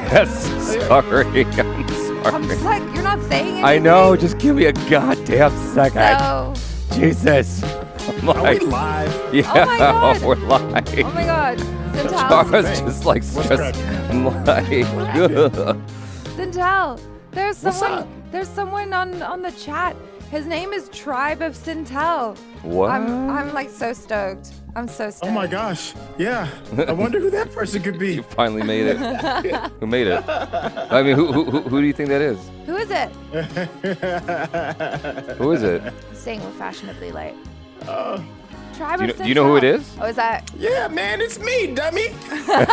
Yes. Sorry. I'm I'm sorry. just like, you're not saying anything. I know. Just give me a goddamn second. So, Jesus. I'm Are we like, live? yeah, Oh my God. we're live. oh my God. Syntell. Chara's just like What's stressed. I'm like, ugh. Syntell. There's What's someone. up? There's someone on the chat. His name is Tribe of Syntell. What? I'm like so stoked. I'm so stoked. Oh my gosh. Yeah. I wonder who that person could be. You finally made it. Who made it? I mean, who do you think that is? Who is it? Who is it? Saying we're fashionably late. Uh, Tribe Do you of know, do you know who it Syntell. is? Oh, is that? yeah, man, it's me, dummy. I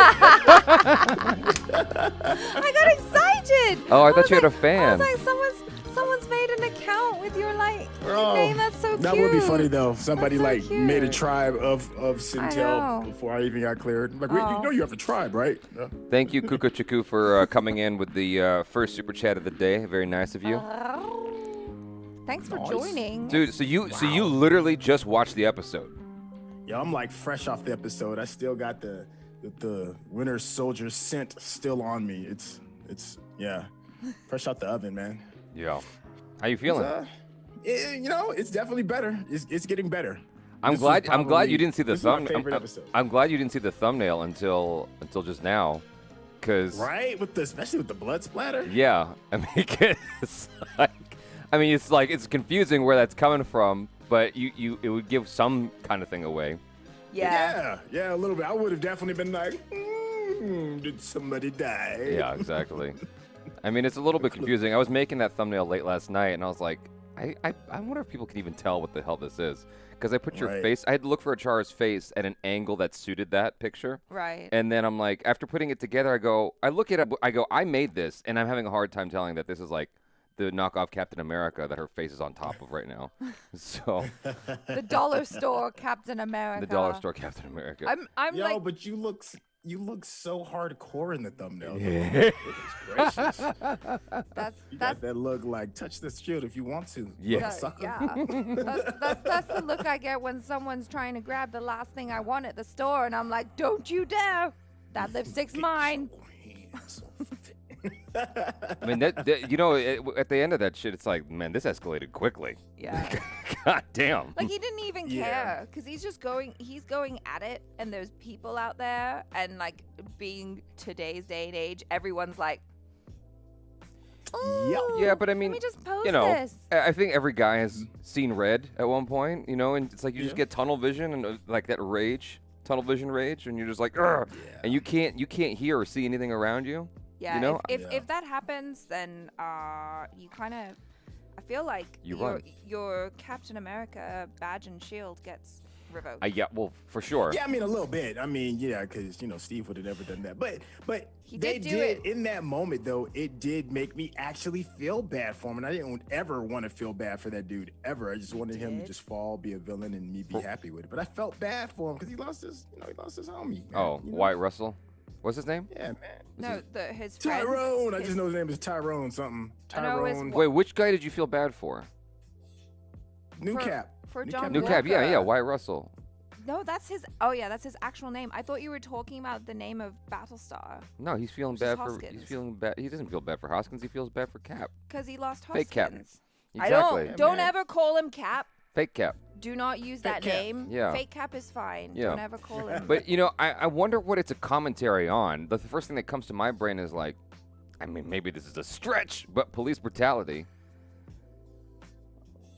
got excited. Oh, I thought was you had a like- I fan. was like, someone's made an account with your like Bro, name. That's so cute. That would be funny though. If somebody That's so like made a cute. tribe of Syntell know. before I even got cleared. Like, wait, Oh. you know you have a tribe, right? Thank you, Kuka Chiku, for coming in with the first super chat of the day. Very nice of you, Thanks for Nice. joining. dude. So you literally just watched the episode. Yeah, I'm like fresh off the episode. I still got the Winter Soldier scent still on me. It's yeah, fresh out the oven, man. Yeah. How you feeling? You know, it's definitely better. It's getting better. I'm This was glad probably- you didn't see the this is my thumbnail. favorite episode. I'm glad you didn't see the thumbnail until just now, because Right, especially with the blood splatter. yeah, I mean, it's like it's confusing where that's coming from, but it would give some kind of thing away. Yeah. Yeah, a little bit. I would have definitely been like, did somebody die? Yeah, exactly. I mean, it's a little bit confusing. I was making that thumbnail late last night, and I was like, I wonder if people can even tell what the hell this is. Because I put your Right. face, I had to look for Achara's face at an angle that suited that picture. Right. And then I'm like, after putting it together, I look at it, I go, I made this, and I'm having a hard time telling that this is like the knockoff Captain America that her face is on top of right now. So, The dollar store Captain America. the dollar store Captain America. I'm Yo, like, but you look so hardcore in the thumbnail. Yeah. Goodness gracious. that's You got that look like touch this shield if you want to. Yeah. Sucker. that's the look I get when someone's trying to grab the last thing I want at the store, and I'm like, don't you dare! That lipstick's mine. I mean, that you know, at the end of that shit, it's like, man, this escalated quickly. Yeah. God damn. Like he didn't even Yeah. care because he's going at it, and there's people out there, and like being today's day and age, everyone's like, "Ooh, Yeah, but I mean, let me just post you know, this." I think every guy has seen red at one point, you know, and it's like you just Yeah. get tunnel vision and like that rage, tunnel vision rage, and you're just like, "Ugh," and you can't hear or see anything around you. Yeah, you know? if that happens, then you kind of, I feel like You run. your Captain America badge and shield gets revoked. Yeah, well, for sure. Yeah, I mean a little bit. I mean, yeah, because Steve would have never done that. But He they did do it. in that moment though. It did make me actually feel bad for him, and I didn't ever want to feel bad for that dude ever. I just wanted him to did? just fall, be a villain, and me be happy with it. But I felt bad for him because he lost his homie. man, Oh, you know? Wyatt Russell. What's his name? Yeah, man. No, his friend. Tyrone. I his- just know his name is Tyrone something. I know his Tyrone. wa- Wait, which guy did you feel bad for? New for- cap. for New John Cap. New Cap. Yeah, Walker. Wyatt Russell. No, that's his. Oh yeah, that's his actual name. I thought you were talking about the name of Battlestar No, he's feeling Which is bad for. Hoskins. He's feeling bad. He doesn't feel bad for Hoskins. He feels bad for Cap. because he lost Fake Cap. Hoskins. Exactly. Don't man. ever call him Cap. Fake Cap. Do not use that Cap. name. Yeah. Fake Cap is fine. Yeah. Don't ever call him. But I wonder what it's a commentary on. The first thing that comes to my brain is like, I mean, maybe this is a stretch, but police brutality.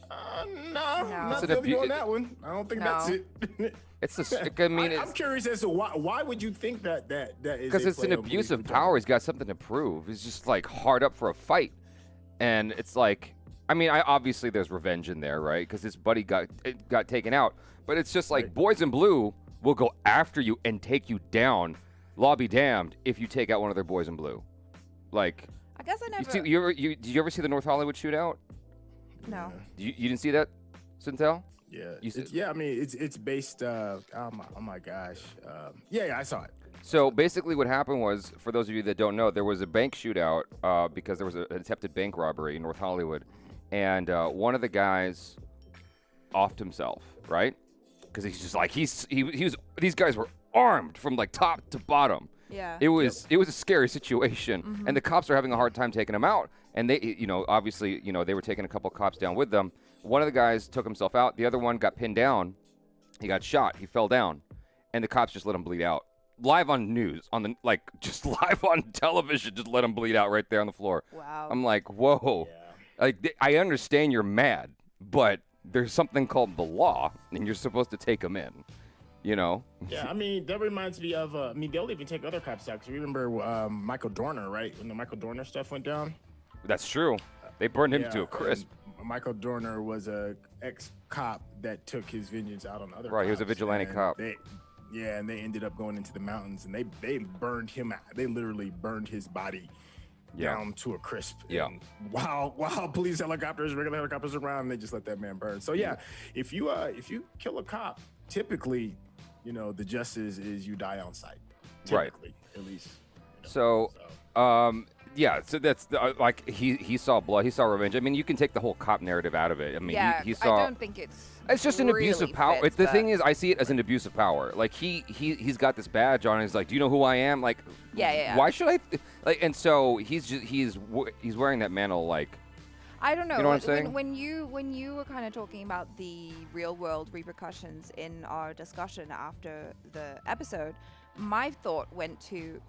No, No. not It's an really abu- on that one. I don't think that's No. it. It's a. I mean, I'm it's curious as to why would you think that is because a it's an play on abuse of police power. He's got something to prove. He's just like hard up for a fight, and it's like, I mean, obviously there's revenge in there, right? Because his buddy got taken out, but it's just like Right. boys in blue will go after you and take you down. Law be damned if you take out one of their boys in blue. Like, I guess I never. did you ever see the North Hollywood shootout? No. You didn't see that, Syntell? Yeah, You said- I mean, it's based. Oh my gosh. Yeah, I saw it. So basically what happened was, for those of you that don't know, there was a bank shootout because there was an attempted bank robbery in North Hollywood. And one of the guys offed himself, right? Because he's just like, he was, these guys were armed from like top to bottom. Yeah. It was a scary situation, Mm-hmm. and the cops are having a hard time taking him out. And they, obviously, they were taking a couple cops down with them. One of the guys took himself out. The other one got pinned down. He got shot. He fell down, and the cops just let him bleed out. Live on news, just live on television, just let him bleed out right there on the floor. Wow. I'm like, whoa. Yeah. I understand you're mad, but there's something called the law, and you're supposed to take him in. Yeah, I mean, that reminds me of, they'll even take other cops out. Because remember Michael Dorner, right? When the Michael Dorner stuff went down? That's true. They burned him to a crisp. Michael Dorner was a ex-cop that took his vengeance out on other cops. Right, he was a vigilante cop. And they ended up going into the mountains, and they burned him out. They literally burned his body down to a crisp. Yeah. And while police helicopters, regular helicopters around, they just let that man burn. So yeah, if you kill a cop, typically, the justice is you die on sight. Typically, at least. So that's he saw blood, he saw revenge. I mean, you can take the whole cop narrative out of it. I mean, he saw. I don't think It's just an abuse of power. The thing is, I see it as an abuse of power. Like he's got this badge on. He's like, do you know who I am? Like, why should I? And so he's wearing that mantle. Like, I don't know. You know what I'm saying? When you were kind of talking about the real world repercussions in our discussion after the episode, my thought went to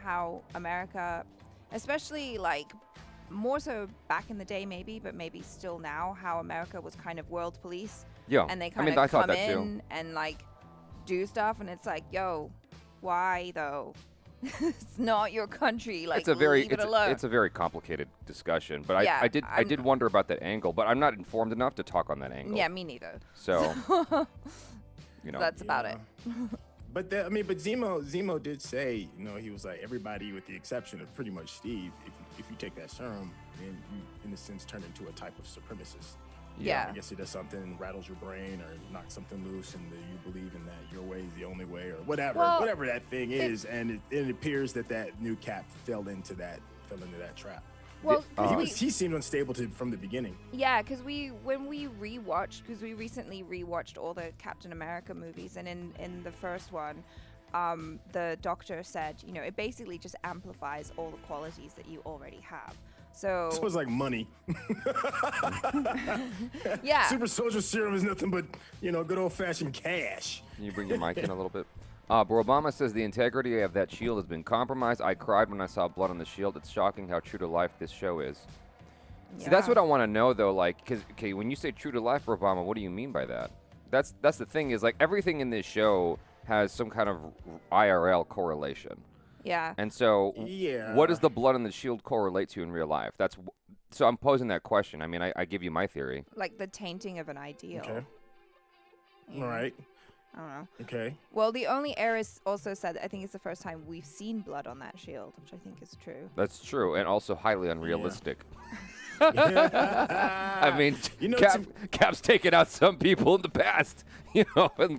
how America, especially like more so back in the day maybe, but maybe still now, how America was kind of world police. Yeah. And they kind of come that too. in and like do stuff, and it's like, yo, why though? It's not your country. Like, leave it alone. It's a very complicated discussion, but I did wonder about that angle, but I'm not informed enough to talk on that angle. Yeah, me neither. So, that's about it. But Zemo did say, he was like, everybody with the exception of pretty much Steve, if you take that serum, then you, in a sense, turn into a type of supremacist. Yeah. I guess it does something, rattles your brain or knocks something loose, and you believe in that your way is the only way, or whatever that thing is. And it appears that new Cap fell into that trap. Well, he seemed unstable from the beginning. Yeah, because we recently rewatched all the Captain America movies, and in the first one, the Doctor said, it basically just amplifies all the qualities that you already have. So this was like money. Yeah. Super soldier serum is nothing but, good old fashioned cash. Can you bring your mic in a little bit? Barack Obama says the integrity of that shield has been compromised. I cried when I saw blood on the shield. It's shocking how true to life this show is. Yeah. See, that's what I want to know, though. Like, because when you say true to life, Obama, what do you mean by that? That's the thing is, like, everything in this show has some kind of IRL correlation. Yeah. And so, what does the blood on the shield correlate to in real life? So I'm posing that question. I mean, I give you my theory. Like the tainting of an ideal. Okay. Yeah. All right. I don't know. Okay. Well, the only heiress also said, I think it's the first time we've seen blood on that shield, which I think is true. That's true, and also highly unrealistic. Yeah. I mean, Cap's taken out some people in the past. In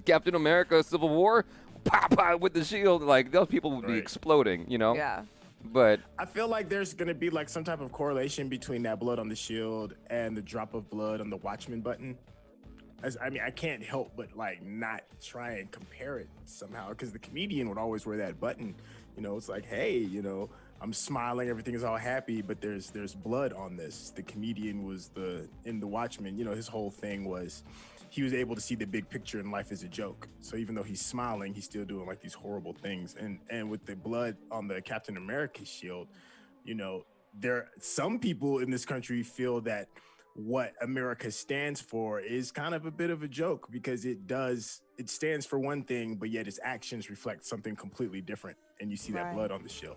Captain America Civil War, pow with the shield, like those people would be exploding. Yeah. But I feel like there's gonna be like some type of correlation between that blood on the shield and the drop of blood on the Watchman button. I can't help but like not try and compare it somehow, because the comedian would always wear that button. It's like, hey, I'm smiling, everything is all happy, but there's blood on this. The comedian was in the Watchmen, his whole thing was he was able to see the big picture in life as a joke. So even though he's smiling, he's still doing like these horrible things. And with the blood on the Captain America shield, some people in this country feel that what America stands for is kind of a bit of a joke, because it stands for one thing, but yet its actions reflect something completely different. And you see that blood on the shield.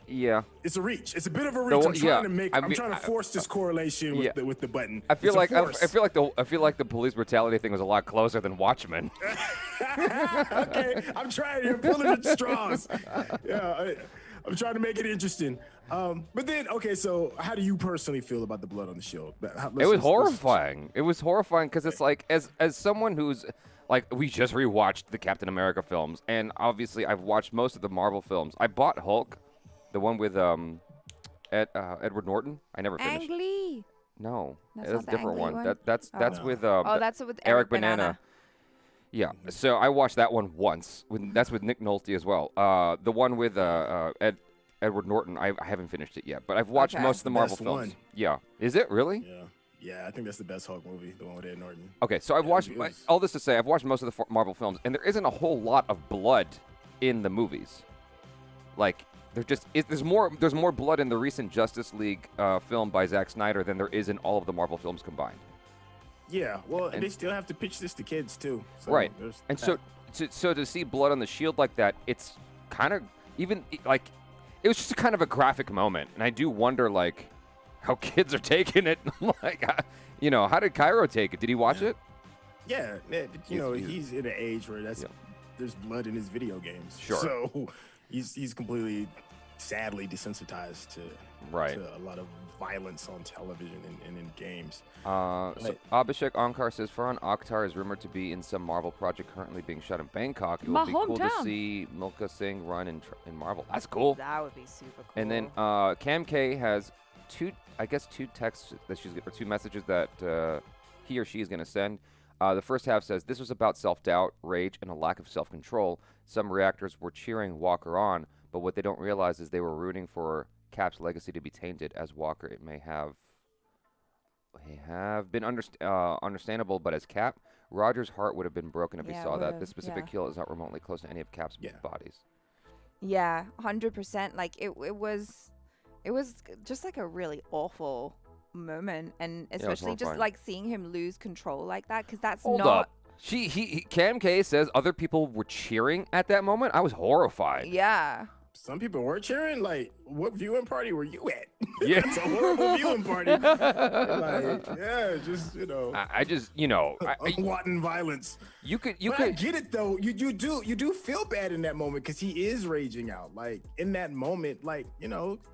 Yeah, it's a reach. It's a bit of a reach. I'm trying to force this correlation with the button. I feel like the police brutality thing was a lot closer than Watchmen. Okay, I'm trying. You're pulling at straws. Yeah, I'm trying to make it interesting. But then, okay, so how do you personally feel about the blood on the shield? It was horrifying. It was horrifying because it's like, as someone who's like, we just rewatched the Captain America films, and obviously I've watched most of the Marvel films. I bought Hulk. The one with Edward Norton. I never finished. Ang Lee. No, That's that's a different one. one. That's with that's with Eric Banana. Yeah. So I watched that one once. That's with Nick Nolte as well. The one with Edward Norton. I haven't finished it yet, but I've watched Okay. most of the Marvel Best films. one. Yeah. Is it really? Yeah. Yeah, I think that's the best Hulk movie, the one with Ed Norton. Okay. So I've Yeah, watched it was- all this to say I've watched most of the Marvel films, and there isn't a whole lot of blood in the movies. Like there's more blood in the recent Justice League film by Zack Snyder than there is in all of the Marvel films combined. Yeah, well, and they still have to pitch this to kids too. So Right. there's And that. so to see blood on the shield like that, it's kind of even like it was just a kind of a graphic moment, and I do wonder like how kids are taking it. Like, how did Cairo take it? Did he watch it? Yeah, He's- he's in an age where Yeah. there's blood in his video games. Sure. So he's completely, sadly, desensitized to Right. a lot of violence on television and in games. So Right. Abhishek Ankar says Farhan Akhtar is rumored to be in some Marvel project currently being shot in Bangkok. It My would be cool to hometown. see Milka Singh run in Marvel. That's cool. That would be super cool. And then Cam K has two texts that or two messages that he or she is going to send. The first half says, this was about self-doubt, rage, and a lack of self-control. Some reactors were cheering Walker on, but what they don't realize is they were rooting for Cap's legacy to be tainted as Walker. It may have been understandable, but as Cap, Roger's heart would have been broken if he Yeah, saw that. would've, This specific yeah. kill is not remotely close to any of Cap's Yeah. bodies. Yeah, 100%. Like it was just like a really awful moment, and was especially just horrifying. like seeing him lose control like that, because that's Hold not. up. Cam K says other people were cheering at that moment. I was horrified. Yeah. Some people were cheering. Like, what viewing party were you at? Yeah. It's a horrible viewing party. Like, yeah, just I just, I, unwanted violence. you could But I get it though. You do feel bad in that moment because he is raging out. Like in that moment, like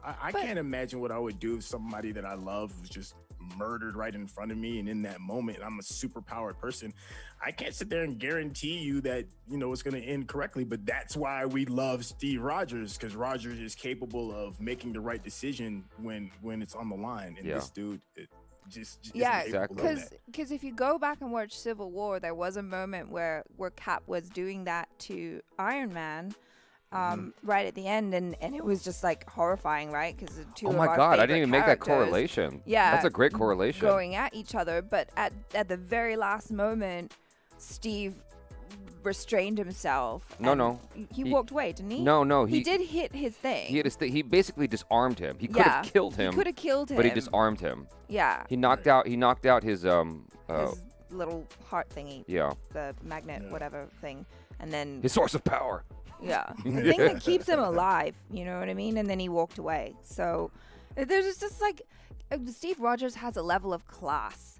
I can't imagine what I would do if somebody that I love was just murdered right in front of me. And in that moment, I'm a super powered person. I can't sit there and guarantee you that it's going to end correctly. But that's why we love Steve Rogers, because Rogers is capable of making the right decision when it's on the line. And Yeah. this dude, just Yeah, isn't capable of that. because if you go back and watch Civil War, there was a moment where Cap was doing that to Iron Man, right at the end, and it was just like horrifying, right? Because the two Oh of my our God, I didn't favorite even make that characters correlation. Yeah, That's a great correlation. going at each other, but at the very last moment, Steve restrained himself. No. He He- walked away, didn't he? No, he did hit his thing. He basically disarmed him. He could have killed him, He could have killed him. but he disarmed him. Yeah. He knocked out his His little heart thingy, yeah, the magnet, Yeah. whatever thing, and then his source of power. yeah, the thing that keeps him alive. You know what I mean? And then he walked away. So there's just like Steve Rogers has a level of class.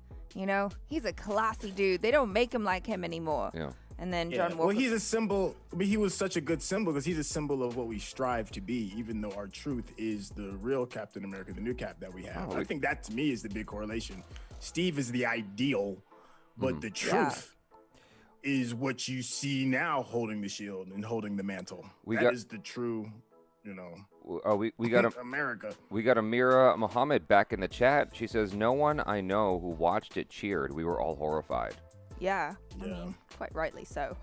He's a classy dude. They don't make him like him anymore. Yeah. And then Yeah, John Walker. well, he's a symbol. I mean, he was such a good symbol because he's a symbol of what we strive to be, even though our truth is the real Captain America, the new Cap that we have. I think that to me is the big correlation. Steve is the ideal, but the truth is what you see now holding the shield and holding the mantle. That is the true, We got America. We got Amira Muhammad back in the chat. She says, "No one I know who watched it cheered. We were all horrified." yeah. I mean, quite rightly so.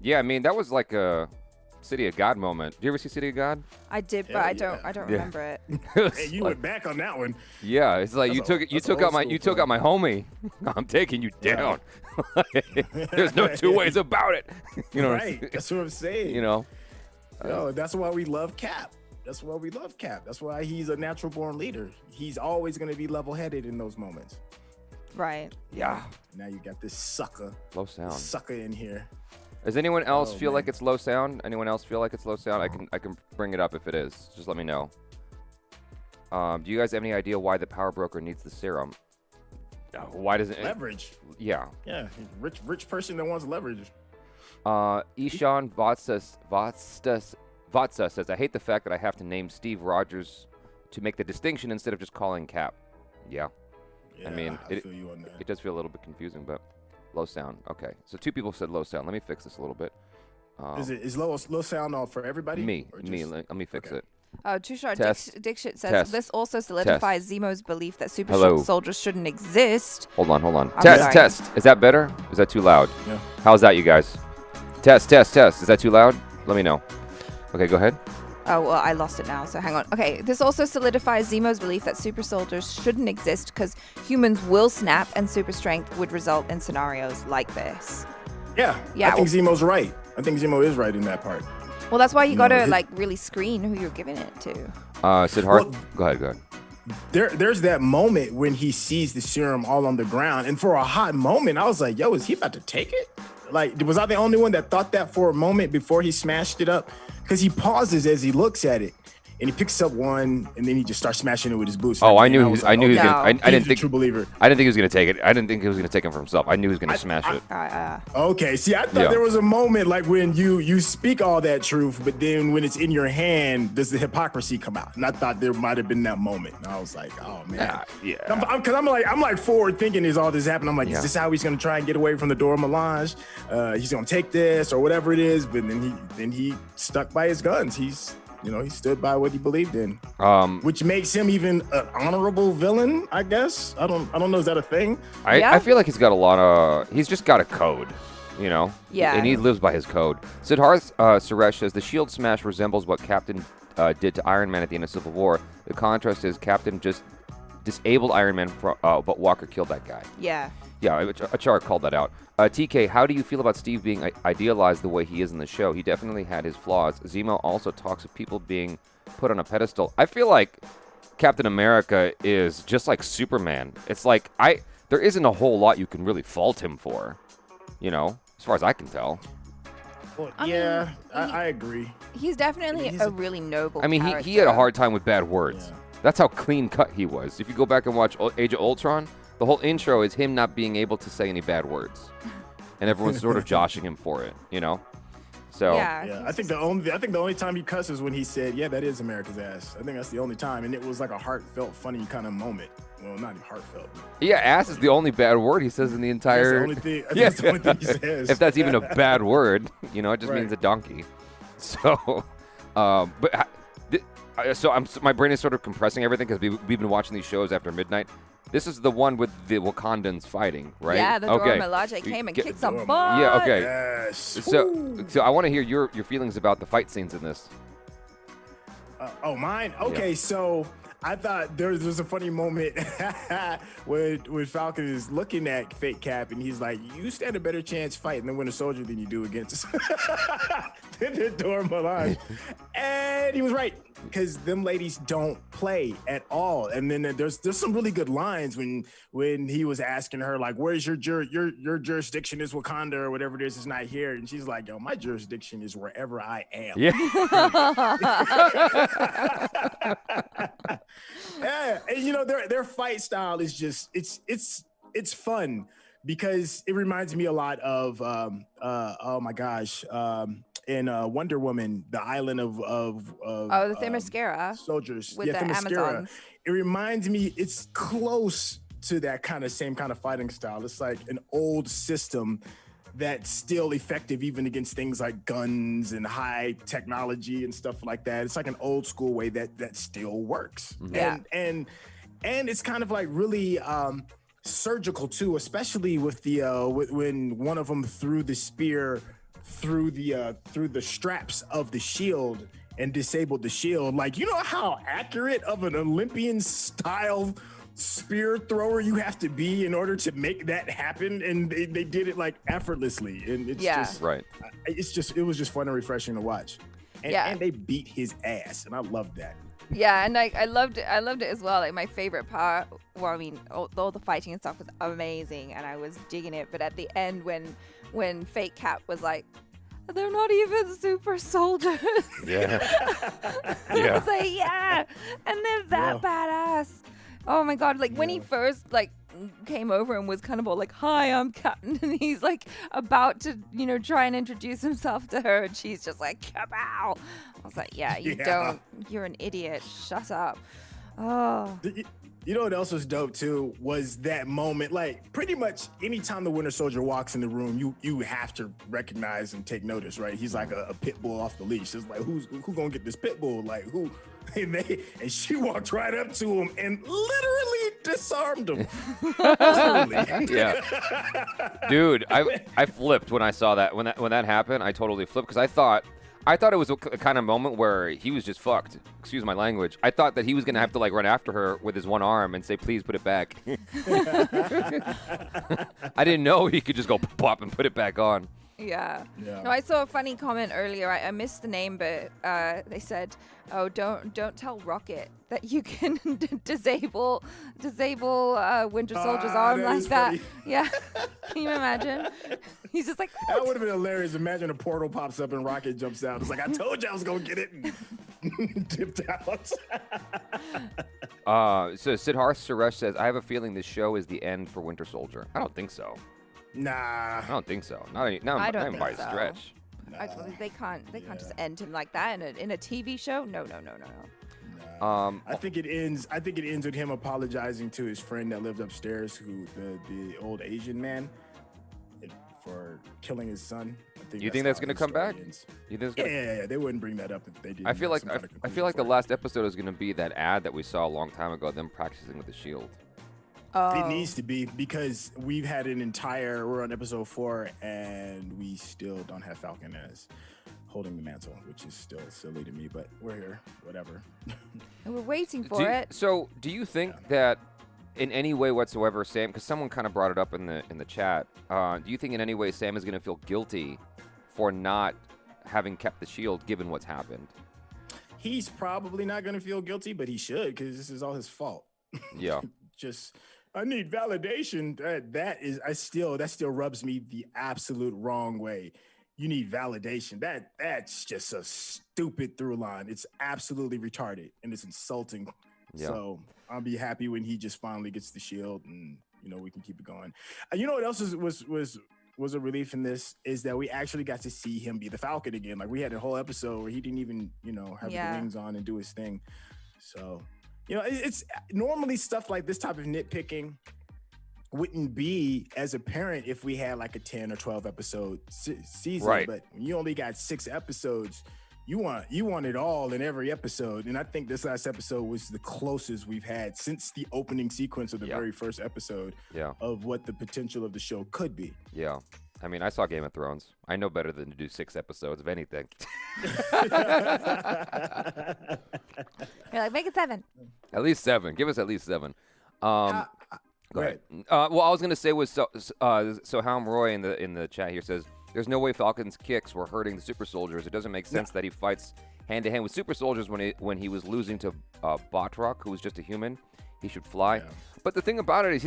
Yeah, I mean that was like a City of God moment. Did you ever see City of God? I did, but Hell I yeah. don't remember it. Hey, you went back on that one. Yeah, it's like you That's took an out old my school my homie. I'm taking you down. There's no two ways about it. What I'm Right. saying? That's what I'm saying. No, that's why we love Cap. That's why we love Cap. That's why he's a natural born leader. He's always going to be level-headed in those moments. Right. Yeah. Now you got this sucker Low in here. Does anyone else Oh, feel like man. it's low sound? Anyone else feel like it's low sound? I can bring it up if it is. Just let me know. Do you guys have any idea why the power broker needs the serum? Why does it? Leverage. Yeah. Yeah, rich person that wants leverage. Ishan Vatsa says, I hate the fact that I have to name Steve Rogers to make the distinction instead of just calling Cap. Yeah. Yeah, I mean, I feel you on that. It does feel a little bit confusing, but low sound. Okay. So two people said low sound. Let me fix this a little bit. Is low sound off for everybody? Me. Or Me. just- Let me fix okay. it. Tushar Test. Dixit says Test. this also solidifies Zemo's belief that super Hello. soldiers shouldn't exist. Hold on. I'm Test, sorry. test. Is that better? Is that too loud? Yeah. How's that, you guys? Test. Is that too loud? Let me know. Okay, go ahead. Oh, well, I lost it now, so hang on. Okay, this also solidifies Zemo's belief that super soldiers shouldn't exist because humans will snap and super strength would result in scenarios like this. Yeah. Yeah, I think Zemo's right. I think Zemo is right in that part. Well, that's why you No, gotta, his- like, really screen who you're giving it to. Siddharth, Well, go ahead. There's that moment when he sees the serum all on the ground, and for a hot moment, I was like, "Yo, is he about to take it?" Like, was I the only one that thought that for a moment before he smashed it up? Because he pauses as he looks at it, and he picks up one, and then he just starts smashing it with his boots. Oh, I And knew was I knew he was okay. gonna. I He's didn't a think. true believer. I didn't think he was gonna take it. I didn't think he was gonna take it for himself. I knew he was gonna smash it. Okay, see, I thought Yeah. there was a moment like when you speak all that truth, but then when it's in your hand, does the hypocrisy come out? And I thought there might have been that moment. And I was like, oh man, Yeah. Because I'm like forward thinking as all this happened. I'm like, Yeah. is this how he's gonna try and get away from the Dora Milaje? He's gonna take this or whatever it is. But then he stuck by his guns. He stood by what he believed in, which makes him even an honorable villain, I guess. I don't know. Is that a thing? I feel like he's got a lot of. He's just got a code, you know. Yeah. And he lives by his code. Siddharth Suresh says the shield smash resembles what Captain did to Iron Man at the end of Civil War. The contrast is Captain just disabled Iron Man, but Walker killed that guy. Yeah. Yeah, Achara called that out. TK, how do you feel about Steve being idealized the way he is in the show? He definitely had his flaws. Zemo also talks of people being put on a pedestal. I feel like Captain America is just like Superman. It's like there isn't a whole lot you can really fault him for, you know, as far as I can tell. Well, I yeah, mean, I agree. He's definitely He's a a- really noble I mean, character. he had a hard time with bad words. Yeah. That's how clean cut he was. If you go back and watch Age of Ultron, the whole intro is him not being able to say any bad words, and everyone's sort of joshing him for it, you know. So Yeah. Yeah, he's I think the only time he cussed is when he said, "Yeah, that is America's ass." I think that's the only time, and it was like a heartfelt, funny kind of moment. Well, not even heartfelt. yeah, ass is the only bad word he says in the That's the entire. only thing. I think that's the only thing he says. If that's even a bad word, you know, it just Right. means a donkey. So, my brain is sort of compressing everything because we've been watching these shows after midnight. This is the one with the Wakandans fighting, right? Yeah, the okay. Dora Milaje came and Get- kicked some Dora butt. Yeah, okay. Yes. So Woo. I want to hear your feelings about the fight scenes in this. Mine. Okay, so I thought there was a funny moment when Falcon is looking at Fake Cap and he's like, "You stand a better chance fighting the Winter Soldier than you do against the Dora Milaje," and he was right because them ladies don't play at all. And then there's some really good lines when he was asking her like, "Where's your jurisdiction is Wakanda or whatever it is not here," and she's like, "Yo, my jurisdiction is wherever I am." Yeah. Yeah, and you know their fight style is just it's fun because it reminds me a lot of oh my gosh in Wonder Woman, the island of the Themyscira soldiers with the Themyscira. Amazons. It reminds me, it's close to that same kind of fighting style. It's like an old system that's still effective even against things like guns and high technology and stuff like that. It's like an old school way that still works. Yeah. And it's kind of like really surgical too, especially with the when one of them threw the spear through the straps of the shield and disabled the shield. Like, you know how accurate of an Olympian style spear thrower you have to be in order to make that happen, and they did it like effortlessly, and it's just Right. it was just fun and refreshing to watch, and they beat his ass, and I loved that. Yeah, and like I loved it as well. Like my favorite part, well, I mean, all the fighting and stuff was amazing, and I was digging it. But at the end, when Fake Cap was like, "They're not even super soldiers," Yeah. I was like, "Yeah," and they're that badass. Oh my god! Like when he first came over and was kind of all like, "Hi, I'm Captain," and he's like about to try and introduce himself to her, and she's just like, "Kapow!" I was like, "Yeah, you're an idiot. Shut up." Oh. You know what else was dope too was that moment. Like pretty much anytime the Winter Soldier walks in the room, you have to recognize and take notice, right? He's like a pit bull off the leash. It's like who gonna get this pit bull? Like who? And she walked right up to him and literally disarmed him. Yeah, dude, I flipped when I saw that. When that happened, I totally flipped because I thought it was a kind of moment where he was just fucked. Excuse my language. I thought that he was gonna have to like run after her with his one arm and say, "Please put it back." I didn't know he could just go pop and put it back on. Yeah. No, I saw a funny comment earlier. I missed the name, but they said, "Oh, don't tell Rocket that you can disable Winter Soldier's arm like that." Funny. Yeah. Can you imagine? He's just like, That would have been hilarious. Imagine a portal pops up and Rocket jumps out. It's like, I told you I was gonna get it, and dipped out. So Siddharth Suresh says, "I have a feeling this show is the end for Winter Soldier." I don't think so. Nah. I don't think so. Not I don't think by so. a stretch. actually, they can't just end him like that in a TV show. No. I think it ends with him apologizing to his friend that lived upstairs, who the old Asian man, for killing his son. You think that's gonna come back? Yeah, they wouldn't bring that up if they did. I feel like the last episode is gonna be that ad that we saw a long time ago, them practicing with the shield. It needs to be, because we've had we're on episode 4 and we still don't have Falcon as holding the mantle, which is still silly to me, but we're here, whatever. And we're waiting for it. So do you think that in any way whatsoever, Sam, because someone kind of brought it up in the chat, do you think in any way Sam is going to feel guilty for not having kept the shield given what's happened? He's probably not going to feel guilty, but he should, because this is all his fault. Yeah. I need validation. That still rubs me the absolute wrong way. You need validation. That's just a stupid through line. It's absolutely retarded and it's insulting. Yeah. So I'll be happy when he just finally gets the shield and we can keep it going. You know what else was a relief in this is that we actually got to see him be the Falcon again. Like we had a whole episode where he didn't even have the wings on and do his thing. So. It's normally stuff like this type of nitpicking wouldn't be as apparent if we had like a 10 or 12 episode season. Right. But when you only got 6 episodes, you want it all in every episode. And I think this last episode was the closest we've had since the opening sequence of the very first episode of what the potential of the show could be. Yeah. I mean, I saw Game of Thrones. I know better than to do 6 episodes of anything. You're like, make it 7. At least 7. Give us at least 7. Go ahead. Right. Well, I was going to say was so Halm Roy in the chat here says, there's no way Falcon's kicks were hurting the super soldiers. It doesn't make sense that he fights hand-to-hand with super soldiers when he was losing to Batroc, who was just a human. He should fly. Yeah. But the thing about it is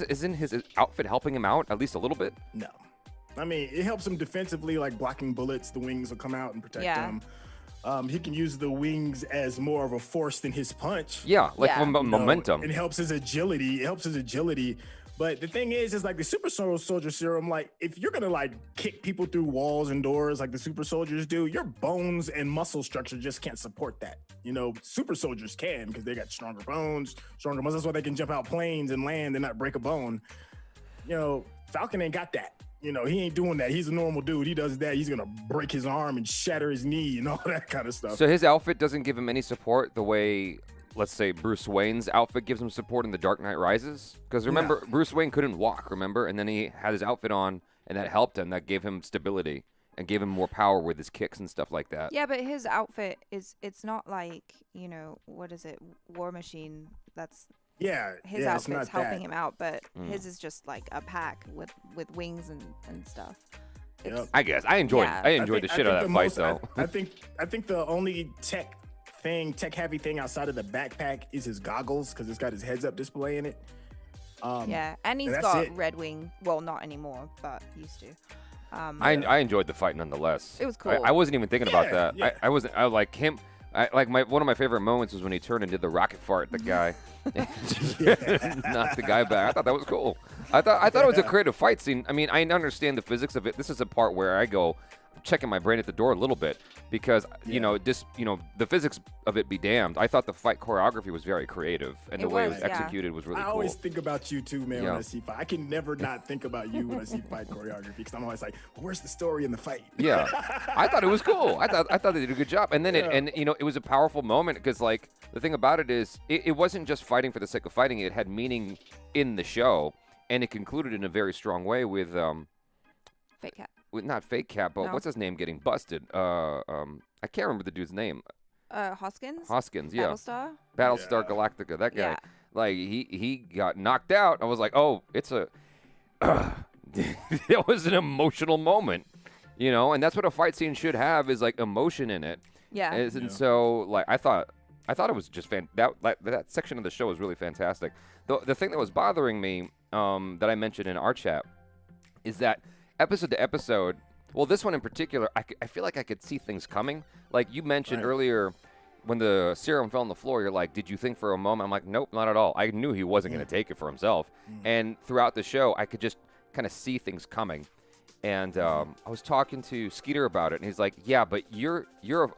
isn't his outfit helping him out at least a little bit? No. I mean, it helps him defensively, like blocking bullets. The wings will come out and protect him. He can use the wings as more of a force than his punch. Yeah, momentum. It helps his agility. But the thing is like the super soldier serum, like if you're gonna like kick people through walls and doors like the super soldiers do, your bones and muscle structure just can't support that. Super soldiers can, because they got stronger bones, stronger muscles. That's why they can jump out planes and land and not break a bone. Falcon ain't got that. He ain't doing that. He's a normal dude. He does that, he's gonna break his arm and shatter his knee and all that kind of stuff. So his outfit doesn't give him any support the way, let's say, Bruce Wayne's outfit gives him support in The Dark Knight Rises? Because remember, Bruce Wayne couldn't walk, remember? And then he had his outfit on, and that helped him. That gave him stability and gave him more power with his kicks and stuff like that. Yeah, but his outfit it's not like, what is it, War Machine? That's... Yeah, his outfit's helping him out, but his is just like a pack with wings and stuff. Yep. I guess I enjoyed the shit out of that fight though. I think the only tech heavy thing outside of the backpack is his goggles, because it's got his heads up display in it. And he's got red wing. Well, not anymore, but used to. I enjoyed the fight nonetheless. It was cool. I wasn't even thinking about that. Yeah. I wasn't. I like him. One of my favorite moments was when he turned and did the rocket fart at the guy, and knocked the guy back. I thought that was cool. I thought it was a creative fight scene. I mean, I understand the physics of it. This is a part where I go, checking my brain at the door a little bit because the physics of it be damned. I thought the fight choreography was very creative, and the way it was executed was really cool. I always think about you too, man. When I see fight, I can never not think about you when I see fight choreography because I'm always like, well, where's the story in the fight? Yeah, I thought it was cool. I thought they did a good job, and then it was a powerful moment because like the thing about it is it wasn't just fighting for the sake of fighting. It had meaning in the show, and it concluded in a very strong way with Fake Cat. Not Fake Cat, but what's his name getting busted? I can't remember the dude's name. Hoskins? Hoskins, yeah. Battlestar Galactica, that guy. Yeah. Like, he got knocked out. I was like, oh, it's a... it was an emotional moment, and that's what a fight scene should have is, like, emotion in it. Yeah. And so, like, I thought it was just that section of the show was really fantastic. The thing that was bothering me that I mentioned in our chat is that episode to episode, well, this one in particular, I feel like I could see things coming. Like you mentioned earlier, when the serum fell on the floor, you're like, did you think for a moment? I'm like, nope, not at all. I knew he wasn't going to take it for himself. And throughout the show, I could just kind of see things coming. And I was talking to Skeeter about it, and he's like, yeah, but you're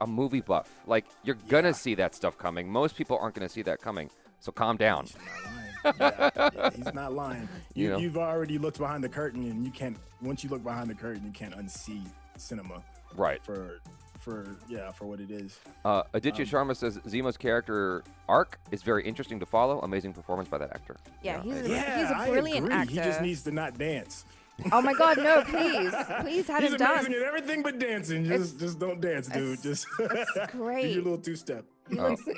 a movie buff. Like, you're going to see that stuff coming. Most people aren't going to see that coming. So calm down. He's not lying. You've already looked behind the curtain, and you can't. Once you look behind the curtain, you can't unsee cinema. Right. For what it is. Aditya Sharma says Zemo's character arc is very interesting to follow. Amazing performance by that actor. Yeah, he's a brilliant actor. He just needs to not dance. Oh my God, no! Please have him dance. He's amazing at everything but dancing. Just don't dance, dude. It's great. Do your little two-step.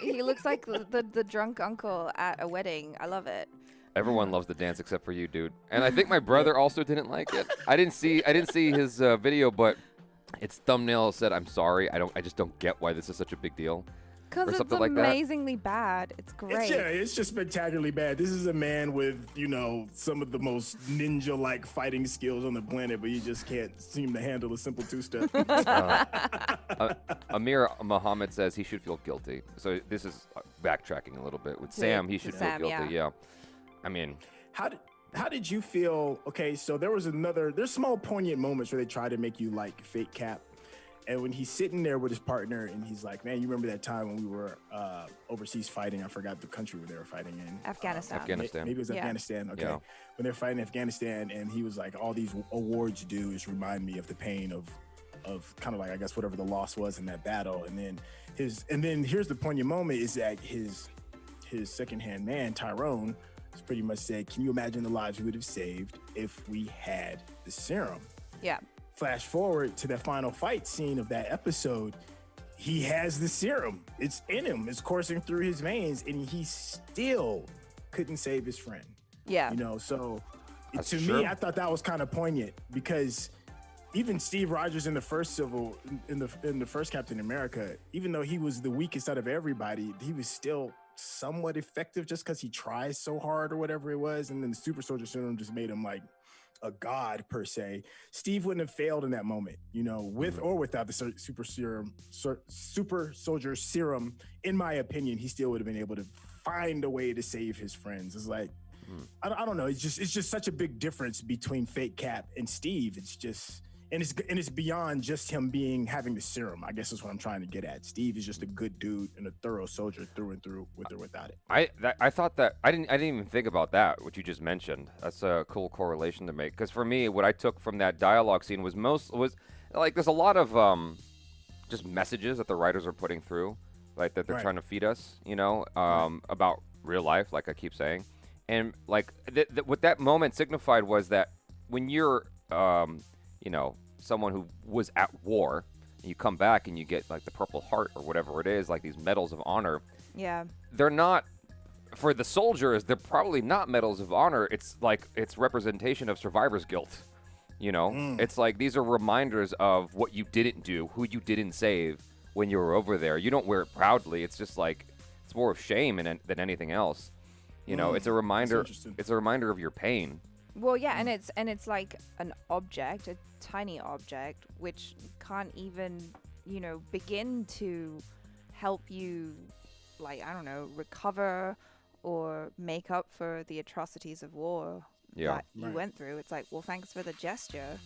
He looks like the drunk uncle at a wedding. I love it. Everyone loves the dance except for you, dude. And I think my brother also didn't like it. I didn't see his video, but its thumbnail said, "I'm sorry. I just don't get why this is such a big deal." Because it's amazingly bad. It's great. It's just spectacularly bad. This is a man with, some of the most ninja-like fighting skills on the planet, but he just can't seem to handle a simple two-step. Amir Muhammad says he should feel guilty. So this is backtracking a little bit. With Sam, he should feel guilty. Yeah. I mean... How did you feel? Okay, so there's small poignant moments where they try to make you like Fake Cap. And when he's sitting there with his partner and he's like, man, you remember that time when we were overseas fighting? I forgot the country where they were fighting in. Afghanistan. Maybe it was Afghanistan. Okay. Yeah. When they're fighting in Afghanistan, and he was like, all these awards do is remind me of the pain of kind of like, I guess, whatever the loss was in that battle. And then here's the poignant moment is that his secondhand man, Tyrone, pretty much said, can you imagine the lives we would have saved if we had the serum? Yeah. Flash forward to the final fight scene of that episode. He has the serum. It's in him. It's coursing through his veins, and he still couldn't save his friend. Yeah. So That's to true. me, I thought that was kind of poignant because even Steve Rogers in the first in the first Captain America, even though he was the weakest out of everybody, he was still somewhat effective just because he tries so hard or whatever it was. And then the super soldier serum just made him like a god per se. Steve wouldn't have failed in that moment, with or without the super soldier serum. In my opinion, he still would have been able to find a way to save his friends. It's like, I don't know. It's just such a big difference between Fake Cap and Steve. It's just, and it's beyond just him having the serum. I guess that's what I'm trying to get at. Steve is just a good dude and a thorough soldier through and through, with or without it. I thought that I didn't even think about that, what you just mentioned. That's a cool correlation to make, because for me, what I took from that dialogue scene was like there's a lot of just messages that the writers are putting through, like that they're trying to feed us, about real life, like I keep saying, and like what that moment signified was that when you're someone who was at war, and you come back and you get like the Purple Heart or whatever it is, like these medals of honor. Yeah. They're not, for the soldiers, they're probably not medals of honor. It's like, it's representation of survivor's guilt. It's like, these are reminders of what you didn't do, who you didn't save when you were over there. You don't wear it proudly. It's just like, it's more of shame than anything else. It's a reminder. It's a reminder of your pain. Well, yeah, and it's like an object, a tiny object, which can't even, begin to help you, like, I don't know, recover or make up for the atrocities of war that you went through. It's like, well, thanks for the gesture.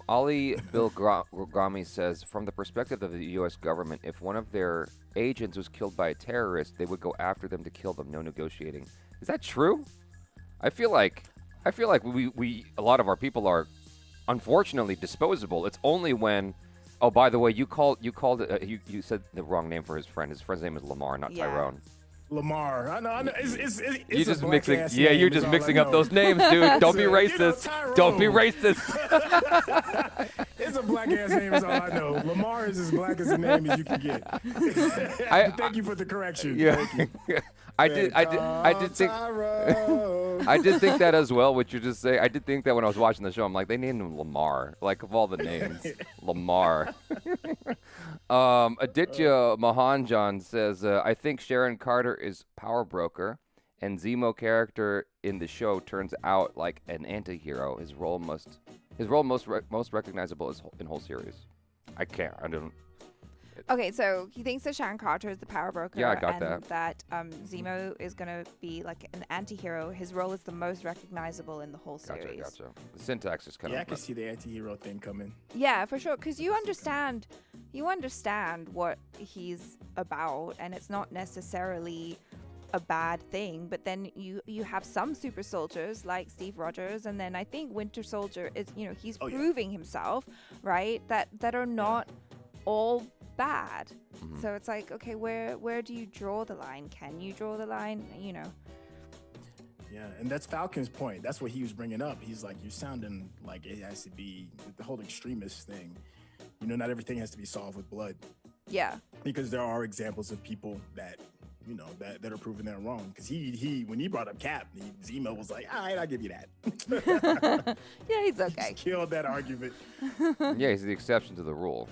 Ali Bilgrami says, from the perspective of the U.S. government, if one of their agents was killed by a terrorist, they would go after them to kill them. No negotiating. Is that true? I feel like we a lot of our people are unfortunately disposable. It's only when, oh, by the way, you said the wrong name for his friend. His friend's name is Lamar, not Tyrone. Lamar. I know. It's You're just mixing. ass Yeah, name, you're is just all mixing I up know. those names, dude. Don't be racist. Tyrone. Don't be racist. It's a black ass name is all I know. Lamar is as black as a name as you can get. Thank you for the correction. Yeah. Thank you. I did think I did think that as well, what you just say. I did think that when I was watching the show. I'm like, they named him Lamar. Like, of all the names, Lamar. Aditya Mahanjan says, I think Sharon Carter is power broker, and Zemo character in the show turns out like an anti-hero. His role most recognizable is in whole series. I don't. Okay, so he thinks that Sharon Carter is the power broker. Yeah, I got and that Zemo is going to be like an anti-hero. His role is the most recognizable in the whole series. Gotcha. The syntax is kind of... Yeah, I can see the anti-hero thing coming. Yeah, for sure, because you understand what he's about, and it's not necessarily a bad thing. But then you have some super soldiers like Steve Rogers, and then I think Winter Soldier is, he's proving himself, right? That are not all bad. Mm-hmm. So it's like, okay, where do you draw the line? Can you draw the line? Yeah, and that's Falcon's point. That's what he was bringing up. He's like, you're sounding like it has to be the whole extremist thing. Not everything has to be solved with blood. Yeah. Because there are examples of people that, that are proving they're wrong. Because he when he brought up Cap, Zemo was like, all right, I'll give you that. Yeah, he's okay. He killed that argument. Yeah, he's the exception to the rule.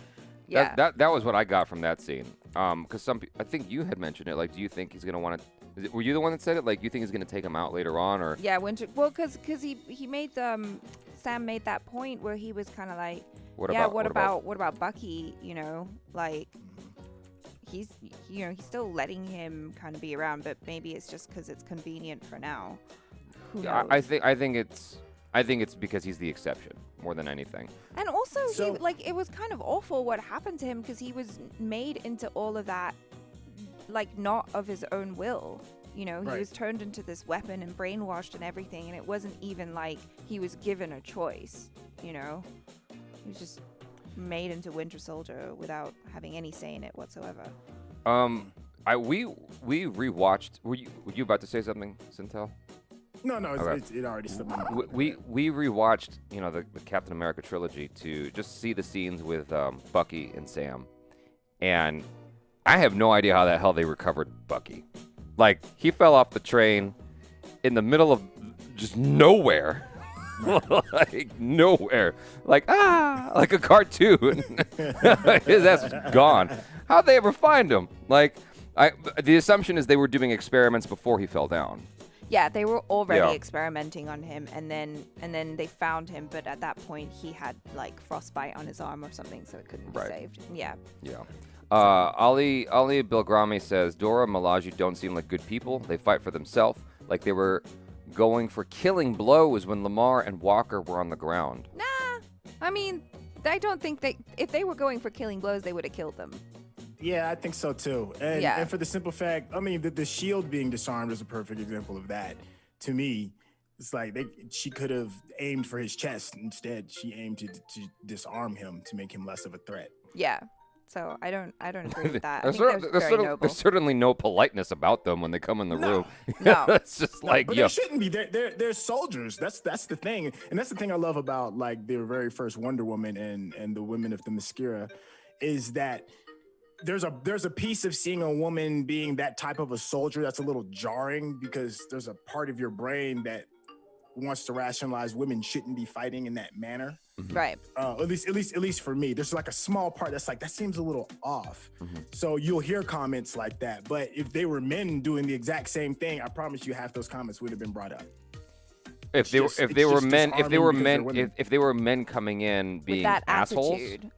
Yeah. That was what I got from that scene. Because I think you had mentioned it. Like, do you think he's gonna want to? Were you the one that said it? Like, you think he's gonna take him out later on, or? Yeah, because he made Sam made that point where he was kind of like, what about Bucky? Like, he's still letting him kind of be around, but maybe it's just because it's convenient for now. Who knows? I think it's because he's the exception more than anything. And also, it was kind of awful what happened to him because he was made into all of that, like, not of his own will. He was turned into this weapon and brainwashed and everything, and it wasn't even like he was given a choice. He was just made into Winter Soldier without having any say in it whatsoever. We rewatched. Were you about to say something, Syntell? No, Okay. it already slipped my mind. We rewatched, the Captain America trilogy to just see the scenes with Bucky and Sam, and I have no idea how the hell they recovered Bucky. Like, he fell off the train in the middle of just nowhere. Like, nowhere. Like a cartoon. His ass was gone. How'd they ever find him? Like, the assumption is they were doing experiments before he fell down. Yeah, they were already experimenting on him, and then they found him, but at that point he had like frostbite on his arm or something, so it couldn't be saved. Yeah. Yeah. Ali Bilgrami says, Dora and Malaji don't seem like good people. They fight for themselves, like they were going for killing blows when Lamar and Walker were on the ground. Nah, I mean, I don't think if they were going for killing blows, they would have killed them. Yeah, I think so too. And for the simple fact, I mean, the shield being disarmed is a perfect example of that. To me, it's like she could have aimed for his chest. Instead, she aimed to disarm him to make him less of a threat. Yeah. So I don't agree with that. There's certainly no politeness about them when they come in the room. No. It's just like, but there shouldn't be. They're soldiers. That's the thing, and that's the thing I love about like the very first Wonder Woman and the Women of the Mascara, is that there's a piece of seeing a woman being that type of a soldier that's a little jarring, because there's a part of your brain that wants to rationalize women shouldn't be fighting in that manner. Right. At least for me, there's like a small part that's like, that seems a little off. So you'll hear comments like that. But if they were men doing the exact same thing, I promise you half those comments would have been brought up. If they were men coming in being with that assholes, attitude.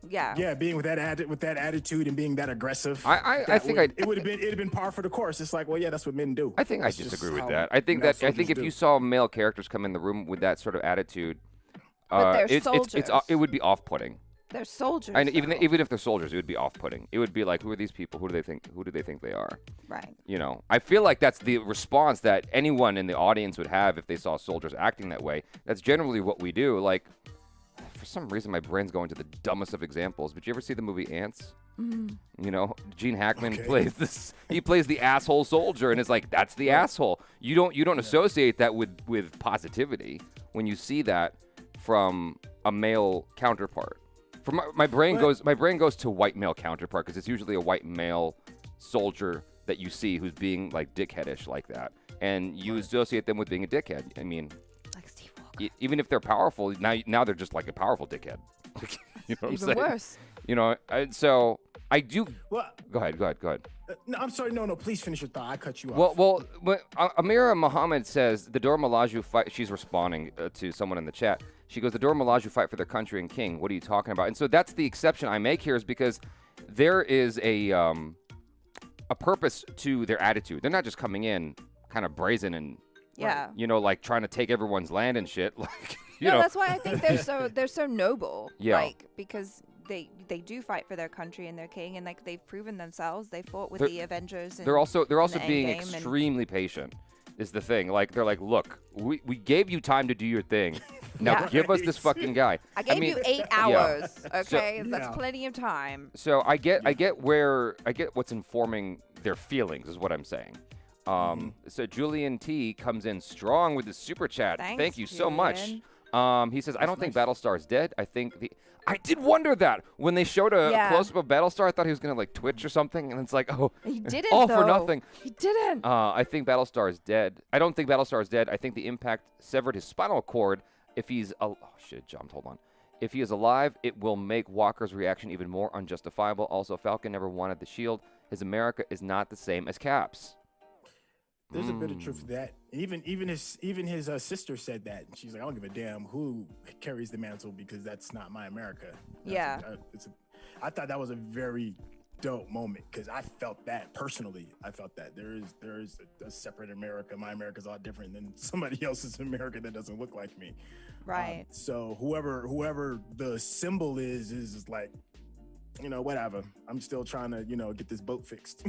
Being with that attitude and being that aggressive. It would have been par for the course. It's like, well, yeah, that's what men do. I think I disagree with that. I think if you saw male characters come in the room with that sort of attitude, But they're it soldiers. would be off-putting. They're soldiers. And even though. even if they're soldiers, it would be off-putting. It would be like, who are these people? Who do they think they are? Right. You know, I feel like that's the response that anyone in the audience would have if they saw soldiers acting that way. That's generally what we do. Like, for some reason, my brain's going to the dumbest of examples. But you ever see the movie Ants? Mm-hmm. You know, Gene Hackman plays this. He plays the asshole soldier, and it's like, that's the asshole. You don't associate that with positivity when you see that from a male counterpart. My brain goes to white male counterpart, because it's usually a white male soldier that you see who's being like dickheadish like that, and you associate them with being a dickhead. I mean, like Steve Walker. Even if they're powerful, now they're just like a powerful dickhead. You know what I'm saying? Even worse. You know, so I do. Well, go ahead. no, I'm sorry. No, please finish your thought. I cut you off. Well, Amira Muhammad says the Dora Milaje fight. She's responding to someone in the chat. She goes, the Dora Milaje fight for their country and king. What are you talking about? And so that's the exception I make here, is because there is a purpose to their attitude. They're not just coming in kind of brazen and you know, like trying to take everyone's land and shit. Like, you know. That's why I think they're so noble. Yeah. Like, because they do fight for their country and their king, and like they've proven themselves. They fought with the Avengers. They're also the being Endgame extremely patient. Is the thing. Like, they're like, look, we gave you time to do your thing. Now give us this fucking guy. I gave you 8 hours. Okay, So, that's plenty of time. So I get what's informing their feelings, is what I'm saying. So Julian T comes in strong with the super chat. Thanks, Thank you so much. Julian. He says, I don't think Battlestar is dead. I did wonder that when they showed a close-up of Battlestar. I thought he was gonna like twitch or something, and it's like, oh, He didn't. all though. for nothing. He didn't. I think Battlestar is dead. I don't think Battlestar is dead. I think the impact severed his spinal cord. If he's jumped. Hold on. If he is alive, it will make Walker's reaction even more unjustifiable. Also, Falcon never wanted the shield. His America is not the same as Cap's. There's a bit of truth to that. Even his sister said that. She's like, I don't give a damn who carries the mantle, because that's not my America. I thought that was a very dope moment, because I felt that personally. I felt that there is a separate America. My America's a lot different than somebody else's America that doesn't look like me. Right. So whoever the symbol is like, you know, whatever. I'm still trying to, get this boat fixed.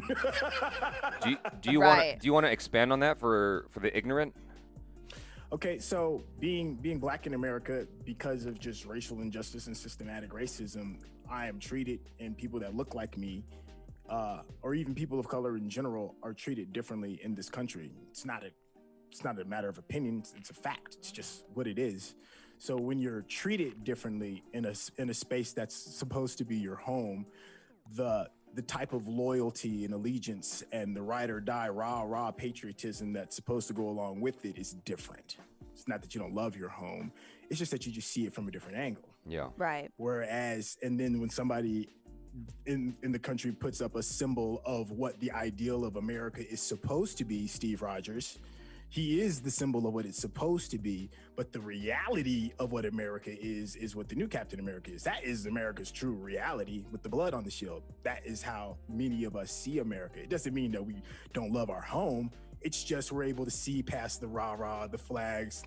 Do you want to expand on that for the ignorant? Okay, so being black in America, because of just racial injustice and systematic racism, I am treated, and people that look like me, or even people of color in general, are treated differently in this country. It's not a matter of opinion. It's a fact. It's just what it is. So when you're treated differently in a space that's supposed to be your home, the type of loyalty and allegiance and the ride or die rah patriotism that's supposed to go along with it is different. It's not that you don't love your home. It's just that you just see it from a different angle. Yeah. Right. Whereas, and then when somebody in the country puts up a symbol of what the ideal of America is supposed to be, Steve Rogers, he is the symbol of what it's supposed to be, but the reality of what America is what the new Captain America is. That is America's true reality, with the blood on the shield. That is how many of us see America. It doesn't mean that we don't love our home. It's just we're able to see past the rah-rah, the flags,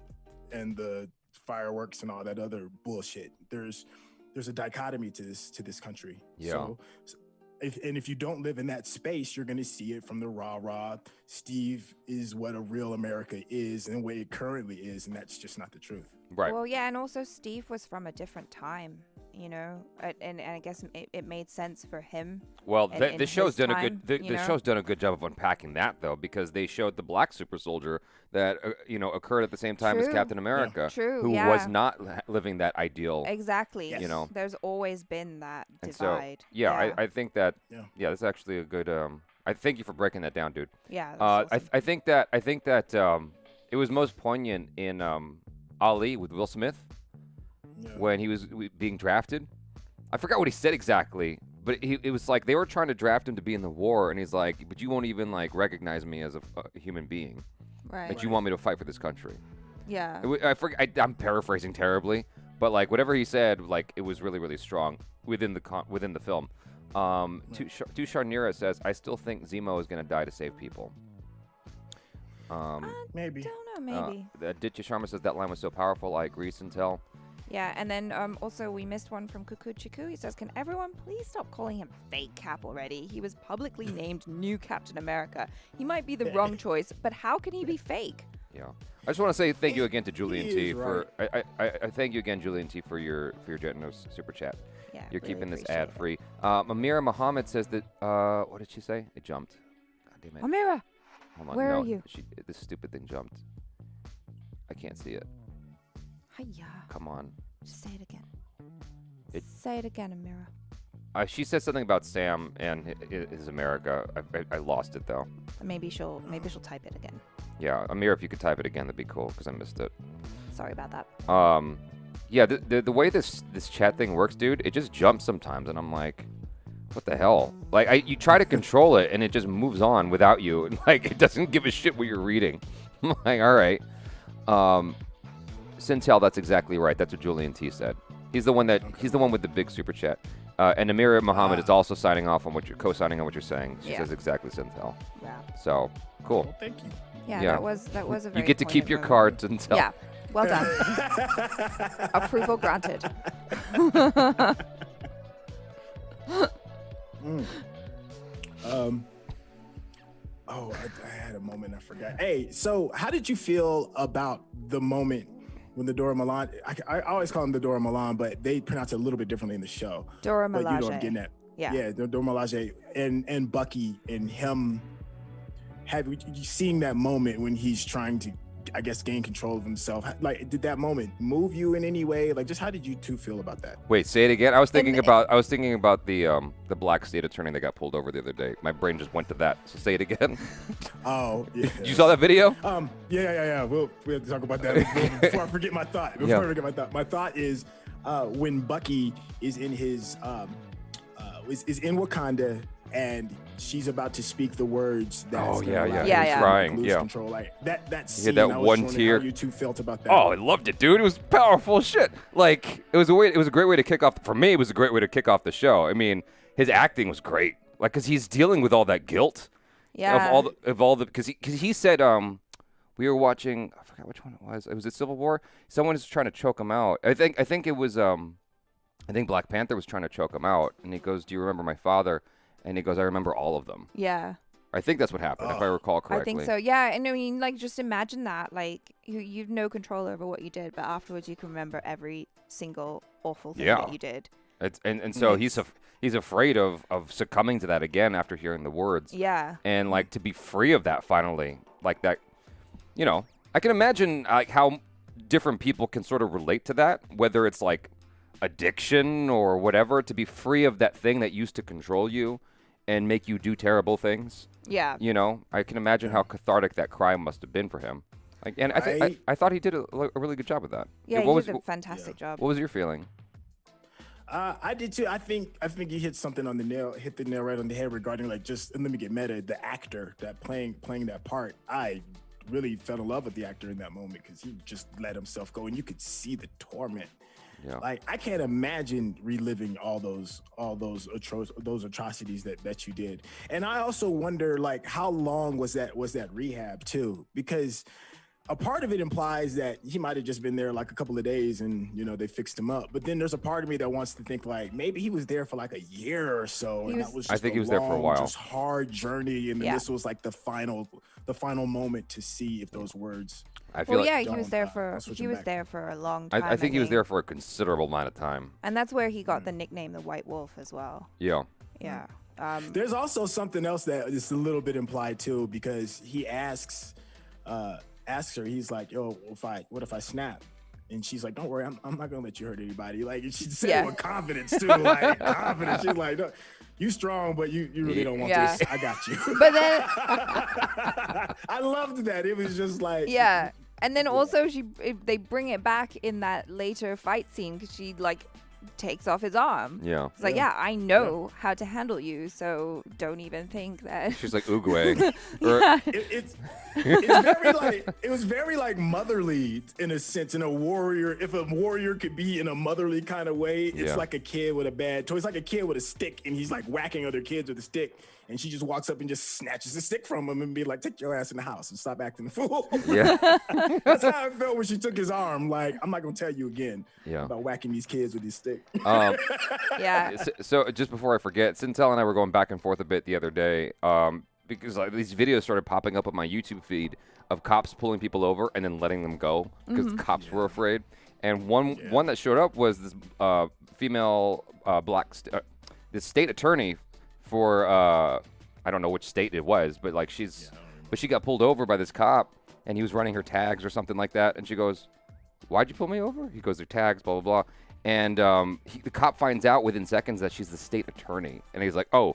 and the fireworks and all that other bullshit. There's a dichotomy to this country. Yeah. So if you don't live in that space, you're going to see it from the rah-rah. Steve is what a real America is and the way it currently is, and that's just not the truth. Right. Well, yeah, and also Steve was from a different time, and I guess it made sense for him. Well, in the show's his done time, the show's done a good job of unpacking that, though, because they showed the black super soldier that occurred at the same time as True. Captain America, True, who yeah. was not living that ideal. Exactly. Yes. You know. There's always been that And so, divide. I think that Yeah. that's actually a good. I thank you for breaking that down, dude. Yeah. That's awesome. I think that it was most poignant in Ali with Will Smith Yeah. when he was being drafted. I forgot what he said exactly, but it was like they were trying to draft him to be in the war, and he's like, "But you won't even like recognize me as a human being. right. That you want me to fight for this country." Yeah. I'm paraphrasing terribly, but like whatever he said, like it was really, really strong within the film. Tusharnira says, "I still think Zemo is gonna die to save people." Maybe. Don't know. Maybe. Ditya Sharma says that line was so powerful. I agree, Syntell. Yeah, and then also we missed one from Cuckoo Chiku. He says, "Can everyone please stop calling him Fake Cap already? He was publicly named new Captain America. He might be the wrong choice, but how can he be fake?" Yeah. I just want to say thank you again to Julian He T is for I thank you again, Julian T, for your generous super chat. Yeah, You're really keeping this appreciate ad it. free. Amira Muhammad says that what did she say? It jumped. God damn it. Amira, Hold on. where no, are you? This stupid thing jumped. I can't see it. Hiya. Come on. Just say it again. It- Say it again, Amira. She said something about Sam and his America. I lost it though. Maybe she'll type it again. Yeah, Amir, if you could type it again, that'd be cool because I missed it. Sorry about that. Yeah, the way this chat thing works, dude, it just jumps sometimes, and I'm like, what the hell? Like, you try to control it, and it just moves on without you, and like it doesn't give a shit what you're reading. I'm like, all right. Syntell, that's exactly right. That's what Julian T said. He's the one with the big super chat. And Amira Muhammad is also signing off on what you're co-signing on what you're saying. She says exactly Syntell. Yeah. So cool. Well, thank you. Yeah, Yeah. that was a very You get to keep poignant your moment. cards until. Yeah. Well done. Approval granted. I had a moment I forgot. Hey, so how did you feel about the moment when the Dora Milan? I always call him the Dora Milan, but they pronounce it a little bit differently in the show. Dora But you know what I'm Milaje. getting at. Yeah. the Dora Milaje and Bucky and him seeing that moment when he's trying to, I guess, gain control of himself. Like, did that moment move you in any way? Like, just how did you two feel about that? Wait, say it again. I was thinking about the black state attorney that got pulled over the other day. My brain just went to that. So say it again. Oh, yeah. You saw that video? Yeah. We'll talk about that before I forget my thought. My thought is when Bucky is in his is in Wakanda and she's about to speak the words that Oh, yeah. Yeah. Crying. lose Yeah. control. Like that scene. had that I was one wondering tear. How you two felt about that? Oh, I loved it, dude. It was powerful shit. Like it was a great way to kick off. For me, it was a great way to kick off the show. I mean, his acting was great. Like, cause he's dealing with all that guilt. Yeah. Of all the because he said we were watching. I forgot which one it was. It was Civil War. Someone was trying to choke him out. I think it was I think Black Panther was trying to choke him out, and he goes, "Do you remember my father?" And he goes, "I remember all of them." Yeah. I think that's what happened, if I recall correctly. I think so. Yeah, and I mean, like, just imagine that. Like, you've no control over what you did, but afterwards you can remember every single awful thing that you did. So he's afraid of succumbing to that again after hearing the words. Yeah. And like to be free of that finally, like that, you know, I can imagine like how different people can sort of relate to that, whether it's like addiction or whatever, to be free of that thing that used to control you and make you do terrible things. Yeah. You know, I can imagine how cathartic that crime must have been for him. Like, and I thought he did a really good job with that. Yeah, What he did a fantastic job. What was your feeling? I did too. I think you hit something on the nail, hit the nail right on the head regarding like just, and let me get meta, the actor that playing that part. I really fell in love with the actor in that moment because he just let himself go, and you could see the torment. Yeah. Like, I can't imagine reliving all those atrocities that you did. And I also wonder, like, how long was that rehab too? Because a part of it implies that he might have just been there like a couple of days and, you know, they fixed him up. But then there's a part of me that wants to think like maybe he was there for like a year or so. And that was just I think he was there for a while. Just hard journey. And then this was like the final moment to see if those words. I feel he was there for a long time. I think he was there for a considerable amount of time. And that's where he got the nickname the White Wolf as well. Yeah. Yeah. There's also something else that is a little bit implied too, because he asks her, he's like, "Yo, what if I snap?" And she's like, "Don't worry, I'm not gonna let you hurt anybody." Like, she said it with confidence too, like confidence. She's like, "No, you strong, but you really don't want this. I got you." But then I loved that. It was just like, yeah. And then also they bring it back in that later fight scene because she like takes off his arm. Yeah. It's like, I know how to handle you, so don't even think that. She's like Oogway. It was very like motherly in a sense, in a warrior. If a warrior could be in a motherly kind of way, it's like a kid with a bad toy. It's like a kid with a stick and he's like whacking other kids with a stick. And she just walks up and just snatches the stick from him and be like, take your ass in the house and stop acting the fool. Yeah. That's how I felt when she took his arm. Like, I'm not going to tell you again Yeah. about whacking these kids with these stick. Yeah. So just before I forget, Syntell and I were going back and forth a bit the other day because like, these videos started popping up on my YouTube feed of cops pulling people over and then letting them go because the cops were afraid. And one that showed up was this female this state attorney for I don't know which state it was, but like but she got pulled over by this cop and he was running her tags or something like that. And she goes, "Why'd you pull me over?" He goes, "They're tags, blah blah blah." And the cop finds out within seconds that she's the state attorney, and he's like, "Oh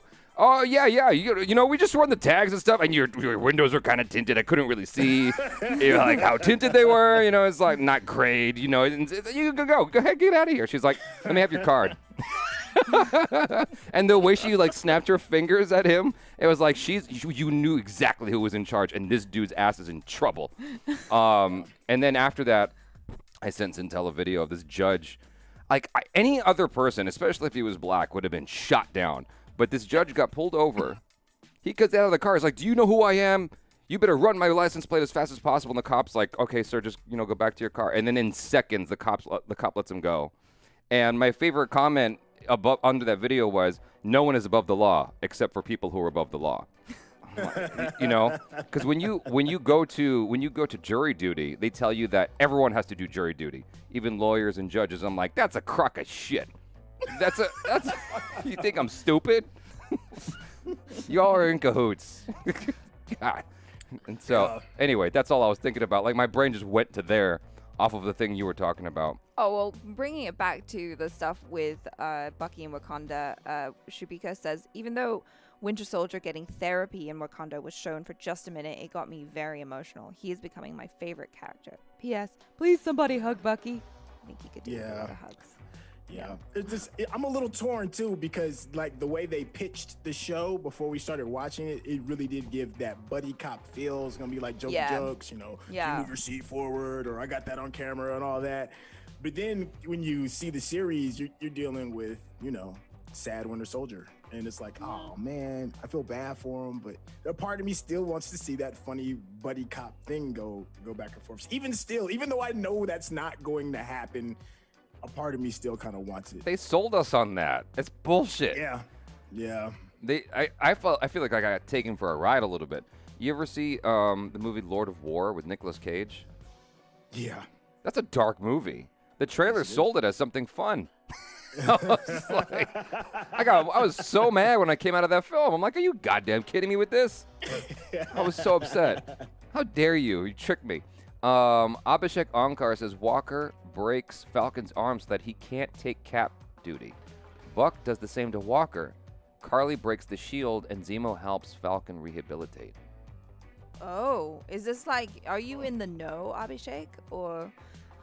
yeah, you know, we just run the tags and stuff, and your windows are kind of tinted. I couldn't really see, like how tinted they were. You know, it's like not great. You know, and you go ahead, get out of here." She's like, "Let me have your card." And the way she like snapped her fingers at him, it was like you knew exactly who was in charge, and this dude's ass is in trouble. And then after that, I sent Syntell a video of this judge. Like any other person, especially if he was black, would have been shot down. But this judge got pulled over. He gets out of the car. He's like, "Do you know who I am? You better run my license plate as fast as possible." And the cop's like, "Okay, sir, just go back to your car." And then in seconds, the cop lets him go. And my favorite comment under that video was, "No one is above the law except for people who are above the law." Because when you go to jury duty, they tell you that everyone has to do jury duty, even lawyers and judges. I'm like, that's a crock of shit. That's you think I'm stupid? Y'all are in cahoots. God. And so anyway, that's all I was thinking about. Like my brain just went to there off of the thing you were talking about. Oh, well, bringing it back to the stuff with Bucky and Wakanda, Shubika says, even though Winter Soldier getting therapy in Wakanda was shown for just a minute, it got me very emotional. He is becoming my favorite character. P.S. Please somebody hug Bucky. I think he could do a lot of hugs. Yeah. It's just, I'm a little torn too because like the way they pitched the show before we started watching it, it really did give that buddy cop feel. It's gonna be like jokes, you move your seat forward, or I got that on camera and all that. But then when you see the series, you're dealing with, sad Winter Soldier. And it's like, oh man, I feel bad for him, but a part of me still wants to see that funny buddy cop thing go back and forth. Even though I know that's not going to happen, a part of me still kind of wants it. They sold us on that. It's bullshit. Yeah. I feel like I got taken for a ride a little bit. You ever see the movie Lord of War with Nicolas Cage? Yeah. That's a dark movie. The trailer sold it as something fun. I was so mad when I came out of that film. I'm like, are you goddamn kidding me with this? I was so upset. How dare you? You tricked me. Abhishek Ankar says Walker breaks Falcon's arm so that he can't take Cap duty. Buck does the same to Walker. Carly breaks the shield and Zemo helps Falcon rehabilitate. Oh, is this like, are you in the know, Abhishek? Or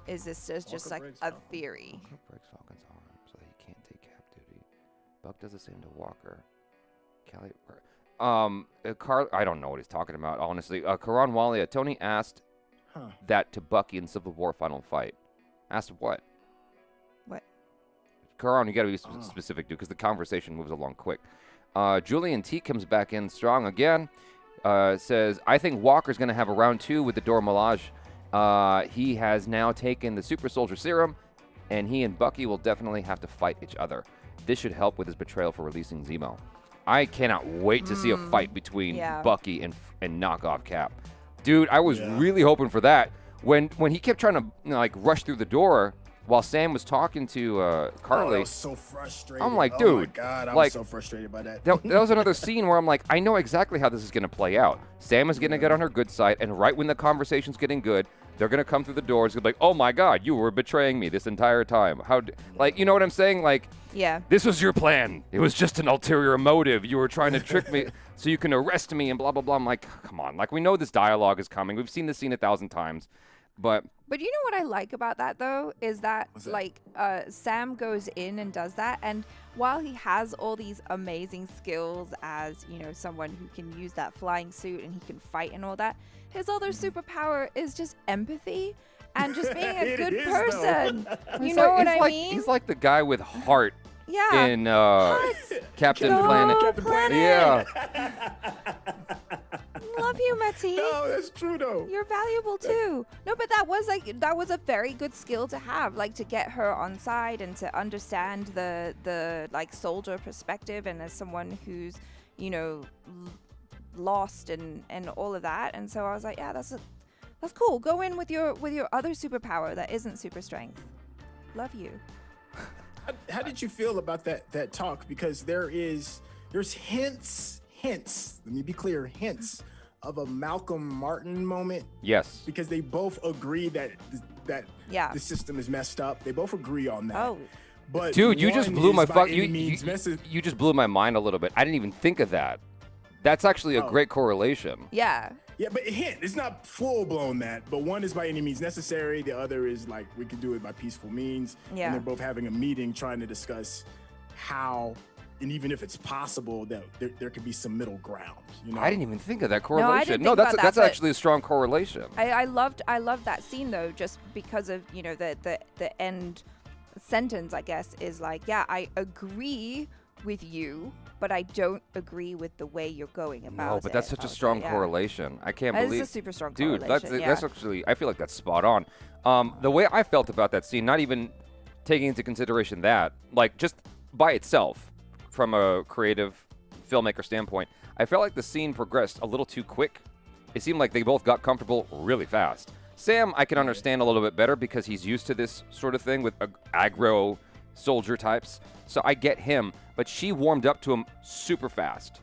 is this just like a theory? Walker breaks Falcon's arm so that he can't take Cap duty. Buck does the same to Walker. I don't know what he's talking about, honestly. Karan Walia, Tony asked that to Bucky in Civil War final fight. Asked what? What? Karan, you got to be specific, dude, because the conversation moves along quick. Julian T comes back in strong again. Says, I think Walker's going to have a round 2 with the Dora Milaje. He has now taken the Super Soldier Serum, and he and Bucky will definitely have to fight each other. This should help with his betrayal for releasing Zemo. I cannot wait to see a fight between Bucky and knockoff Cap. Dude, I was really hoping for that. When he kept trying to rush through the door while Sam was talking to Carly. I was so frustrated. I'm like, dude. Oh my God, I was so frustrated by that. That was another scene where I'm like, I know exactly how this is going to play out. Sam is going to get on her good side, and right when the conversation's getting good, they're going to come through the doors and be like, oh my God, you were betraying me this entire time. You know what I'm saying? This was your plan. It was just an ulterior motive. You were trying to trick me so you can arrest me and blah, blah, blah. I'm like, come on. We know this dialogue is coming. We've seen this scene 1,000 times. But you know what I like about that, though, is that, Sam goes in and does that. And while he has all these amazing skills as, someone who can use that flying suit and he can fight and all that, his other superpower is just empathy and just being a good person. You know what I mean? He's like the guy with heart Yeah. in Hugs. Captain Go Planet. Captain Planet. Yeah. Love you, Matty. No, that's true though. You're valuable too. No, but that was a very good skill to have, like to get her on side and to understand the like soldier perspective, and as someone who's, you know, lost and all of that. And so I was like, yeah, that's cool. Go in with your other superpower that isn't super strength. Love you. How did you feel about that talk? Because there's hints. Let me be clear, hints of a Malcolm Martin moment. Yes. Because they both agree that Yeah. the system is messed up. They both agree on that. Oh. But Dude, you just one blew is my by any means you just blew my mind a little bit. I didn't even think of that. That's actually a great correlation. Yeah. Yeah, but a hint. It's not full blown that, but one is by any means necessary. The other is like we can do it by peaceful means. Yeah. And they're both having a meeting trying to discuss how, and even if it's possible that there could be some middle ground. You know. I didn't even think of that correlation. didn't No, think about that's that, but actually a strong correlation. I loved that scene though, just because of, you know, the end sentence, I guess, is like, yeah, I agree with you, but I don't agree with the way you're going about it. No, but that's such a I was strong like, yeah. correlation. I can't That believe. is a super strong Dude, correlation. that's actually. I feel like that's spot on. The way I felt about that scene, not even taking into consideration that, like just by itself, from a creative filmmaker standpoint, I felt like the scene progressed a little too quick. It seemed like they both got comfortable really fast. Sam, I can understand a little bit better because he's used to this sort of thing with aggro soldier types. So I get him, but she warmed up to him super fast.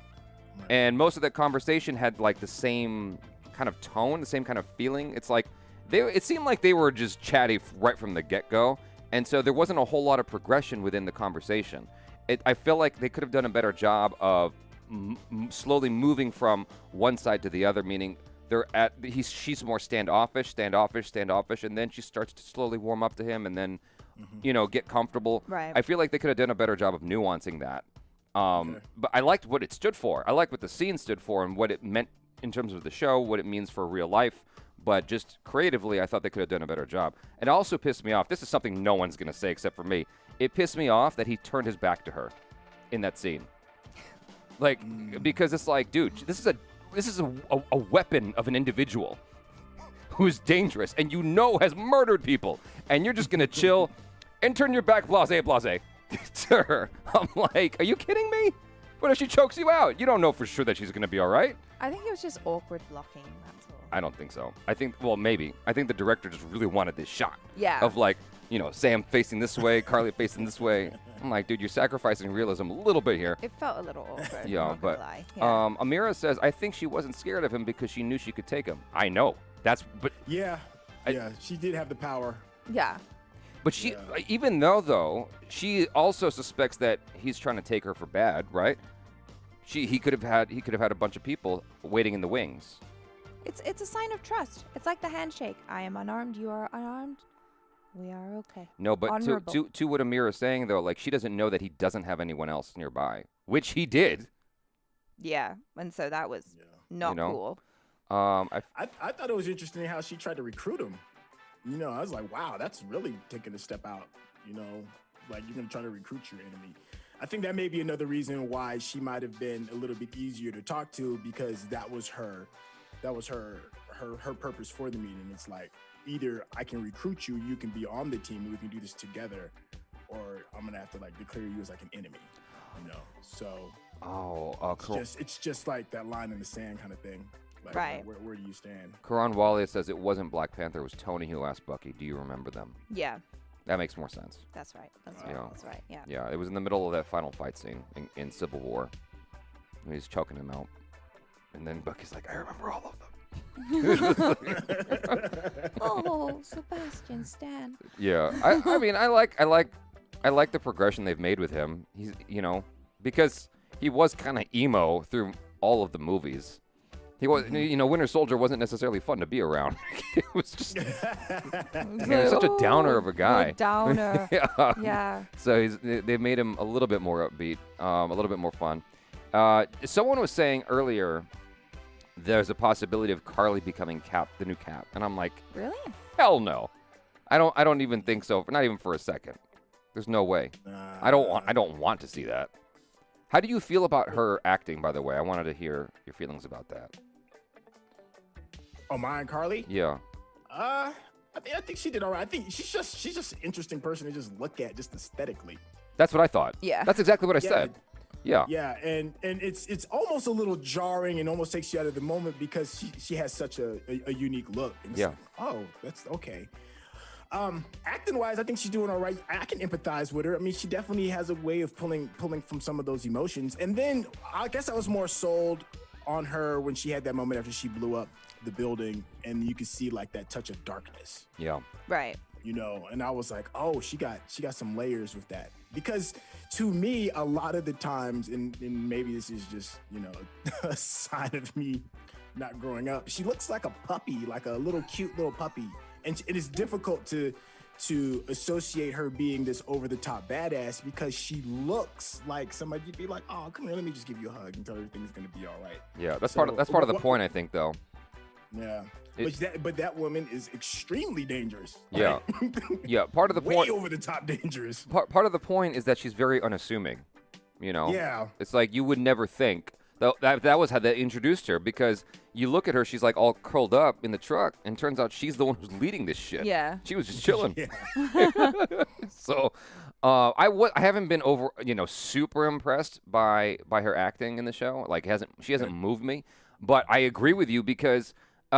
And most of that conversation had like the same kind of tone, the same kind of feeling. It's like it seemed like they were just chatty right from the get-go. And so there wasn't a whole lot of progression within the conversation. I feel like they could have done a better job of slowly moving from one side to the other, meaning she's more standoffish, and then she starts to slowly warm up to him, and then you know, get comfortable. Right. I feel like they could have done a better job of nuancing that. But I liked what it stood for. I liked what the scene stood for and what it meant in terms of the show, what it means for real life. But just creatively, I thought they could have done a better job. It also pissed me off. This is something no one's going to say except for me. It pissed me off that he turned his back to her in that scene. Like, because it's like, dude, this is a weapon of an individual who is dangerous and you know has murdered people. And you're just going to chill and turn your back blase to her. I'm like, are you kidding me? What if she chokes you out? You don't know for sure that she's going to be all right. I think it was just awkward blocking, that's all. I don't think so. I think, well, maybe. I think the director just really wanted this shot. Yeah. Of like, you know, Sam facing this way, Carly facing this way. I'm like, dude, you're sacrificing realism a little bit here. It felt a little awkward. Yeah, not but gonna lie. Yeah. Amira says, I think she wasn't scared of him because she knew she could take him. I know. Yeah, she did have the power. Yeah. But she, even though, she also suspects that he's trying to take her for bad, right? He could have had a bunch of people waiting in the wings. It's a sign of trust. It's like the handshake. I am unarmed. You are unarmed. We are okay. No, but to what Amira is saying though, like she doesn't know that he doesn't have anyone else nearby, which he did. Yeah, and so that was not cool. I thought it was interesting how she tried to recruit him. You know, I was like, wow, that's really taking a step out. You know, like you're gonna try to recruit your enemy. I think that may be another reason why she might have been a little bit easier to talk to, because that was her purpose for the meeting. It's like, either I can recruit you, you can be on the team, and we can do this together, or I'm gonna have to like declare you as like an enemy. You know, so cool. It's just like that line in the sand kind of thing. Like, right. Where do you stand? Karan Walia says it wasn't Black Panther, it was Tony who asked Bucky, do you remember them? Yeah. That makes more sense. That's right. That's right. Yeah. Yeah, it was in the middle of that final fight scene in Civil War. He's choking him out. And then Bucky's like, I remember all of them. Oh, Sebastian Stan. Yeah. I mean, I like the progression they've made with him. He's, you know, because he was kind of emo through all of the movies. He was, you know, Winter Soldier wasn't necessarily fun to be around. It was just, he was such a downer of a guy. A downer. Yeah. So they made him a little bit more upbeat, a little bit more fun. Someone was saying earlier, there's a possibility of Carly becoming Cap, the new Cap, and I'm like, really? hell no. I don't even think so. Not even for a second. There's no way. I don't want to see that. How do you feel about her acting, by the way? I wanted to hear your feelings about that. Oh, mine, Carly? Yeah. I think she did all right. I think she's just an interesting person to just look at, just aesthetically. That's what I thought. Yeah. That's exactly what I said. Yeah. Yeah, and it's almost a little jarring and almost takes you out of the moment because she has such a unique look. And it's Yeah. like, oh, that's okay. Acting wise, I think she's doing all right. I can empathize with her. I mean, she definitely has a way of pulling from some of those emotions. And then I guess I was more sold on her when she had that moment after she blew up the building, and you could see like that touch of darkness. Yeah. Right. You know, and I was like, oh, she got some layers with that. Because to me, a lot of the times, and maybe this is just, you know, a sign of me not growing up, she looks like a puppy, like a little cute little puppy. And it is difficult to associate her being this over-the-top badass because she looks like somebody you'd be like, oh, come here, let me just give you a hug and tell everything's gonna be all right. Yeah, that's part of the point, I think, though. Yeah. But that woman is extremely dangerous. Yeah. Yeah, part of the way point. over the top dangerous. Part of the point is that she's very unassuming. You know. Yeah. It's like you would never think. That was how they introduced her, because you look at her, she's like all curled up in the truck, and turns out she's the one who's leading this shit. Yeah. She was just chilling. Yeah. So, I haven't been super impressed by her acting in the show. Like she hasn't moved me, but I agree with you because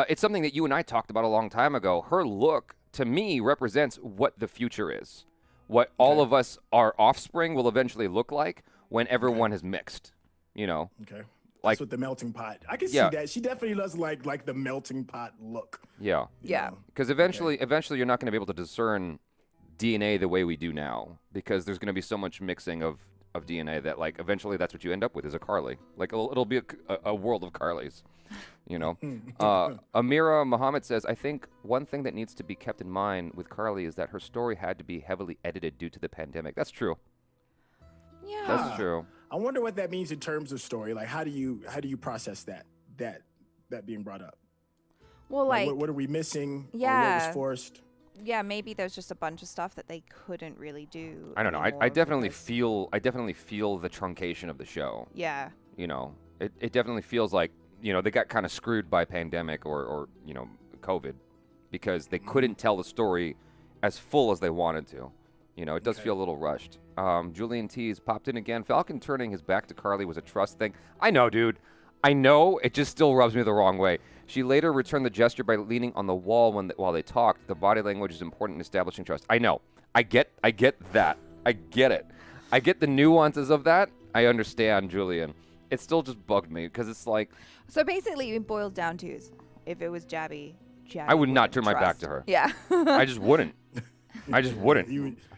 it's something that you and I talked about a long time ago. Her look to me represents what the future is, what all of us, our offspring, will eventually look like when everyone has mixed. You know. Okay. Like, that's with the melting pot. I can see that. She definitely does like the melting pot look. Yeah. Yeah. Because eventually you're not going to be able to discern DNA the way we do now, because there's going to be so much mixing of DNA that like eventually that's what you end up with is a Carly. Like it'll be a world of Carlys. You know. Amira Muhammad says, I think one thing that needs to be kept in mind with Carly is that her story had to be heavily edited due to the pandemic. That's true. Yeah. That's true. I wonder what that means in terms of story. Like, how do you process that being brought up? Well, like what are we missing? Yeah. Or what was forced? Yeah, maybe there's just a bunch of stuff that they couldn't really do. I don't know. I definitely feel the truncation of the show. Yeah. You know, it definitely feels like, you know, they got kind of screwed by pandemic or you know, COVID, because they couldn't tell the story as full as they wanted to. You know, it does feel a little rushed. Julian T's popped in again. Falcon turning his back to Carly was a trust thing. I know, dude. I know. It just still rubs me the wrong way. She later returned the gesture by leaning on the wall while they talked. The body language is important in establishing trust. I know. I get that. I get it. I get the nuances of that. I understand, Julian. It still just bugged me because it's like. So basically, it boils down to if it was Jaby I would not turn trust. my back to her. Yeah. I just wouldn't.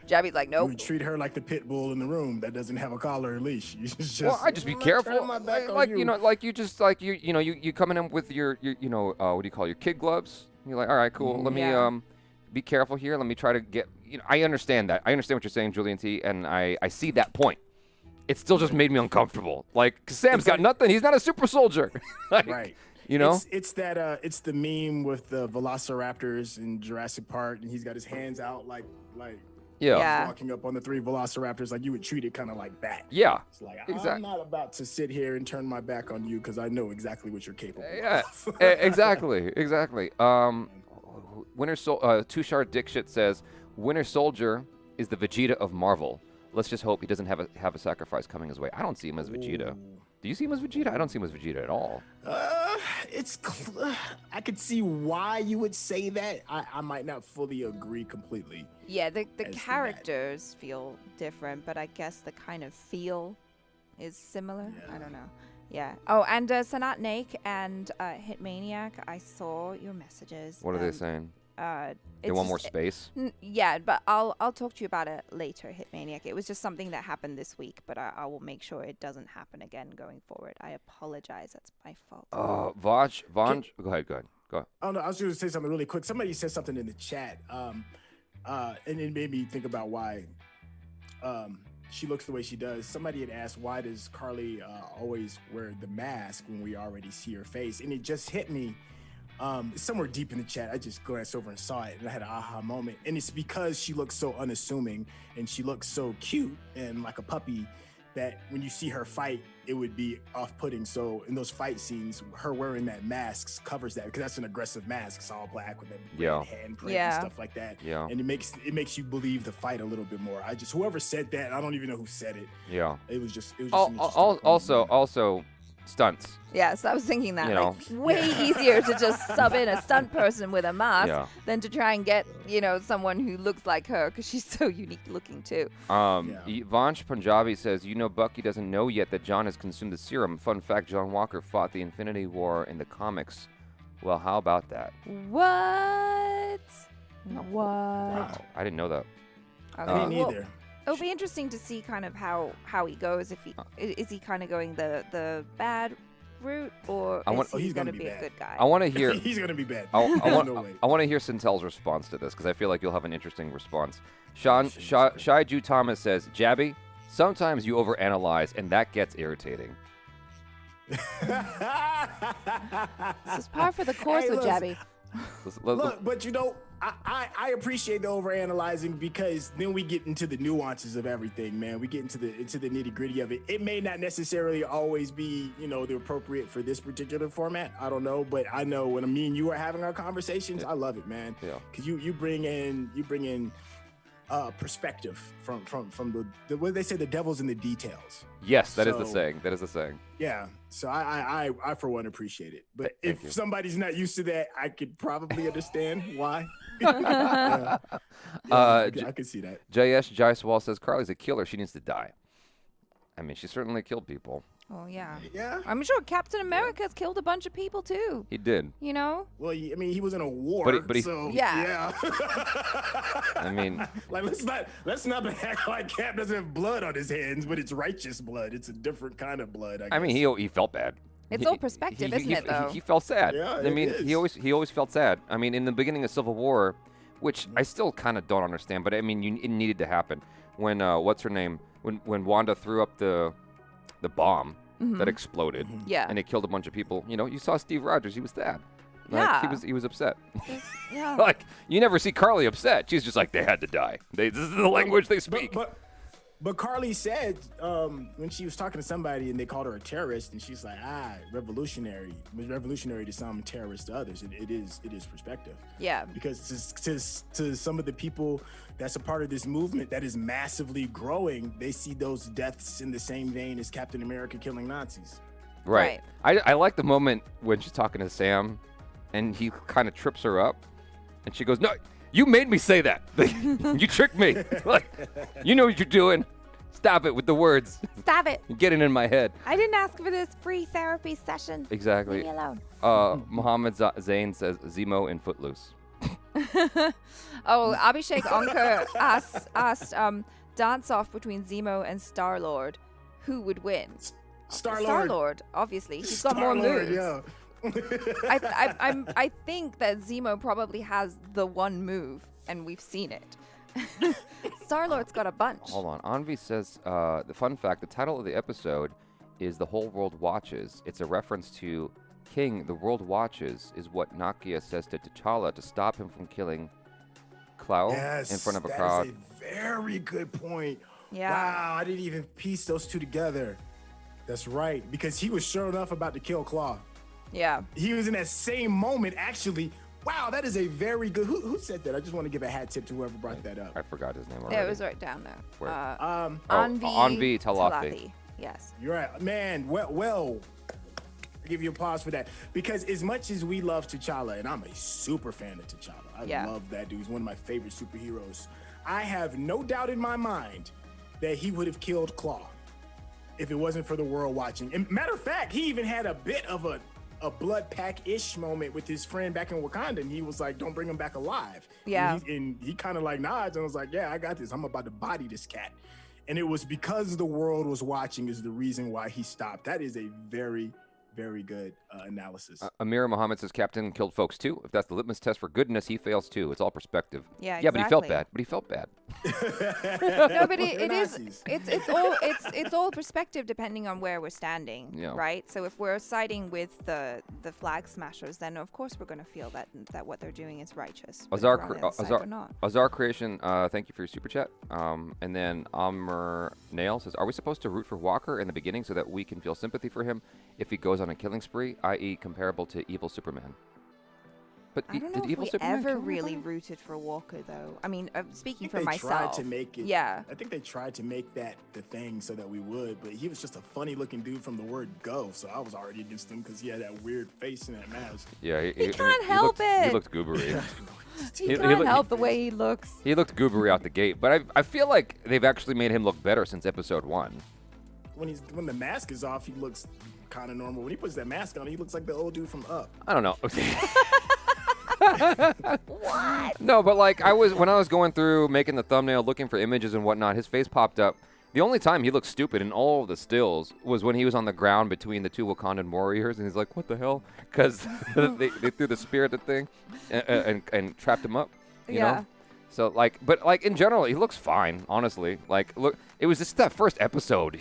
Jaby's like, nope. You would treat her like the pit bull in the room that doesn't have a collar or leash. You just, well, I just be careful. Like you know, like you just like you coming in with your you know what do you call your kid gloves? You're like, all right, cool. Let me be careful here. Let me try to get. You know, I understand that. I understand what you're saying, Julian T, and I see that point. It still just made me uncomfortable. Like, 'cause Sam's got nothing. He's not a super soldier. Like, right. You know, it's it's the meme with the velociraptors in Jurassic Park, and he's got his hands out like. Yeah. Walking up on the three velociraptors, like you would treat it kind of like that. Yeah. It's like, exactly. I'm not about to sit here and turn my back on you because I know exactly what you're capable of. Exactly. Tushar Dixit says, Winter Soldier is the Vegeta of Marvel. Let's just hope he doesn't have a sacrifice coming his way. I don't see him as Vegeta. Ooh. Do you see him as Vegeta? I don't see him as Vegeta at all. I could see why you would say that. I might not fully agree completely. Yeah, the characters feel different, but I guess the kind of feel is similar. Yeah. I don't know. Yeah. Oh, and Sanat Naik and Hitmaniac, I saw your messages. What are they saying? They It's want more just- space? Yeah, but I'll talk to you about it later, Hitmaniac. It was just something that happened this week, but I will make sure it doesn't happen again going forward. I apologize. That's my fault. Vaughn, go ahead. Oh no, I was going to say something really quick. Somebody said something in the chat, and it made me think about why she looks the way she does. Somebody had asked, why does Carly always wear the mask when we already see her face? And it just hit me. somewhere deep in the chat, I just glanced over and saw it, and I had an aha moment. And it's because she looks so unassuming and she looks so cute and like a puppy that when you see her fight, it would be off-putting. So in those fight scenes, her wearing that mask covers that, because that's an aggressive mask. It's all black with a red handprint and stuff like that. Yeah. And it makes you believe the fight a little bit more. Whoever said that, I don't even know who said it. Yeah. It was just an interesting point. Also stunts. Yes, I was thinking that. You like, way easier to just sub in a stunt person with a mask than to try and get, someone who looks like her, because she's so unique looking too. Vansh Punjabi says, Bucky doesn't know yet that John has consumed the serum. Fun fact, John Walker fought the Infinity War in the comics. Well, how about that? What? Wow. I didn't know that. I didn't either. It'll be interesting to see kind of how he goes. If is he kind of going the bad route, or is he going to be a good guy? I want to hear. He's going to be bad. I want to hear Syntell's response to this, because I feel like you'll have an interesting response. Shai Ju Thomas says, Jaby, sometimes you overanalyze, and that gets irritating. This is par for the course with Jaby. Look, but I appreciate the overanalyzing, because then we get into the nuances of everything, man. We get into the nitty gritty of it. It may not necessarily always be, the appropriate for this particular format. I don't know, but I know when me and you are having our conversations, I love it, man. Yeah. Because you bring in perspective from the what they say, the devil's in the details. Yes, that is the saying. That is the saying. Yeah. So I for one appreciate it. But if somebody's not used to that, I could probably understand why. I could see that. JS Jaiswal says Carly's a killer. She needs to die. I mean, she certainly killed people. Oh, yeah. Yeah. I'm sure Captain America's killed a bunch of people, too. He did. Well, he was in a war, but so yeah. I mean, like, let's not act like Cap doesn't have blood on his hands, but it's righteous blood. It's a different kind of blood, I guess. I mean, he felt bad. It's all perspective, isn't it, though? He felt sad. Yeah, I mean, he always felt sad. I mean, in the beginning of Civil War, which I still kind of don't understand, but I mean, it needed to happen. When what's her name? When Wanda threw up the bomb that exploded, and it killed a bunch of people. You saw Steve Rogers; he was sad. Like, he was upset. Yeah. Like, you never see Carly upset. She's just like, they had to die. This is the language they speak. But Carly said when she was talking to somebody and they called her a terrorist, and she's like, revolutionary. It was revolutionary to some, terrorist to others. It is perspective. Yeah. Because to some of the people that's a part of this movement that is massively growing, they see those deaths in the same vein as Captain America killing Nazis. Right. I like the moment when she's talking to Sam, and he kind of trips her up, and she goes, "No, you made me say that. You tricked me. Like, you know what you're doing. Stop it with the words. Stop it. You're getting in my head." I didn't ask for this free therapy session. Exactly. Leave me alone. Mohammed Zain says Zemo in Footloose. Abhishek Onker asked dance off between Zemo and Star-Lord. Who would win? Star-Lord, obviously. He's got more moves. Yeah. I think that Zemo probably has the one move, and we've seen it. Star-Lord's got a bunch. Hold on. Anvi says, the fun fact, the title of the episode is The Whole World Watches. It's a reference to King, the world watches, is what Nakia says to T'Challa to stop him from killing Clow in front of a crowd. That's a very good point. Yeah. Wow, I didn't even piece those two together. That's right, because he was sure enough about to kill Claw. Yeah. He was in that same moment, actually. Wow, that is a very good. Who said that? I just want to give a hat tip to whoever brought that up. I forgot his name already. Yeah, it was right down there. Where? Anvi Talafi. Yes. You're right, man. Well, I give you applause for that, because as much as we love T'Challa, and I'm a super fan of T'Challa, I love that dude. He's one of my favorite superheroes. I have no doubt in my mind that he would have killed Claw if it wasn't for the world watching. And matter of fact, he even had a bit of a blood pack-ish moment with his friend back in Wakanda, and he was like, don't bring him back alive. Yeah. And he kind of like nods and was like, yeah, I got this. I'm about to body this cat. And it was because the world was watching is the reason why he stopped. That is a very, very good analysis. Amira Muhammad says Captain killed folks too. If that's the litmus test for goodness, he fails too. It's all perspective. Yeah, Yeah, but he felt exactly. bad. No, but They're it is. Nazis. It's all perspective depending on where we're standing, Yeah. right? So if we're siding with the flag smashers, then of course we're going to feel that what they're doing is righteous. whether Azar, we're on the other side or not. Azar Creation, thank you for your super chat. And then Amr Nail says, are we supposed to root for Walker in the beginning so that we can feel sympathy for him if he goes on a killing spree, i.e. comparable to evil Superman? But I don't know did if evil we Superman ever kill really anybody? rooted for Walker, though. I mean, speaking I for think they myself. tried to make it. Yeah. I think they tried to make that the thing so that we would, but he was just a funny-looking dude from the word "go," so I was already against him because he had that weird face and that mask. Yeah, He can't help He it. looked goobery. He He can't look- help the way he looks. He looked goobery out the gate, but I feel like they've actually made him look better since episode 1. When the mask is off, he looks kind of normal. When he puts that mask on, he looks like the old dude from Up. I don't know. What? No, but like when I was going through making the thumbnail, looking for images and whatnot, his face popped up. The only time he looked stupid in all of the stills was when he was on the ground between the two Wakandan warriors, and he's like, "What the hell?" Because they threw the spear at the thing and trapped him up. You Yeah. know? So but in general, he looks fine. Honestly, look, it was just that first episode.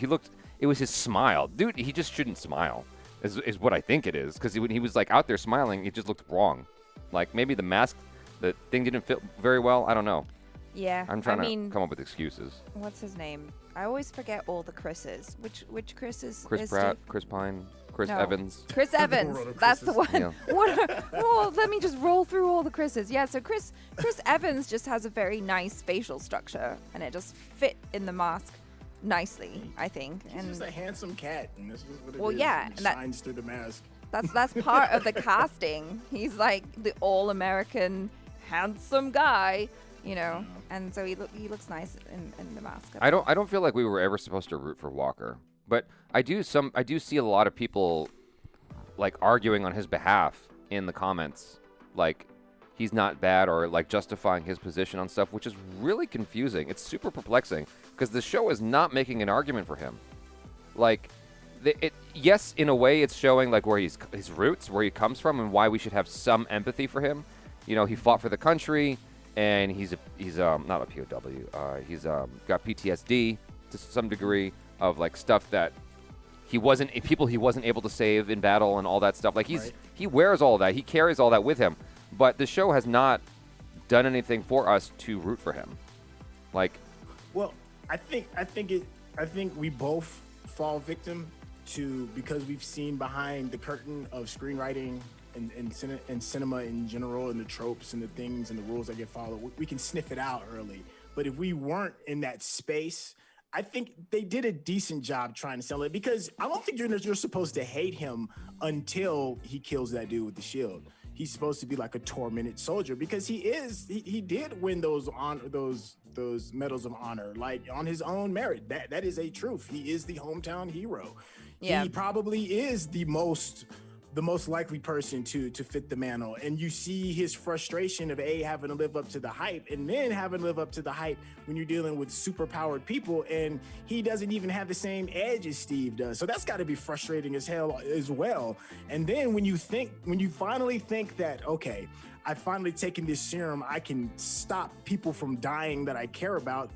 It was his smile, dude. He just shouldn't smile. Is what I think it is. Because when he was like out there smiling, it just looked wrong. Like maybe the mask, the thing didn't fit very well. I don't know. Yeah. I'm trying I to mean, come up with excuses. what's his name? I always forget all the Chris's. Which Chris is? Chris is Pratt, Steve? Chris Pine, Chris No. Evans. Chris Evans. Roll of That's the one. Chris's. Yeah. Oh, let me just roll through all the Chris's. Yeah, so Chris Evans just has a very nice facial structure, and it just fit in the mask nicely, I think. He's And just a handsome cat, and this is what it Well, is. yeah, He and that- shines through the mask. that's part of the casting. He's like the all-American handsome guy, you know. And so he looks nice in the mask. I don't feel like we were ever supposed to root for Walker, but I do see a lot of people like arguing on his behalf in the comments, like he's not bad or like justifying his position on stuff, which is really confusing. It's super perplexing because the show is not making an argument for him. Like, yes, in a way, it's showing like where his roots, where he comes from, and why we should have some empathy for him. You know, he fought for the country, and he's not a POW. He's got PTSD to some degree of like stuff that he wasn't able to save in battle and all that stuff. Like he wears all that, he carries all that with him. But the show has not done anything for us to root for him. Like, Well, I think we both fall victim to, because we've seen behind the curtain of screenwriting and cinema in general, and the tropes and the things and the rules that get followed. We can sniff it out early. But if we weren't in that space, I think they did a decent job trying to sell it, because I don't think you're supposed to hate him until he kills that dude with the shield. He's supposed to be like a tormented soldier, because he did win those medals of honor, like on his own merit. That is a truth. He is the hometown hero. Yeah. He probably is the most likely person to fit the mantle. And you see his frustration of having to live up to the hype, and then having to live up to the hype when you're dealing with super powered people, and he doesn't even have the same edge as Steve does. So that's got to be frustrating as hell as well. And then when you finally think that, okay, I've finally taken this serum, I can stop people from dying that I care about,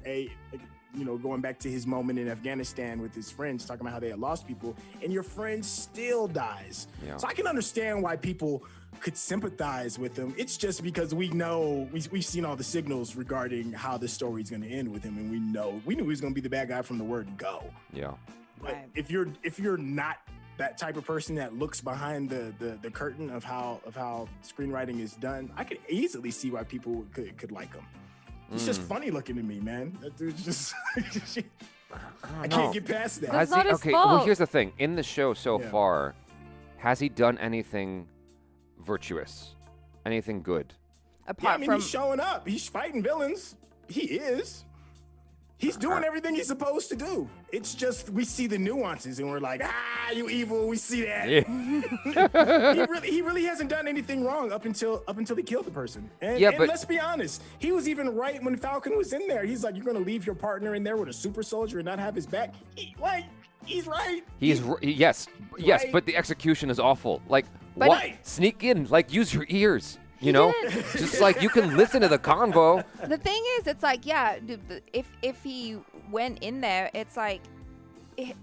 going back to his moment in Afghanistan with his friends, talking about how they had lost people, and your friend still dies. Yeah. So I can understand why people could sympathize with him. It's just because we know, we've seen all the signals regarding how the story's going to end with him, and we knew he was going to be the bad guy from the word go. yeah. But Right. if you're not that type of person that looks behind the curtain of how screenwriting is done, I could easily see why people could like him. He's just funny looking to me, man. That dude's just I can't get past that. That's not his Well, fault. here's the thing. In the show so Yeah. far, has he done anything virtuous? Anything good? apart from he's showing up. He's fighting villains. He is. He's doing everything he's supposed to do. It's just we see the nuances and we're like, you evil. We see that. He really hasn't done anything wrong up until he killed the person. And but let's be honest, he was even right when Falcon was in there. He's like, you're gonna leave your partner in there with a super soldier and not have his back. He's right. Yes, Right. but the execution is awful. Like, But- what? Sneak in. Like, use your ears. You know, just like you can listen to the convo. The thing is, it's like, yeah, if he went in there, it's like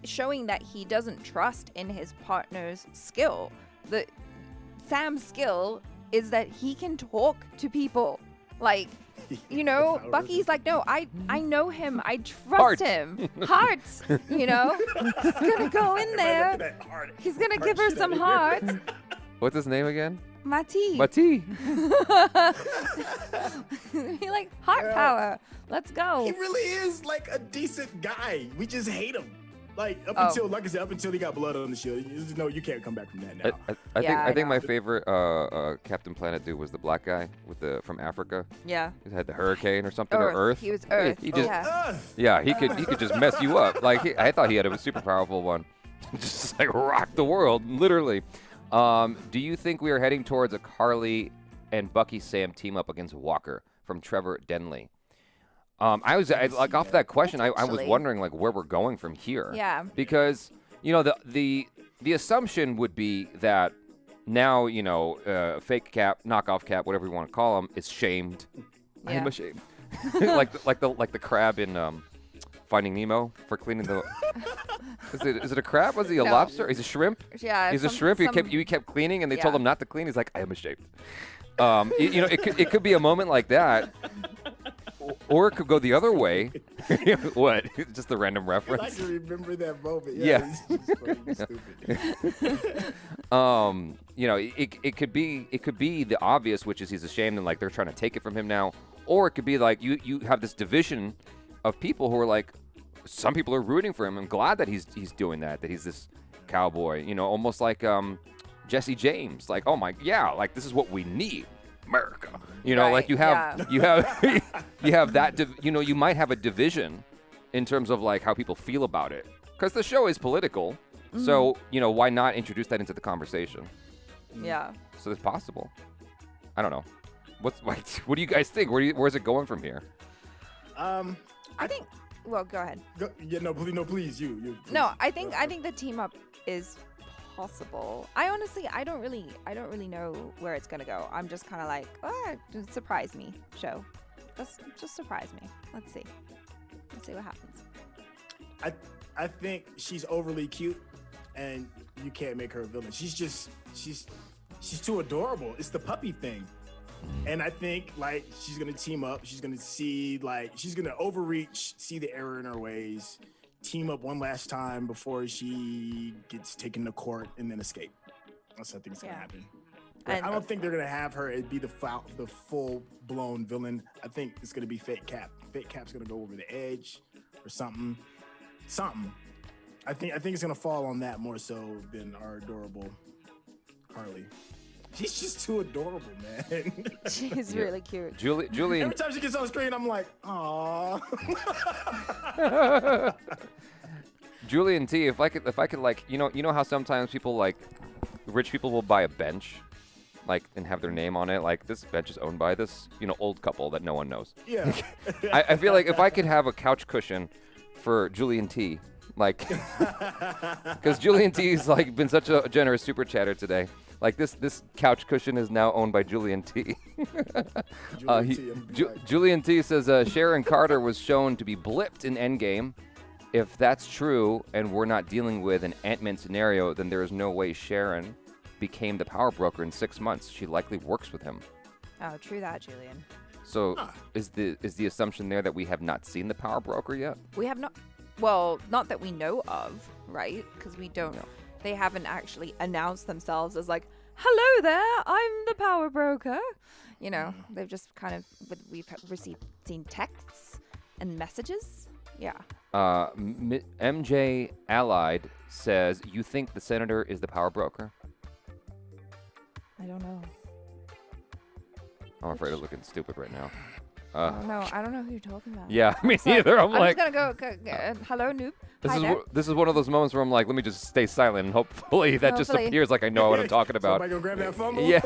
showing that he doesn't trust in his partner's skill. Sam's skill is that he can talk to people. Like, you know, Bucky's like, no, I know him. I trust him. Heart, you know. He's gonna go in there. He's gonna give her some heart. What's his name again? Mati. Mati. He like heart power. Let's go. He really is like a decent guy. We just hate him. Like until, like I said, up until he got blood on the shield. You just know you can't come back from that now. I think my favorite Captain Planet dude was the black guy from Africa. Yeah. He had the hurricane or something or Earth. He was Earth. He just he could just mess you up. Like I thought he had a super powerful one, just like rock the world, literally. Do you think we are heading towards a Carly and Bucky Sam team up against Walker from Trevor Denley? I was like off that question. I was wondering like where we're going from here. Yeah. Because you know the assumption would be that now fake Cap, knockoff Cap, whatever you want to call him, is shamed. Yeah. I am ashamed. like the crab in Finding Nemo for cleaning the. Is it a crab? Was he a lobster? He's a shrimp. Yeah. He's a shrimp. He kept cleaning, and they told him not to clean. He's like, I am ashamed. It could be a moment like that. Or it could go the other way. What? Just a random reference. I can remember that moment. Yeah. It's stupid. It could be the obvious, which is he's ashamed and like they're trying to take it from him now. Or it could be like you have this division of people who are like, some people are rooting for him. I'm glad that he's doing that he's this cowboy. Almost like Jesse James. Like, oh my, yeah, like this is what we need. America, right, like you have that. You might have a division in terms of like how people feel about it, because the show is political. Mm-hmm. So why not introduce that into the conversation? Yeah. So it's possible. I don't know. What do you guys think? Where's it going from here? I think. Well, go ahead. Please, you. No, I think the team up is possible. I don't really know where it's gonna go. I'm just kind of like, surprise me, show. Just surprise me. Let's see what happens. I think she's overly cute, and you can't make her a villain. She's too adorable. It's the puppy thing, and I think like she's gonna team up. She's gonna overreach, see the error in her ways. Team up one last time before she gets taken to court and then escape. That's what I think is gonna happen. I don't think they're gonna have her be the full-blown villain. I think it's gonna be fake Cap. Fake Cap's gonna go over the edge or something. I think it's gonna fall on that more so than our adorable Carly. She's just too adorable, man. She's really cute. Julie. Every time she gets on screen, I'm like, aww. Julian T, if I could like, you know how sometimes people like, rich people will buy a bench, like, and have their name on it. Like, this bench is owned by this, old couple that no one knows. Yeah. I feel like if I could have a couch cushion for Julian T, like, because Julian T's like been such a generous super chatter today. Like this couch cushion is now owned by Julian T. Julian T says Sharon Carter was shown to be blipped in Endgame. If that's true, and we're not dealing with an Ant-Man scenario, then there is no way Sharon became the power broker in 6 months. She likely works with him. Oh, true that, Julian. So is the assumption there that we have not seen the power broker yet? We have not. Well, not that we know of, right? Because we don't. No. They haven't actually announced themselves as like, hello there, I'm the power broker. They've just kind of, we've seen texts and messages. Yeah. MJ Allied says, you think the senator is the power broker? I don't know. I'm afraid of looking stupid right now. No, I don't know who you're talking about. Yeah, me neither. I'm like, just gonna go. Hello, noob. This is one of those moments where I'm like, let me just stay silent and hopefully that just appears like I know what I'm talking about. Somebody go grab that phone. Yeah.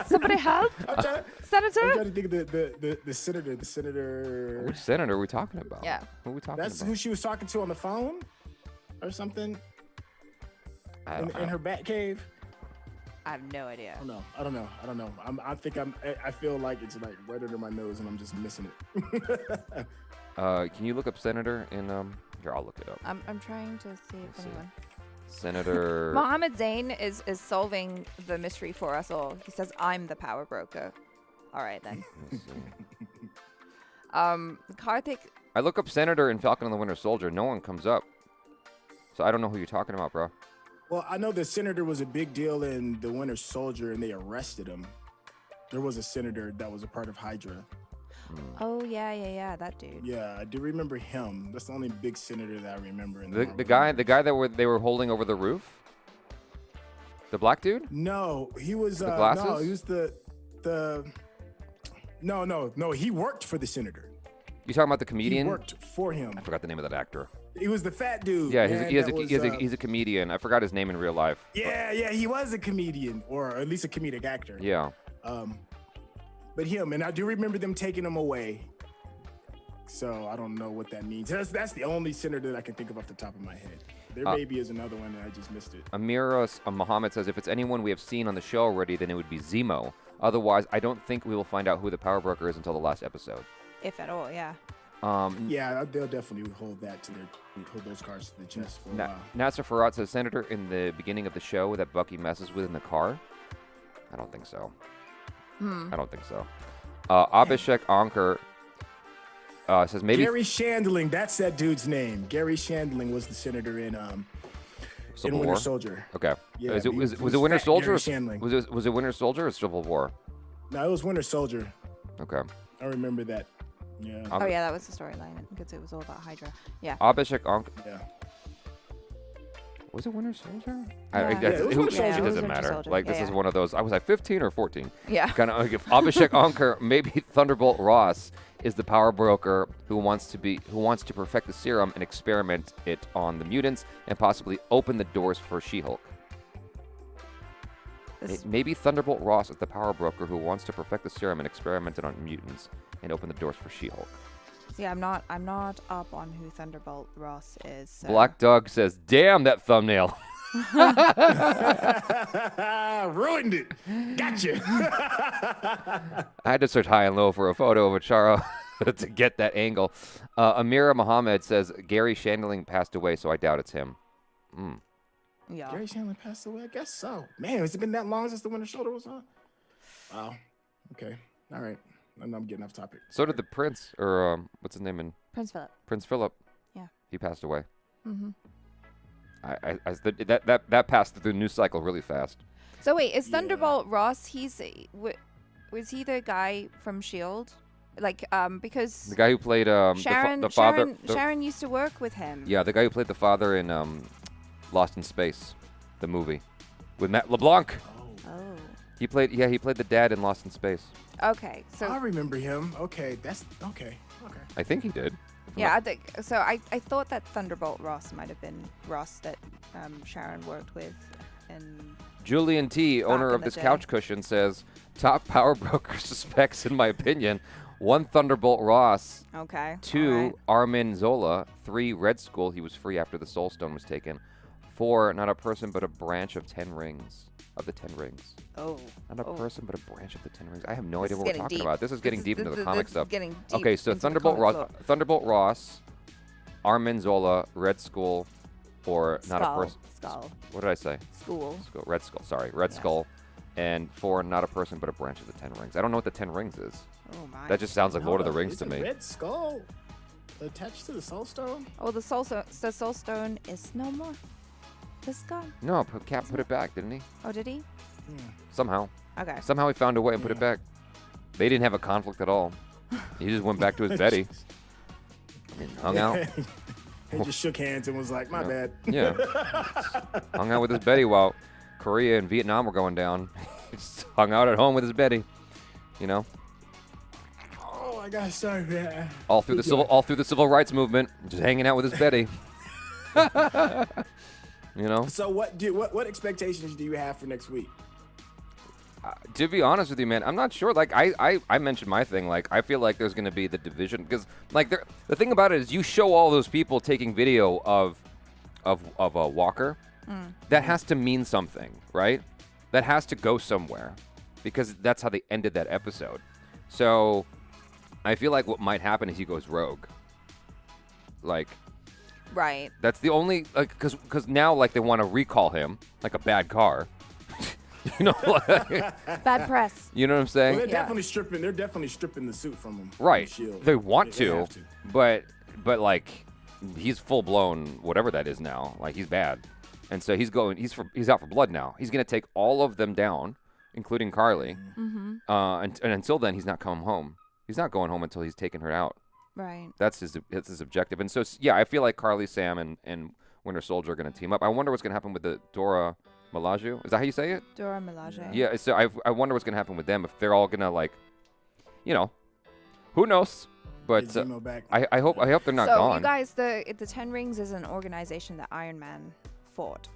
Somebody help. Senator. I'm trying to think of the senator. Which senator are we talking about? Yeah. Who are we talking about? That's who she was talking to on the phone, or something. In her bat cave. I have no idea. I don't know. I feel like it's like right under my nose, and I'm just missing it. Can you look up Senator in here? I'll look it up. I'm trying to see if see. anyone. Senator. Mohammed Zain is solving the mystery for us all. He says, "I'm the power broker." All right then. Let's see. Karthik. I look up Senator in Falcon and the Winter Soldier. No one comes up. So I don't know who you're talking about, bro. Well, I know the senator was a big deal in the Winter Soldier, and they arrested him. There was a senator that was a part of Hydra. Oh yeah, that dude. Yeah, I do remember him. That's the only big senator that I remember. In The guy that they were holding over the roof. The black dude? No, he was. The glasses? No, he was the. No. He worked for the senator. You talking about the comedian? He worked for him. I forgot the name of that actor. He was the fat dude. Yeah, man, he's a comedian. I forgot his name in real life. Yeah, he was a comedian, or at least a comedic actor. Yeah. But him, and I do remember them taking him away. So I don't know what that means. That's the only senator that I can think of off the top of my head. There maybe is another one and I just missed it. Amira Muhammad says, if it's anyone we have seen on the show already, then it would be Zemo. Otherwise, I don't think we will find out who the power broker is until the last episode. If at all, yeah. Yeah, they'll definitely hold those cards to the chest for a while. Nasser Farad says, Senator in the beginning of the show that Bucky messes with in the car? I don't think so. I don't think so. Abhishek Ankur says maybe Gary Shandling, that's that dude's name. Gary Shandling was the senator in Winter Soldier. Okay. Yeah, was it Winter Soldier? Was it Winter Soldier or Civil War? No, it was Winter Soldier. Okay. I remember that. Yeah. Oh yeah, that was the storyline because it was all about Hydra. Yeah. Abhishek Ankur. Yeah. Was it Winter Soldier? It was Winter Soldier. It doesn't matter. Like this is one of those. I was like 15 or 14. Yeah. Kind of like if Abhishek Ankur, maybe Thunderbolt Ross is the power broker who wants to perfect the serum and experiment it on the mutants and possibly open the doors for She-Hulk. Maybe Thunderbolt Ross is the power broker who wants to perfect the serum and experiment it on mutants and open the doors for She-Hulk. See, I'm not up on who Thunderbolt Ross is. So. Black Dog says, "Damn that thumbnail." Ruined it. Gotcha. I had to search high and low for a photo of Achara to get that angle. Amira Muhammad says Gary Shandling passed away, so I doubt it's him. Yeah. Gary Shandling passed away? I guess so. Man, has it been that long since the Winter Soldier was on? Wow. Okay. All right. I'm getting off topic. So did the Prince, or what's his name in Prince Philip. Prince Philip. Yeah. He passed away. Mm-hmm. That passed through the news cycle really fast. So wait, is Thunderbolt Ross? Was he the guy from Shield? Like because the guy who played Sharon, the father. Sharon used to work with him. Yeah, the guy who played the father in Lost in Space, the movie, with Matt LeBlanc. Oh. He played the dad in Lost in Space. Okay, so I remember him. Okay, that's okay. Okay. I think he did. Yeah, I think so. I thought that Thunderbolt Ross might have been Ross that Sharon worked with, and Julian T, owner of this couch cushion, says top power broker suspects, in my opinion, 1 Thunderbolt Ross. Okay. 2 Armin Zola. 3 Red Skull. He was free after the Soul Stone was taken. 4 not a person but a branch of 10 rings. Of the 10 rings. Oh. Not a person but a branch of the 10 rings. I have no idea what we're talking deep. about. This is getting deep into the comic stuff. Getting deep Okay, so into Thunderbolt Ross, Armin Zola, Red Skull, or not a person. Skull. What did I say? Skull. Red Skull. Sorry, Red Skull, and 4 not a person but a branch of the 10 rings. I don't know what the 10 rings is. Oh my. That just sounds like Lord of the Rings to me. Red Skull attached to the Soul Stone? Oh, the Soul Stone is no more. It's gone. No, Cap put it back, didn't he? Oh, did he? Yeah. Somehow. Okay. Somehow he found a way and put it back. They didn't have a conflict at all. He just went back to his Betty. Hung out. He just shook hands and was like, my bad. Yeah. Hung out with his Betty while Korea and Vietnam were going down. He just hung out at home with his Betty. You know? Oh, I got sorry, man. All through the civil rights movement, just hanging out with his Betty. You know? So what expectations do you have for next week? To be honest with you, man, I'm not sure. Like I mentioned my thing. Like I feel like there's going to be the division because like the thing about it is you show all those people taking video of a Walker. That has to mean something, right? that has to go somewhere because that's how they ended that episode. So I feel like what might happen is he goes rogue. Like, Right. that's the only, like, because now, like, they want to recall him like a bad car. You know, like, Bad press. you know what I'm Well, saying? they're Yeah. definitely stripping the suit from him. Right. The shield. They want They to, have to. but like, he's full blown whatever that is now. Like, he's bad, and so he's out for blood now. He's gonna take all of them down, including Carly. Mm-hmm. And until then, he's not coming home. He's not going home until he's taken her out. Right. That's his objective. And so yeah, I feel like Carly, Sam, and Winter Soldier are gonna team up. I wonder what's gonna happen with the Dora Milaje. Is that how you say it? Dora Milaje. Yeah. So I wonder what's gonna happen with them if they're all gonna, like, you know, who knows? But Get Zemo back. I hope they're not so gone. you guys, the Ten Rings is an organization that Iron Man fought.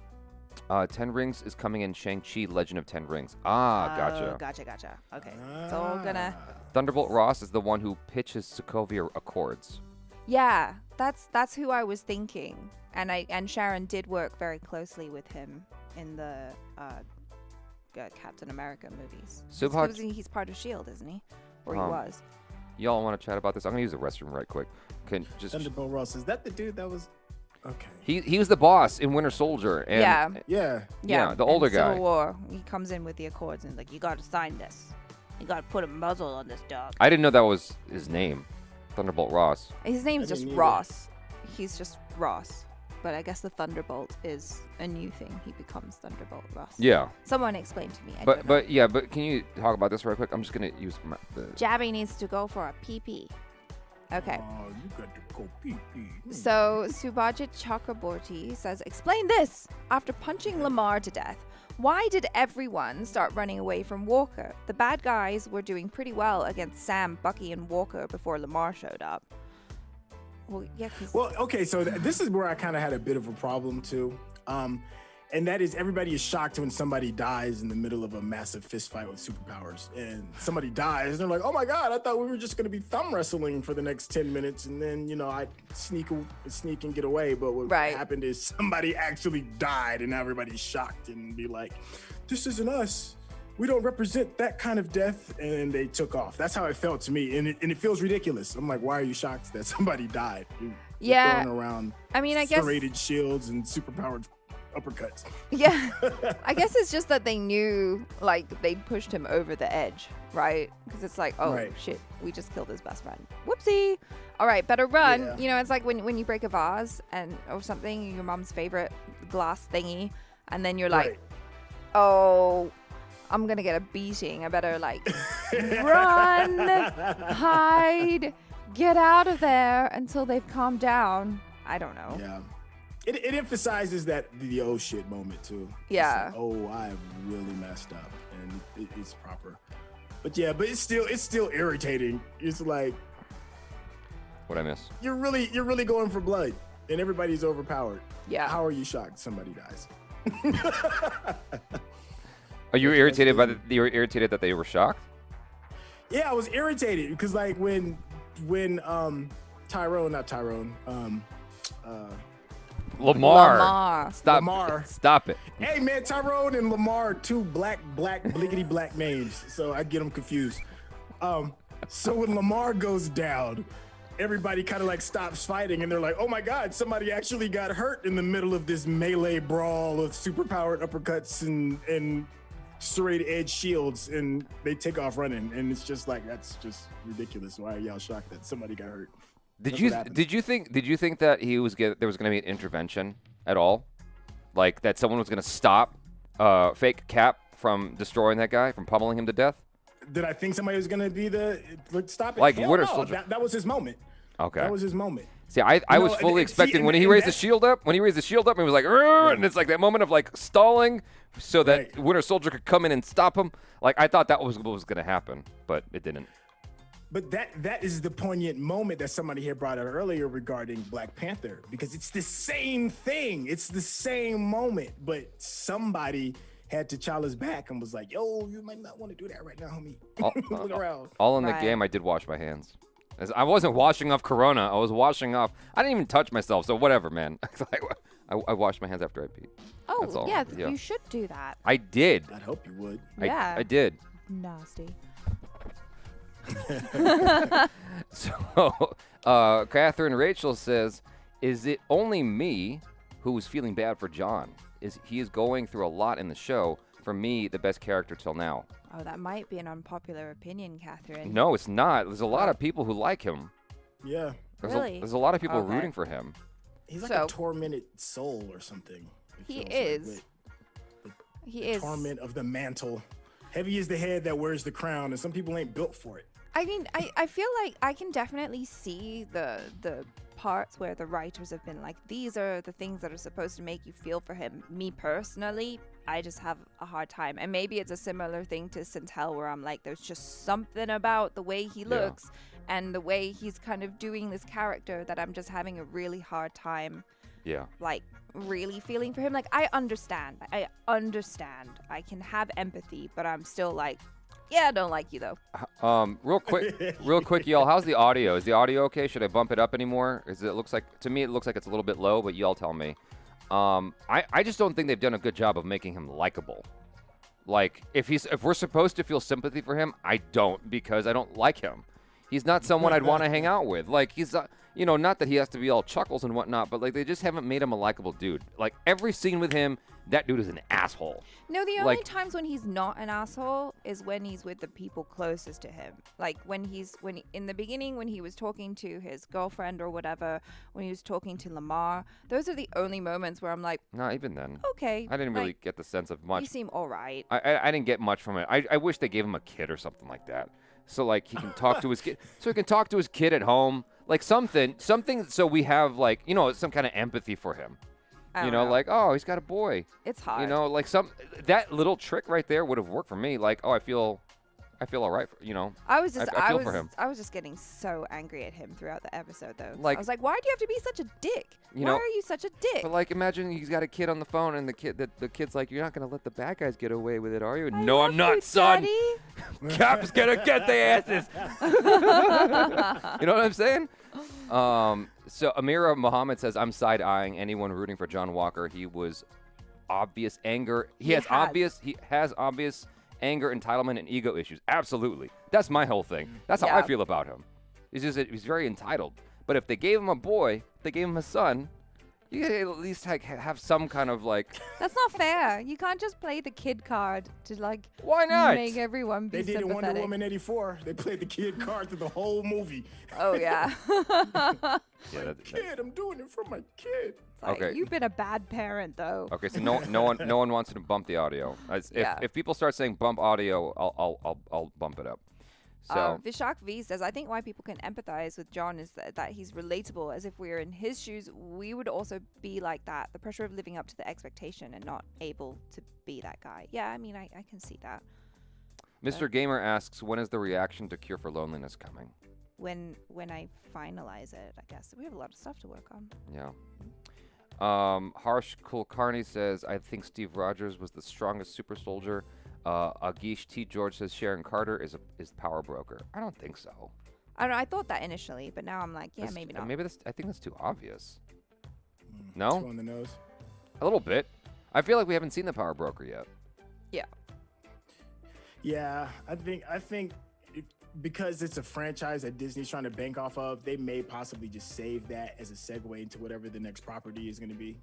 10 Rings is coming in Shang-Chi Legend of 10 Rings. Gotcha. Gotcha. Okay. So we're gonna. Thunderbolt Ross is the one who pitches Sokovia Accords. Yeah, that's who I was thinking, and Sharon did work very closely with him in the Captain America movies. He's part of Shield, isn't he? Or he was. Y'all want to chat about this? I'm gonna use the restroom right quick. Can just Thunderbolt Ross, is that the dude that was? Okay. he was the boss in Winter Soldier. And Yeah. the older in guy. Civil War, he comes in with the Accords and like, you got to sign this. You got to put a muzzle on this dog. I didn't know that was his name, Thunderbolt Ross. His name's I just didn't either. Ross. He's just Ross. But I guess the Thunderbolt is a new thing. He becomes Thunderbolt Ross. Yeah, Someone explain to me. I don't know. but can you talk about this real quick? I'm just gonna use the. Jaby needs to go for a pee-pee. Okay. Oh, you got to go pee-pee. So Subhajit Chakraborty says, explain this. After punching Lamar to death, why did everyone start running away from Walker? The bad guys were doing pretty well against Sam, Bucky, and Walker before Lamar showed up. Well, yeah, 'cause Well, okay, so this is where I kind of had a bit of a problem too. And that is everybody is shocked when somebody dies in the middle of a massive fist fight with superpowers. And somebody dies, and they're like, oh my God, I thought we were just going to be thumb wrestling for the next 10 minutes. And then, you know, I sneak and get away. But what Right. happened is somebody actually died, and now everybody's shocked and be like, this isn't us. We don't represent that kind of death. And they took off. That's how it felt to me. And it feels ridiculous. I'm like, why are you shocked that somebody died? You're Yeah. throwing around I mean, I guess. serrated shields and superpowered uppercuts. Yeah. I guess it's just that they knew, like, they pushed him over the edge, right? Because it's like, oh, Right. shit, we just killed his best friend. Whoopsie. All right, better run. Yeah. You know, it's like when you break a vase or something, your mom's favorite glass thingy, and then you're like, Right. oh, I'm going to get a beating. I better, like, run, hide, get out of there until they've calmed down. I don't know. Yeah. It emphasizes that the oh shit moment too. It's Yeah. like, oh, I've really messed up, and it's proper. But yeah, but it's still irritating. It's like What I miss? you're really going for blood, and everybody's overpowered. Yeah. How are you shocked somebody dies? Are you irritated you were irritated that they were shocked? Yeah, I was irritated because like when Lamar. Stop. Lamar. Stop it. Hey man, Tyrone and Lamar are two black bliggity black names, so I get them confused. So when Lamar goes down, everybody kind of like stops fighting, and they're like, "Oh my God, somebody actually got hurt in the middle of this melee brawl of superpowered uppercuts and serrated edge shields," and they take off running, and it's just like that's just ridiculous. Why are y'all shocked that somebody got hurt? Did That's you what happened. did you think that there was going to be an intervention at all, like that someone was going to stop fake Cap from destroying that guy, from pummeling him to death? Did I think somebody was gonna be stop it? Like Hell Winter no. Soldier. That was his moment. Okay. That was his moment. See, I You was know, fully and see, expecting when he and raised the that's- shield up. When he raised the shield up, he was like, "Arr!" and it's like that moment of like stalling, so that Right. Winter Soldier could come in and stop him. Like I thought that was what was going to happen, but it didn't. But that is the poignant moment that somebody had brought out earlier regarding Black Panther, because it's the same thing. It's the same moment, but somebody had T'Challa's back and was like, "Yo, you might not want to do that right now, homie." Look around. All in the Right. game, I did wash my hands. I wasn't washing off Corona. I was washing off. I didn't even touch myself, so whatever, man. Like, I washed my hands after I peed. Oh, That's all. yeah, Yeah. you should do that. I did. I'd hope you would. Yeah. I did. Nasty. So, Catherine Rachel says, is it only me who is feeling bad for John? He is going through a lot in the show. For me, the best character till now. Oh, that might be an unpopular opinion, Catherine. No, it's not. There's a lot of people who like him. Yeah. Really? There's a lot of people Okay. rooting for him. He's like So- a tormented soul or something. it He feels like, is. but He the is. torment of the mantle. Heavy is the head that wears the crown, and some people ain't built for it. I mean, I feel like I can definitely see the parts where the writers have been like, these are the things that are supposed to make you feel for him. Me personally, I just have a hard time. And maybe it's a similar thing to Syntell, where I'm like, there's just something about the way he looks and the way he's kind of doing this character that I'm just having a really hard time, Yeah. like, really feeling for him. Like, I understand. I can have empathy, but I'm still like, yeah, I don't like you though. Real quick, y'all. How's the audio? Is the audio okay? Should I bump it up anymore? To me, it looks like it's a little bit low, but y'all tell me. I just don't think they've done a good job of making him likable. Like, if we're supposed to feel sympathy for him, I don't, because I don't like him. He's not someone I'd want to hang out with. Like, he's, not that he has to be all chuckles and whatnot, but like they just haven't made him a likable dude. Like every scene with him, that dude is an asshole. No, the only Like- times when he's not an asshole is when he's with the people closest to him. Like in the beginning, when he was talking to his girlfriend or whatever, when he was talking to Lamar, those are the only moments where I'm like, Not even then. okay. I didn't really like, get the sense of You much. seem all right. I didn't get much from it. I wish they gave him a kid or something like that. So like he can talk to his kid. So he can talk to his kid at home. Like something. So we have like some kind of empathy for him. I don't know. Like, oh, he's got a boy. It's hard. Like that little trick right there would have worked for me. Like, oh, I feel all right. I was just, I feel for him. I was just getting so angry at him throughout the episode, though. Like- I was like, why do you have to be such a dick? Why are you such a dick? But like, imagine he's got a kid on the phone, and the kid's like, "You're not gonna let the bad guys get away with it, are you?" I No, I'm love not, you, son. Daddy. Cap's gonna get the asses. You know what I'm saying? So Amira Muhammad says, "I'm side eyeing anyone rooting for John Walker. He was obvious anger. He has obvious anger, entitlement, and ego issues. Absolutely, that's my whole thing. That's how I Yeah. feel about him. It's just that he's very entitled. But if they gave him a boy, if they gave him a son, you gotta at least have some kind of like. That's not fair. You can't just play the kid card to like Why not? make everyone be They did in Wonder sympathetic. Woman 84. They played the kid card through the whole movie. Oh yeah. Yeah, Kid, I'm doing it for my kid. It's like, Okay. You've been a bad parent though. Okay, so no one wants to bump the audio. If people start saying bump audio, I'll bump it up. So Vishak V says, I think why people can empathize with John is that he's relatable. As if we were in his shoes, we would also be like that. The pressure of living up to the expectation and not able to be that guy. Yeah, I mean, I can see that. Mr. Gamer asks, when is the reaction to Cure for Loneliness coming? When I finalize it, I guess. We have a lot of stuff to work on. Yeah. Harsh Kulkarni says, I think Steve Rogers was the strongest super soldier. Agish T. George says Sharon Carter is power broker. I don't think so. I don't know. I thought that initially, but now I'm like, yeah, That's- maybe not. Maybe I think that's too obvious. No? Two on the nose. A little bit. I feel like we haven't seen the power broker yet. Yeah. Yeah, I think because it's a franchise that Disney's trying to bank off of, they may possibly just save that as a segue into whatever the next property is going to be.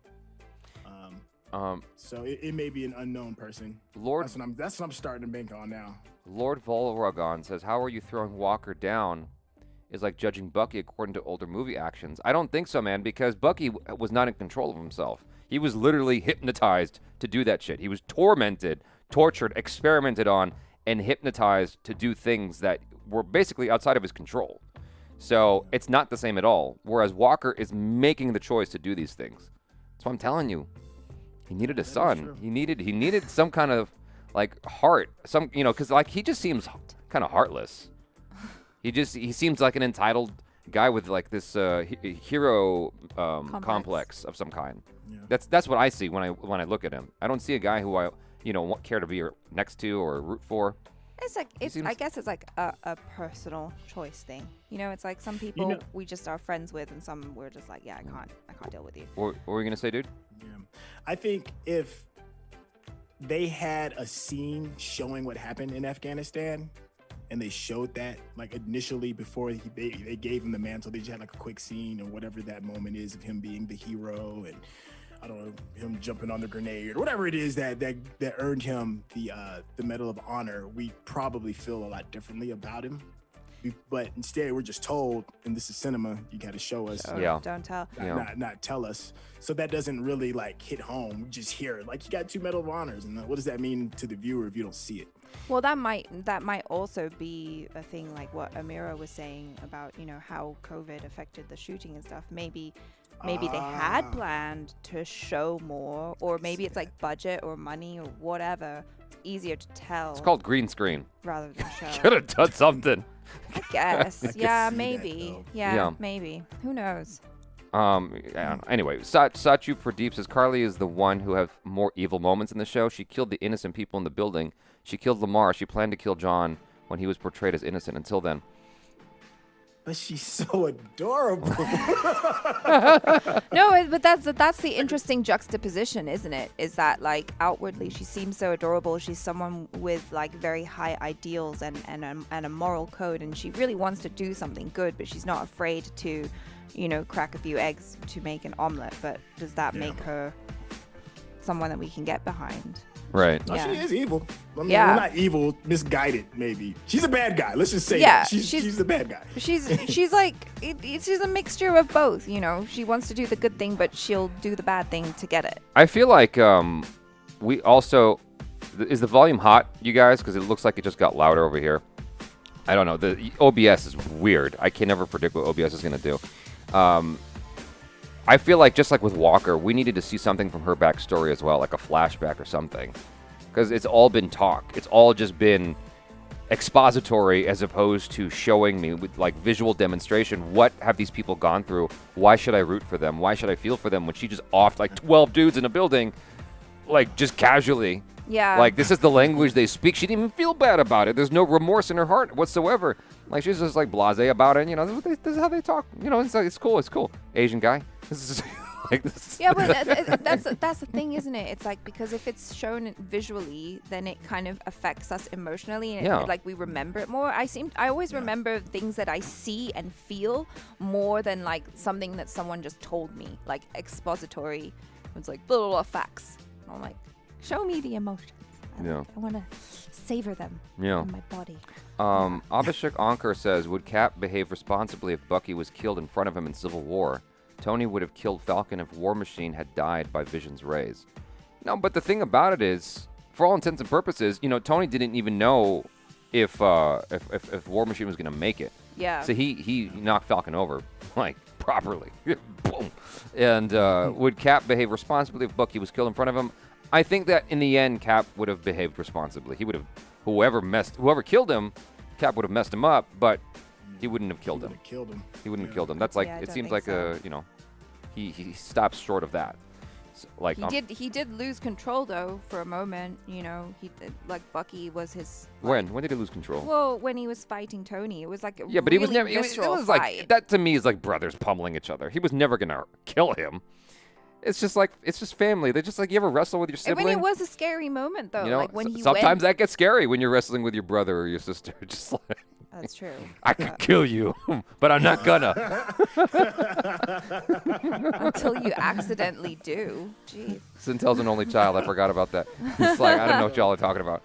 So it may be an unknown person. That's what I'm starting to bank on now. Lord Volragon says, how are you throwing Walker down is like judging Bucky according to older movie actions. I don't think so, man, because Bucky was not in control of himself. He was literally hypnotized to do that shit. He was tormented, tortured, experimented on, and hypnotized to do things that were basically outside of his control. So it's not the same at all. Whereas Walker is making the choice to do these things. That's what I'm telling you. He needed a son. He needed some kind of like heart. Because like he just seems kind of heartless. He seems like an entitled guy with like this hero complex of some kind. Yeah. That's what I see when I look at him. I don't see a guy who I care to be next to or root for. It's like I guess it's like a personal choice thing. It's like some people we just are friends with, and some we're just like, yeah, I can't deal with you. What were you gonna say, dude? Yeah. I think if they had a scene showing what happened in Afghanistan, and they showed that like initially before they gave him the mantle, they just had like a quick scene or whatever that moment is of him being the hero, and I don't know, him jumping on the grenade or whatever it is that earned him the Medal of Honor. We probably feel a lot differently about him. But instead, we're just told, and this is cinema, you got to show us. Yeah. Don't tell. Not tell us. So that doesn't really like hit home. We just hear it. Like, you got 2 Medal of Honors. And what does that mean to the viewer if you don't see it? Well, that might also be a thing like what Amira was saying about, how COVID affected the shooting and stuff. Maybe they had planned to show more, or maybe it's like budget or money or whatever. It's easier to tell. It's called green screen. Rather than show. Could have done something. I guess. Yeah, maybe. that, Maybe. Who knows? Anyway, Sachu Pradeep says Carly is the one who have more evil moments in the show. She killed the innocent people in the building. She killed Lamar. She planned to kill John when he was portrayed as innocent. Until then. But she's so adorable. No, but that's the interesting juxtaposition, isn't it? Is that like outwardly she seems so adorable. She's someone with like very high ideals and a moral code, and she really wants to do something good, but she's not afraid to, crack a few eggs to make an omelet. But does that make her someone that we can get behind? Right. No, she is evil. I mean, Yeah. well, not evil, misguided, maybe. She's a bad guy. Let's just say that. She's the bad guy. She's like she's a mixture of both. She wants to do the good thing, but she'll do the bad thing to get it. I feel like we also is the volume hot, you guys, because it looks like it just got louder over here. I don't know. The OBS is weird. I can never predict what OBS is going to do. I feel like just like with Walker, we needed to see something from her backstory as well, like a flashback or something, because it's all been talk. It's all just been expository as opposed to showing me with like visual demonstration. What have these people gone through? Why should I root for them? Why should I feel for them when she just offed like 12 dudes in a building, like just casually? Yeah. Like, this is the language they speak. She didn't even feel bad about it. There's no remorse in her heart whatsoever. Like, she's just, like, blasé about it. This is how they talk. It's like, it's cool. It's cool. Asian guy. This is like this. Yeah, but that's the thing, isn't it? It's like, because if it's shown visually, then it kind of affects us emotionally, and like we remember it more. I always remember things that I see and feel more than like something that someone just told me, like expository. It's like blah, blah, blah, facts. And I'm like, show me the emotions. I want to savor them in my body. Abhishek Ankur says, would Cap behave responsibly if Bucky was killed in front of him in Civil War? Tony would have killed Falcon if War Machine had died by Vision's rays. No, but the thing about it is, for all intents and purposes, Tony didn't even know if War Machine was going to make it. Yeah. So he knocked Falcon over, like, properly. Boom. And would Cap behave responsibly if Bucky was killed in front of him? I think that in the end, Cap would have behaved responsibly. He would have, whoever killed him, Cap would have messed him up, but he wouldn't have killed him. He wouldn't have killed him. That's like, it seems like he stops short of that. So, like he did lose control though for a moment. Bucky was his. When did he lose control? Well, when he was fighting Tony, it was like a but he was never. It was like that to me is like brothers pummeling each other. He was never gonna kill him. It's just family. They're just like, you ever wrestle with your sibling? I mean, it was a scary moment though. Like when he sometimes that gets scary when you're wrestling with your brother or your sister. Just like. That's true. I could kill you, but I'm not gonna. Until you accidentally do. Jeez. Syntell's an only child. I forgot about that. It's like, I don't know what y'all are talking about.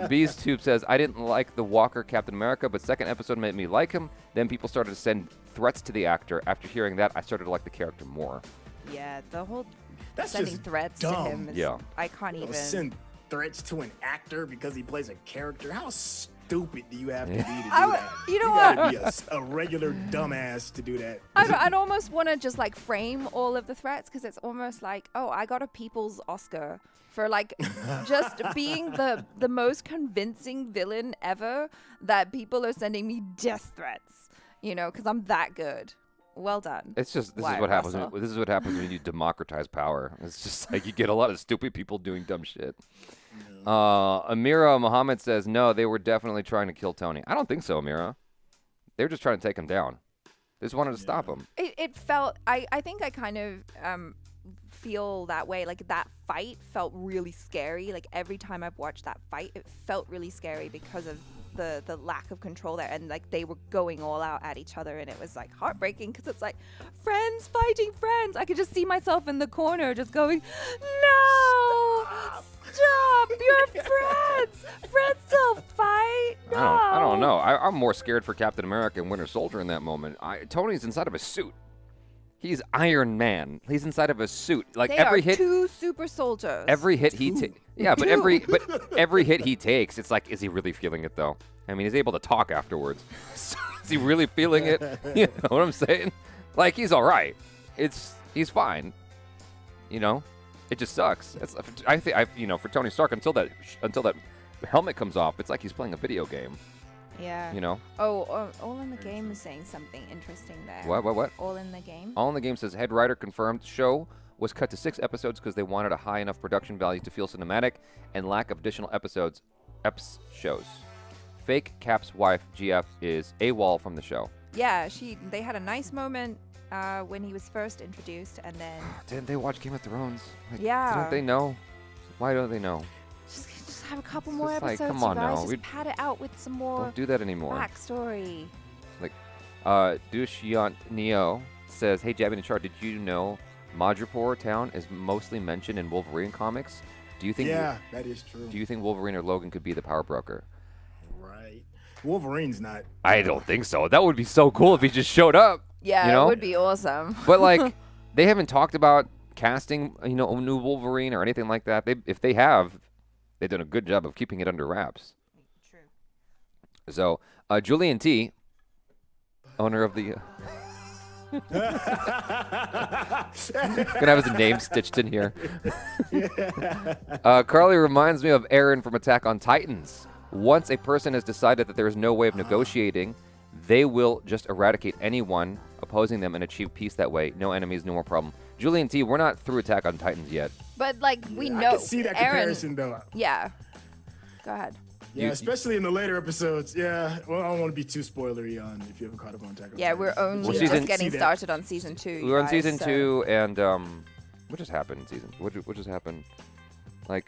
Bees Tube says, I didn't like the Walker Captain America, but second episode made me like him. Then people started to send threats to the actor. After hearing that, I started to like the character more. Yeah, the whole That's sending just threats dumb. to him is, I can't even. Send threats to an actor because he plays a character. How stupid do you have to be to do that? You know what? what? You gotta be a regular dumbass to do that. I'd almost want to just like frame all of the threats, because it's almost like, oh, I got a People's Oscar for like just being the most convincing villain ever, that people are sending me death threats, because I'm that good. Well done. It's just this is what happens. This is what happens when you democratize power. It's just like you get a lot of stupid people doing dumb shit. Amira Muhammad says no. They were definitely trying to kill Tony. I don't think so, Amira. They were just trying to take him down. They just wanted to stop him. It felt. I think I kind of feel that way. Like that fight felt really scary. Like every time I've watched that fight, it felt really scary because of the lack of control there, and like they were going all out at each other, and it was like heartbreaking because it's like friends fighting friends. I could just see myself in the corner just going, no, stop, you're friends. Friends don't fight. No. I don't know. I'm more scared for Captain America and Winter Soldier in that moment. Tony's inside of a suit. He's Iron Man. He's inside of a suit. Like They every are hit, two super soldiers. every hit he takes. Yeah, but every hit he takes, it's like, is he really feeling it though? I mean, he's able to talk afterwards. So is he really feeling it? You know what I'm saying? Like he's all right. He's fine. You know, it just sucks. I think for Tony Stark until that helmet comes off, it's like he's playing a video game. Yeah. You know? Oh, All in the Game is saying something interesting there. What? All in the Game? All in the Game says head writer confirmed show was cut to 6 episodes because they wanted a high enough production value to feel cinematic and lack of additional episodes. Shows. Fake Cap's wife, GF, is AWOL from the show. Yeah, they had a nice moment when he was first introduced, and then... Didn't they watch Game of Thrones? Like, Yeah. Don't they know? Why don't they know? Just have a couple more just like, episodes, come on you guys. now. Just pad it out with some more Don't do that anymore. backstory. Dushyant Neo says, hey, Jaby and Char, did you know Madripoor town is mostly mentioned in Wolverine comics? Do you think? Yeah, that is true. Do you think Wolverine or Logan could be the power broker? Right. Wolverine's not. I don't think so. That would be so cool if he just showed up. Yeah, you know? it would be awesome. But like, they haven't talked about casting, a new Wolverine or anything like that. If they have, they've done a good job of keeping it under wraps. True. So, Julian T, owner of the. Gonna have his name stitched in here. Carly reminds me of Eren from Attack on Titans. Once a person has decided that there is no way of negotiating, they will just eradicate anyone opposing them and achieve peace that way. No enemies, no more problem. Julian T, we're not through Attack on Titans yet. But like we know, I can see that comparison though. Yeah. Go ahead. Yeah, especially in the later episodes. Yeah, well, I don't want to be too spoilery on if you haven't caught up on Attack on Yeah, Titan. we're only just getting started on season 2. We were on season 2, and what just happened in season? What just happened? Like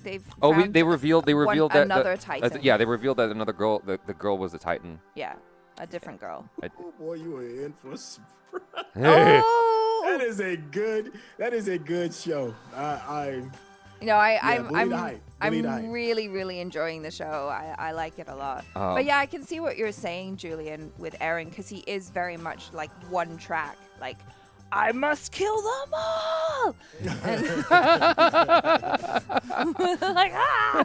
they've they revealed that another Titan. yeah, they revealed that another girl, the girl was the Titan. Yeah, a different girl. Oh boy, you were in for a surprise. Oh! That is a good show. I'm really enjoying the show. I like it a lot. But yeah, I can see what you're saying, Julian, with Eren, because he is very much like one track. Like, I must kill them all. Like, ah!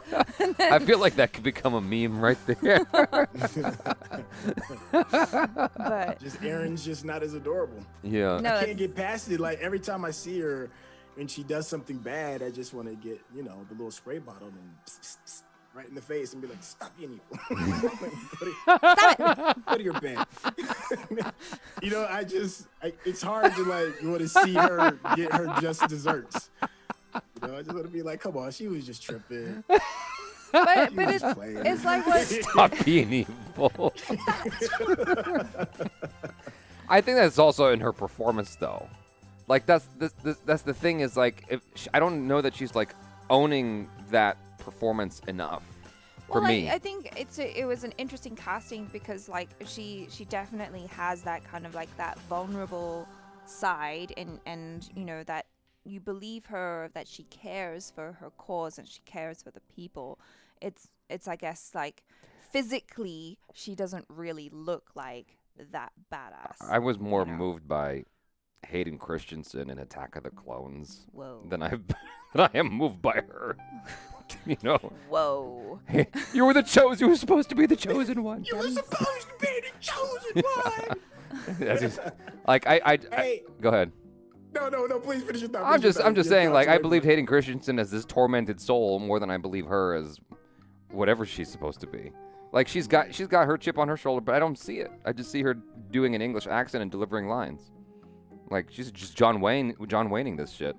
I feel like that could become a meme right there. But just Eren's just not as adorable. Yeah. No, I can't get past it. Like every time I see her and she does something bad, I just want to get, the little spray bottle and pss, right in the face and be like, stop being evil. Go to your bed. It's hard to want to see her get her just desserts. I just want to be like, come on, she was just tripping. but it's like what? Stop being evil. I think that's also in her performance, though. Like that's the thing is like I don't know that she's like owning that performance enough for me. I think it was an interesting casting because like she definitely has that kind of like that vulnerable side and that you believe her, that she cares for her cause and she cares for the people. It's I guess like physically she doesn't really look like that badass. I was more moved by Hayden Christensen in Attack of the Clones than I am moved by her. Whoa. Hey, you were the chosen. You were supposed to be the chosen one. You were supposed to be the chosen one. That's just, like I go ahead. No, please finish your thought. I'm just saying, like I believe Hayden Christensen as this tormented soul more than I believe her as whatever she's supposed to be. Like she's got her chip on her shoulder, but I don't see it. I just see her doing an English accent and delivering lines. Like she's just John Wayning this shit.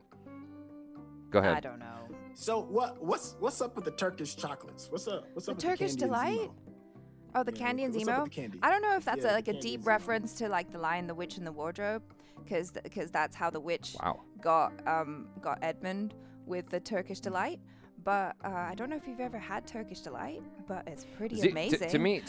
Go ahead. I don't know. So what's up with the Turkish chocolates? What's up? The with Turkish the candy and delight? Zemo? Oh, the Candy and What's up Zemo. with the candy? I don't know if that's Yeah, like a Candy and deep Zemo. reference to like the Lion, the Witch, and the Wardrobe, because that's how the witch Wow. got Edmund with the Turkish delight. But I don't know if you've ever had Turkish delight, but it's pretty amazing. To me,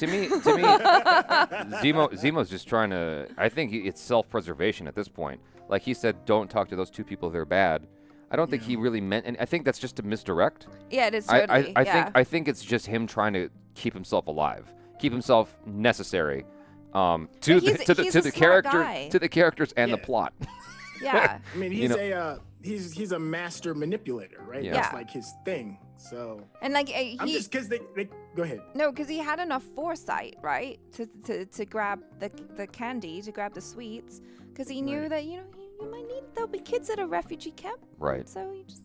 Zemo's just trying to. I think it's self-preservation at this point. Like he said, don't talk to those two people; they're bad. I don't think he really meant, and I think that's just to misdirect. Yeah, it is totally. I think it's just him trying to keep himself alive, keep himself necessary, to the characters and the plot. Yeah. I mean, he's a master manipulator, right? Yeah. That's like his thing. So. And like I'm just because they go ahead. No, because he had enough foresight, right, to grab the candy, to grab the sweets, because he knew that you might need. There'll be kids at a refugee camp. Right. So you just.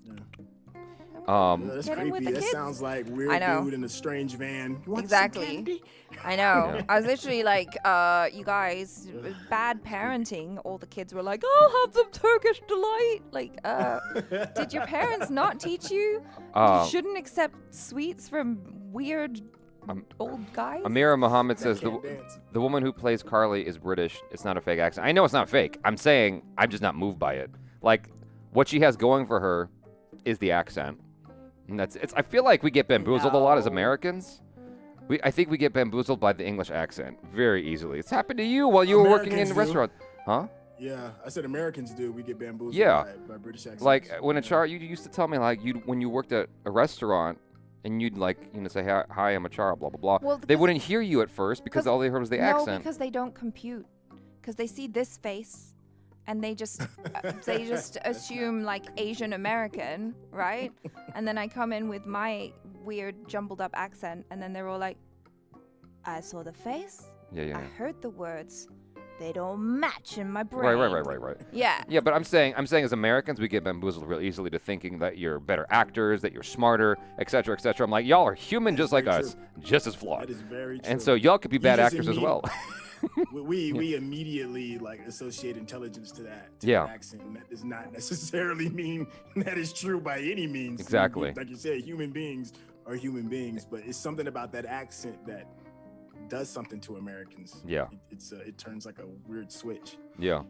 That's Get in with creepy. the That kids. sounds like weird I know. dude in a strange van. You want Exactly. some candy? I know. Yeah. I was literally like, you guys, bad parenting. All the kids were like, I'll have some Turkish delight. Like, did your parents not teach you you shouldn't accept sweets from weird old guys? Amira Muhammad That says can't dance. the woman who plays Carly is British. It's not a fake accent. I know it's not fake. I'm saying I'm just not moved by it. Like, what she has going for her is the accent. And I feel like we get bamboozled a lot as No. Americans. I think we get bamboozled by the English accent very easily. It's happened to you while you were working in Americans a do. restaurant. Huh? Yeah, I said Americans do. We get bamboozled by British accents. Like when Achara, you used to tell me like when you worked at a restaurant and you'd like say hi, I'm Achara, blah blah blah. Well, They because- wouldn't hear you at first because all they heard was the no, accent. because they don't compute. Because they see this face, and they just assume like Asian American, right? And then I come in with my weird jumbled up accent, and then they're all like, I saw the face, Yeah. I heard the words, they don't match in my brain. Right. Yeah. Yeah, but I'm saying as Americans, we get bamboozled real easily to thinking that you're better actors, that you're smarter, etc., etc. I'm like, y'all are human just like very us, true. just as flawed. That is very true. And so y'all could be bad just actors as well. we immediately like associate intelligence to that Yeah. accent. And that does not necessarily mean that is true by any means. Exactly. Like you said, human beings are human beings, but it's something about that accent that does something to Americans. Yeah. It turns like a weird switch. Yeah.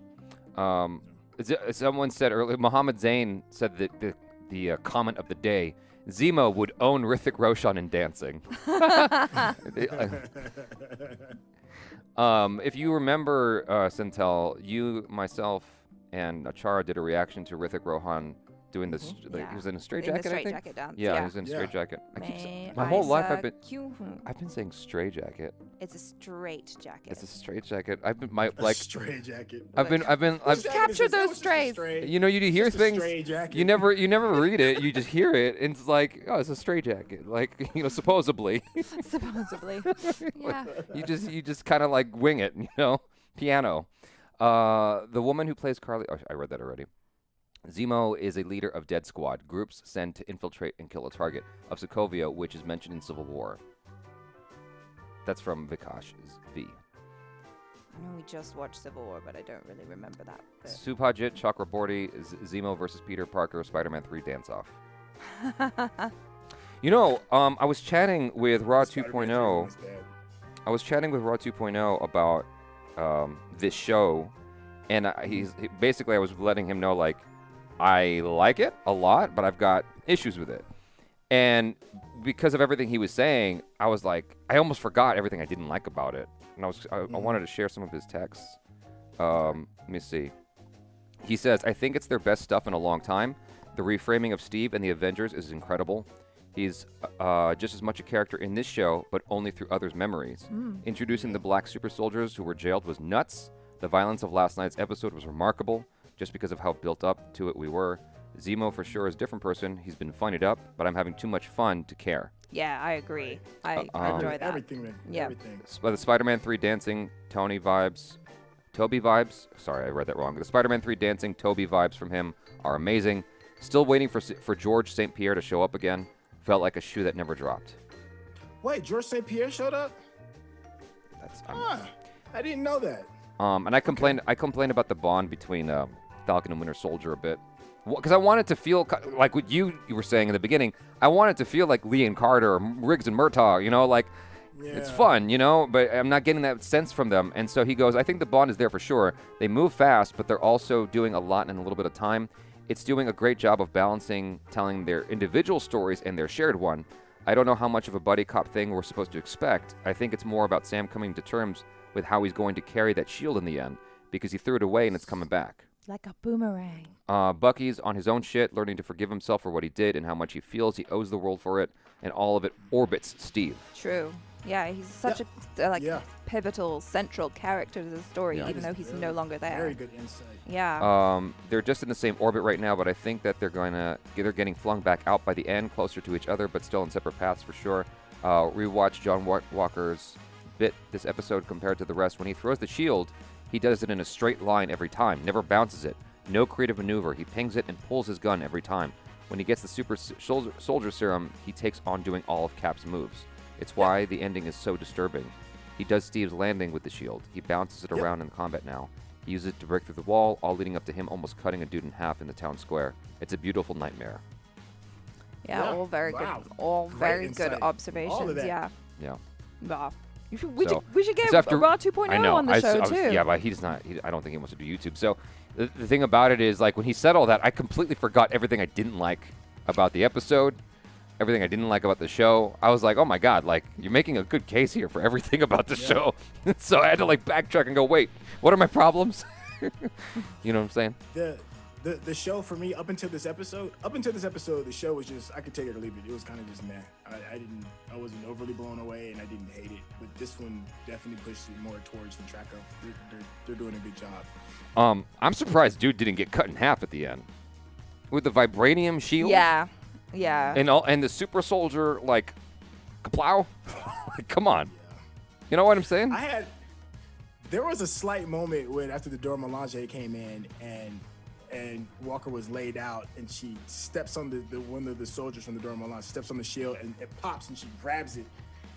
Someone said earlier, Mohammed Zain said that the comment of the day, Zemo would own Hrithik Roshan in dancing. If you remember, Syntell, you, myself, and Achara did a reaction to Hrithik Roshan doing this. Yeah. He was in a straight In the jacket, I think. straitjacket dance, Yeah, yeah. he was in a Yeah. straight jacket. May My I whole life I've been saying straight jacket. It's a straight jacket. It's a straight jacket. I've been A stray jacket. I've Just capture those strays. you know, you hear Just a things. stray jacket. You never read it. You just hear it, and it's like, oh, it's a straight jacket. Like, supposedly. Supposedly. Yeah. you just kind of like wing it, piano. The woman who plays Carly. Oh, I read that already. Zemo is a leader of Dead Squad, groups sent to infiltrate and kill a target of Sokovia, which is mentioned in Civil War. That's from Vikash V. I know we just watched Civil War, but I don't really remember that. But. Supajit Chakraborty is Zemo versus Peter Parker, Spider-Man 3 dance-off. I was chatting with Raw 2.0. I was chatting with Raw 2.0 about this show, and basically I was letting him know, like, I like it a lot, but I've got issues with it. And because of everything he was saying, I was like, I almost forgot everything I didn't like about it. And I wanted to share some of his texts. Let me see. He says, I think it's their best stuff in a long time. The reframing of Steve and the Avengers is incredible. He's just as much a character in this show, but only through others' memories. Introducing the black super soldiers who were jailed was nuts. The violence of last night's episode was remarkable, just because of how built up to it we were. Zemo for sure is a different person. He's been funnied up, but I'm having too much fun to care. Yeah, I agree. I enjoy that. Everything, man. Yeah. Everything. The Spider-Man 3 dancing, Toby vibes. Sorry, I read that wrong. The Spider-Man 3 dancing, Toby vibes from him are amazing. Still waiting for George St. Pierre to show up again. Felt like a shoe that never dropped. Wait, George St. Pierre showed up? I didn't know that. And I complained about the bond between Falcon and Winter Soldier a bit. Because I wanted to feel like what you were saying in the beginning. I wanted to feel like Lee and Carter or Riggs and Murtaugh, like It's fun, you know, but I'm not getting that sense from them. And so he goes, I think the bond is there for sure. They move fast, but they're also doing a lot in a little bit of time. It's doing a great job of balancing telling their individual stories and their shared one. I don't know how much of a buddy cop thing we're supposed to expect. I think it's more about Sam coming to terms with how he's going to carry that shield in the end, because he threw it away and it's coming back. Like a boomerang. Bucky's on his own shit, learning to forgive himself for what he did and how much he feels he owes the world for it, and all of it orbits Steve. True. Yeah, he's such a pivotal, central character to the story, even though he's no longer there. Very good insight. Yeah. They're just in the same orbit right now, but I think that they're getting flung back out by the end, closer to each other, but still in separate paths for sure. Rewatch John Walker's bit this episode compared to the rest. When he throws the shield, he does it in a straight line every time, never bounces it. No creative maneuver. He pings it and pulls his gun every time. When he gets the super soldier serum, he takes on doing all of Cap's moves. It's why the ending is so disturbing. He does Steve's landing with the shield. He bounces it around in combat now. He uses it to break through the wall, all leading up to him almost cutting a dude in half in the town square. It's a beautiful nightmare. Yeah, all very good. All very good observations. All of that. Yeah. Yeah. Wow. We should get Raw 2.0 on the show, too. Yeah, but he's not. I don't think he wants to do YouTube. So the thing about it is, like, when he said all that, I completely forgot everything I didn't like about the episode, everything I didn't like about the show. I was like, oh, my God, like, you're making a good case here for everything about the show. So I had to, like, backtrack and go, wait, what are my problems? You know what I'm saying? The show for me up until this episode, the show was just, I could take it or leave it. It was kind of just meh. I wasn't overly blown away and I didn't hate it. But this one definitely pushed it more towards the track of they're doing a good job. I'm surprised dude didn't get cut in half at the end with the vibranium shield. Yeah. Yeah. And the super soldier, like, kaplow. Like, come on. Yeah. You know what I'm saying? There was a slight moment when after the Dora Milaje came in and Walker was laid out, and she steps on the one of the soldiers from the Dora Milaje steps on the shield, and it pops, and she grabs it.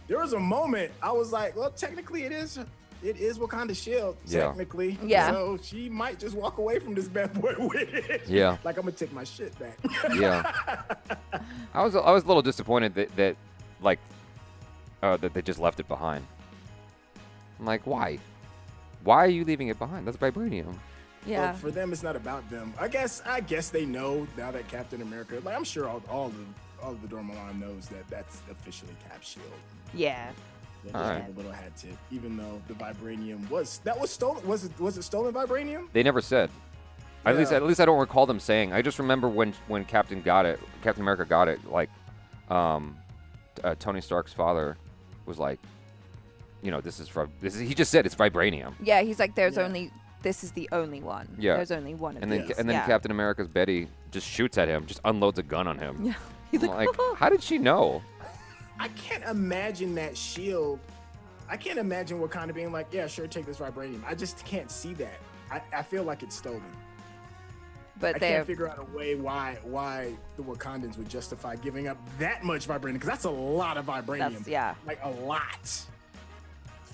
There was a moment I was like, well, technically it is Wakanda's shield, technically. Yeah. So she might just walk away from this bad boy with it. Yeah. Like, I'm gonna take my shit back. Yeah. I was a little disappointed that they just left it behind. I'm like, why? Why are you leaving it behind? That's vibranium. Yeah. Well, for them, it's not about them. I guess they know now that Captain America. Like, I'm sure all of the Dora Milaje knows that that's officially Cap's shield. Yeah. They just have a little hat tip, even though the vibranium was stolen. Was it stolen vibranium? They never said. Yeah. At least I don't recall them saying. I just remember when Captain America got it. Like, Tony Stark's father was like, you know, this is he just said it's vibranium. Yeah, he's like, this is the only one. Yeah. There's only one of these. And then Captain America's Betty just shoots at him, just unloads a gun on him. Yeah. He's like, how did she know? I can't imagine that shield. I can't imagine Wakanda being like, yeah, sure, take this vibranium. I just can't see that. I feel like it's stolen. But I can't figure out a way why the Wakandans would justify giving up that much vibranium, because that's a lot of vibranium. Like, a lot.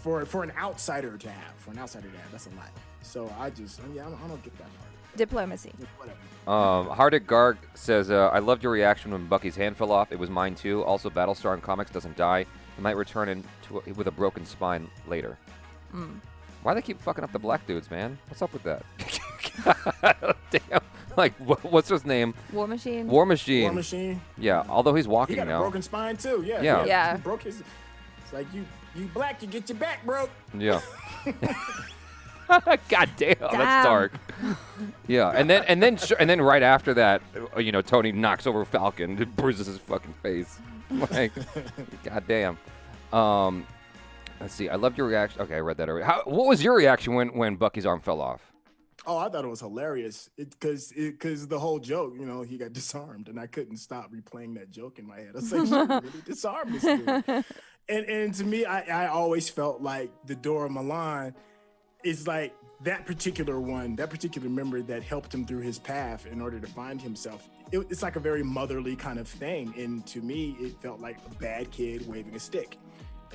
For an outsider to have. That's a lot. So I don't get that part. Diplomacy. Whatever. Hardik Garg says, I loved your reaction when Bucky's hand fell off. It was mine too. Also, Battlestar in comics doesn't die. He might return with a broken spine later. Why they keep fucking up the black dudes, man? What's up with that? Damn. Like, what's his name? War Machine. War Machine. Yeah, although he's walking now. He got a broken spine too. Yeah. He broke his. It's like, you black, you get your back broke. Yeah. God damn, that's dark. Yeah, and then right after that, you know, Tony knocks over Falcon, and bruises his fucking face. Like, God damn. Let's see. I loved your reaction. Okay, I read that already. What was your reaction when Bucky's arm fell off? Oh, I thought it was hilarious. Because the whole joke, you know, he got disarmed, and I couldn't stop replaying that joke in my head. I was like, she really disarmed this dude. And to me, I always felt like the Dora Milaje is like that particular member that helped him through his path in order to find himself. It's like a very motherly kind of thing. And to me, it felt like a bad kid waving a stick.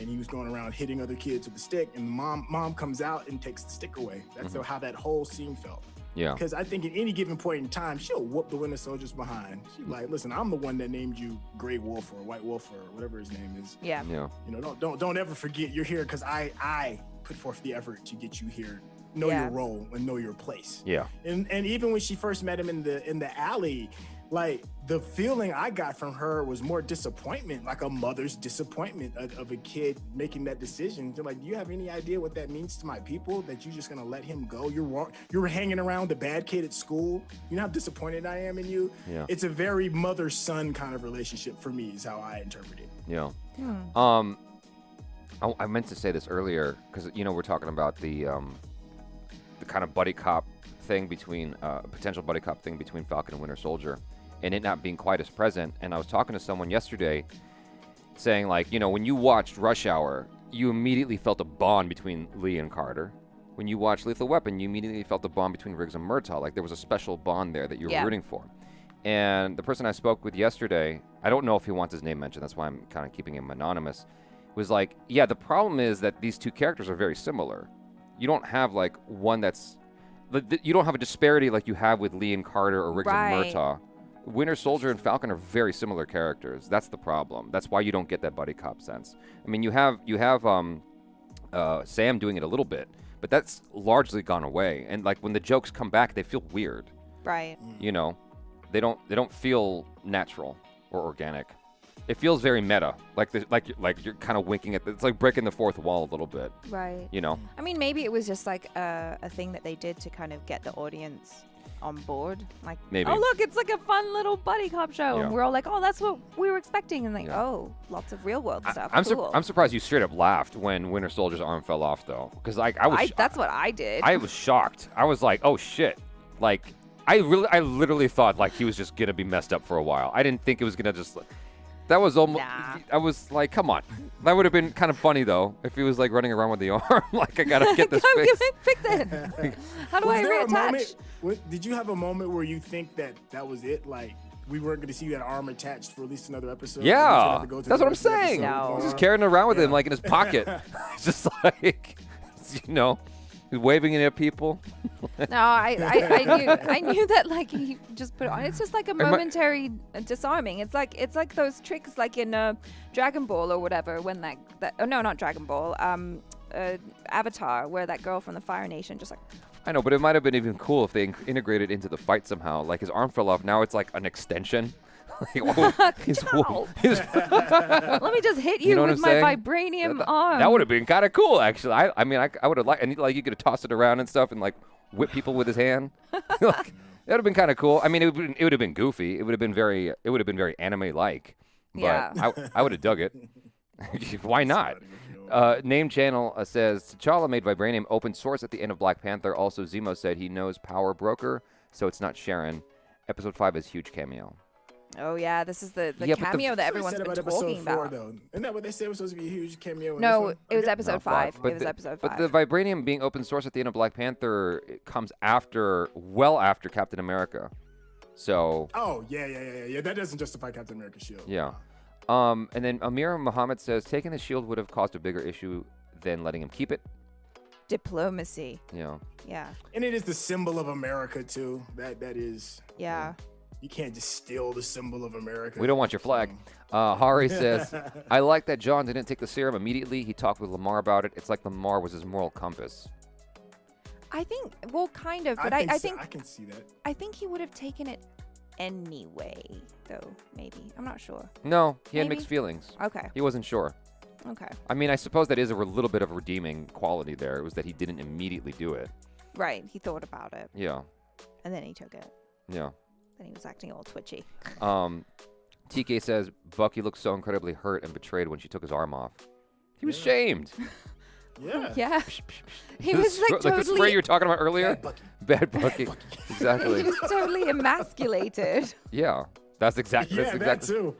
And he was going around hitting other kids with the stick, and mom comes out and takes the stick away. That's how that whole scene felt. Yeah. Because I think at any given point in time, she'll whoop the Winter Soldier's behind. She's like, listen, I'm the one that named you Grey Wolf or White Wolf or whatever his name is. Yeah. Yeah. You know, don't ever forget you're here because I put forth the effort to get you here. Know your role and know your place. Yeah. And even when she first met him in the alley, like the feeling I got from her was more disappointment, like a mother's disappointment of a kid making that decision. They're like, do you have any idea what that means to my people? That you're just gonna let him go? You're hanging around the bad kid at school. You know how disappointed I am in you? Yeah. It's a very mother-son kind of relationship for me is how I interpret it. Yeah. I meant to say this earlier because we're talking about the kind of buddy cop thing between potential buddy cop thing between Falcon and Winter Soldier, and it not being quite as present. And I was talking to someone yesterday, saying like, when you watched Rush Hour, you immediately felt a bond between Lee and Carter. When you watched Lethal Weapon, you immediately felt a bond between Riggs and Murtaugh. Like there was a special bond there that you were rooting for. And the person I spoke with yesterday, I don't know if he wants his name mentioned. That's why I'm kind of keeping him anonymous. Was like, yeah, the problem is that these two characters are very similar. You don't have like one that's, you don't have a disparity like you have with Lee and Carter or Riggs and Murtaugh. Winter Soldier and Falcon are very similar characters. That's the problem. That's why you don't get that buddy cop sense. I mean, you have Sam doing it a little bit, but that's largely gone away. And like when the jokes come back, they feel weird. Right. They don't feel natural or organic. It feels very meta, like you're kind of winking at. It's like breaking the fourth wall a little bit. Right. I mean, maybe it was just like a thing that they did to kind of get the audience on board. Like, maybe. Oh look, it's like a fun little buddy cop show, and we're all like, oh, that's what we were expecting, and like, oh, lots of real world stuff. I'm surprised you straight up laughed when Winter Soldier's arm fell off, though, because like that's what I did. I was shocked. I was like, oh shit, like I literally thought like he was just gonna be messed up for a while. I didn't think it was gonna just. That was almost. Nah. I was like, come on. That would have been kind of funny though if he was like running around with the arm. Like I gotta get this fixed. Fix it. How do I reattach? Did you have a moment where you think that was it? Like we weren't going to see that arm attached for at least another episode? Yeah, that's what I'm saying. No. He's just carrying it around with him like in his pocket. It's just like, he's waving it at people. No, I knew that like he just put it on. It's just like a momentary disarming. It's like those tricks like in Dragon Ball or whatever when not Dragon Ball, Avatar, where that girl from the Fire Nation just like. I know, but it might have been even cool if they integrated into the fight somehow. Like his arm fell off, now it's like an extension. Let me just hit you with my vibranium arm. That would have been kind of cool, actually. I mean, I would have liked, and like you could toss it around and stuff, and like whip people with his hand. Like, that would have been kind of cool. I mean, it would have been goofy. It would have been very anime-like. But yeah. I would have dug it. Why not? Name Channel says T'Challa made vibranium open source at the end of Black Panther. Also, Zemo said he knows Power Broker, so it's not Sharon. Episode 5 is huge cameo. Oh yeah, this is the cameo that everyone's been talking about. Isn't that what they said was supposed to be a huge cameo? No, it was episode 5. It was episode 5. But the vibranium being open source at the end of Black Panther comes well after Captain America. So. Oh yeah. That doesn't justify Captain America's shield. Yeah. And then Amir Muhammad says taking the shield would have caused a bigger issue than letting him keep it. Diplomacy. Yeah. Yeah. And it is the symbol of America too. That is. Yeah. You can't just steal the symbol of America. We don't want your flag. Hari says, I like that John didn't take the serum immediately. He talked with Lamar about it. It's like Lamar was his moral compass. I think, well, kind of, but I think I can see that. I think he would have taken it anyway, though, maybe. I'm not sure. No, he had Maybe? mixed feelings. Okay. He wasn't sure. Okay. I mean, I suppose that is a little bit of a redeeming quality there. It was that he didn't immediately do it. Right. He thought about it. Yeah. And then he took it. Yeah. Then he was acting all twitchy. TK says Bucky looked so incredibly hurt and betrayed when she took his arm off. He was shamed. Yeah. Yeah. He was like totally. Like the spray you were talking about earlier? Bad Bucky. Exactly. He was totally emasculated. Yeah. That's exactly. Yeah, that too.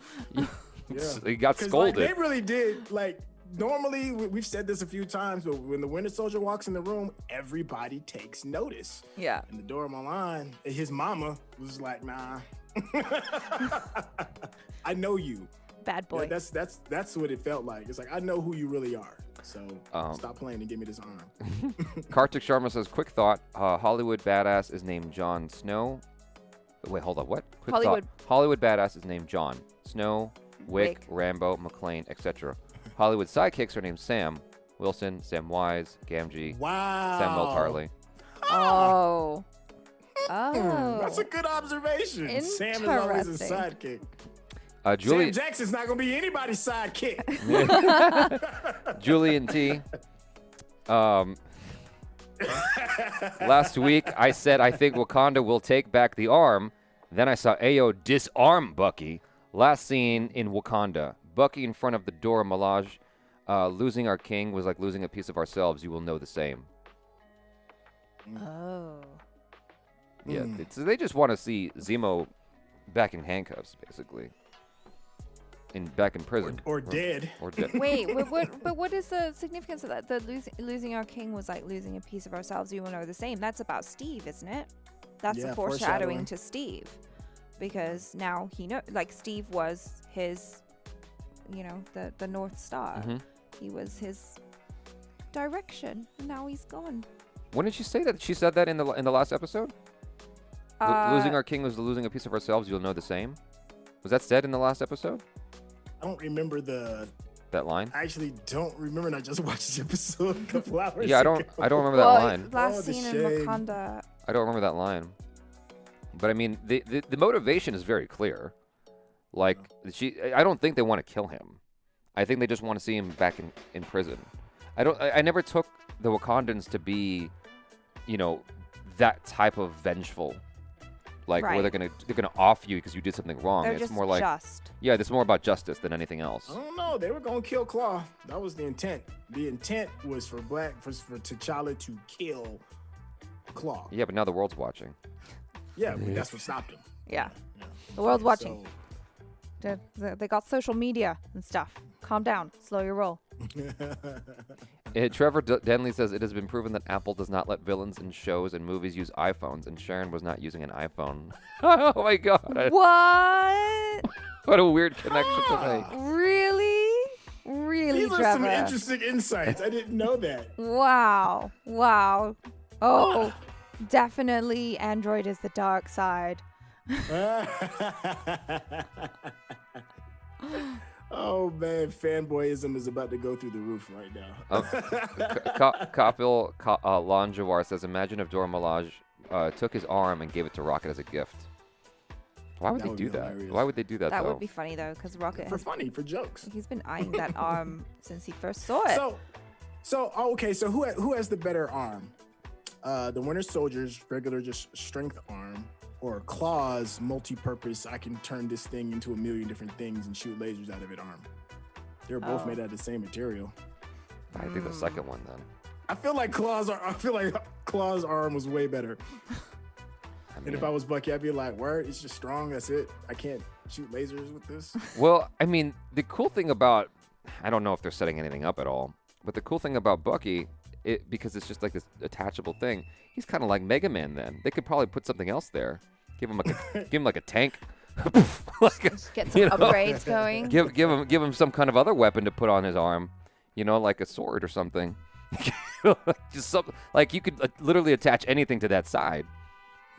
He got scolded. Like, they really did. Like, normally, we've said this a few times, but when the Winter Soldier walks in the room, everybody takes notice. Yeah. And the Dora Milaje, his mama was like, nah. I know you. Bad boy. Yeah, that's what it felt like. It's like, I know who you really are. So stop playing and give me this arm. Kartik Sharma says, quick thought, Hollywood badass is named Jon Snow. Wait, hold on, what? Quick Hollywood. thought. Hollywood badass is named Jon Snow, Wick, Rambo, McClane, etc. Hollywood sidekicks are named Sam, Wilson, Samwise, Gamgee, Samuel Tarly. Oh. That's a good observation. Sam is always a sidekick. Julie, Sam Jackson's not going to be anybody's sidekick. Julian T. Last week, I said I think Wakanda will take back the arm. Then I saw Ayo disarm Bucky. Last scene in Wakanda. Bucky in front of the Dora Milaje. Losing our king was like losing a piece of ourselves. You will know the same. Oh. Yeah, so they just want to see Zemo back in handcuffs, basically. Back in prison. Or dead. Or dead. Wait, but what is the significance of that? The losing our king was like losing a piece of ourselves. You will know the same. That's about Steve, isn't it? That's the foreshadowing to Steve. Because now he knows, like Steve was his, the North Star. Mm-hmm. He was his direction. Now he's gone. When did she say that? She said that in the last episode? Losing our king was losing a piece of ourselves. You'll know the same. Was that said in the last episode? I don't remember that line. I actually don't remember, and I just watched the episode a couple hours Yeah, ago. I don't remember that line. Last scene in Wakanda. I don't remember that line. But I mean, the motivation is very clear. Like I don't think they want to kill him. I think they just want to see him back in prison. I never took the Wakandans to be, that type of vengeful. Like where they're gonna off you because you did something wrong. They're it's just more like it's more about justice than anything else. I don't know. They were gonna kill Claw. That was the intent. The intent was for T'Challa to kill Claw. Yeah, but now the world's watching. Yeah, but that's what stopped him. Yeah. The world's watching. They got social media and stuff. Calm down. Slow your roll. Trevor Denley says it has been proven that Apple does not let villains in shows and movies use iPhones, and Sharon was not using an iPhone. Oh my God! What? What a weird connection to make. Really, These Trevor? are some interesting insights. I didn't know that. Wow. Oh, definitely Android is the dark side. Oh man, fanboyism is about to go through the roof right now. Kapil Lanjawar says, imagine if Dora Milaje took his arm and gave it to Rocket as a gift. Why would they do that? Hilarious. Why would they do that, That though? would be funny, though, because Rocket for jokes. He's been eyeing that arm since he first saw it. So who has the better arm? The Winter Soldier's regular just strength arm, or Claw's multi-purpose, I can turn this thing into a million different things and shoot lasers out of it arm. They're both made out of the same material. I think the second one, then. I feel like Claw's arm was way better. And if I was Bucky, I'd be like, word, it's just strong, that's it. I can't shoot lasers with this. Well, I mean, the cool thing about, I don't know if they're setting anything up at all, but the cool thing about Bucky, because it's just like this attachable thing, he's kind of like Mega Man then. They could probably put something else there. Give him like a tank. Get some upgrades going. Give him some kind of other weapon to put on his arm, like a sword or something. Just something like you could literally attach anything to that side.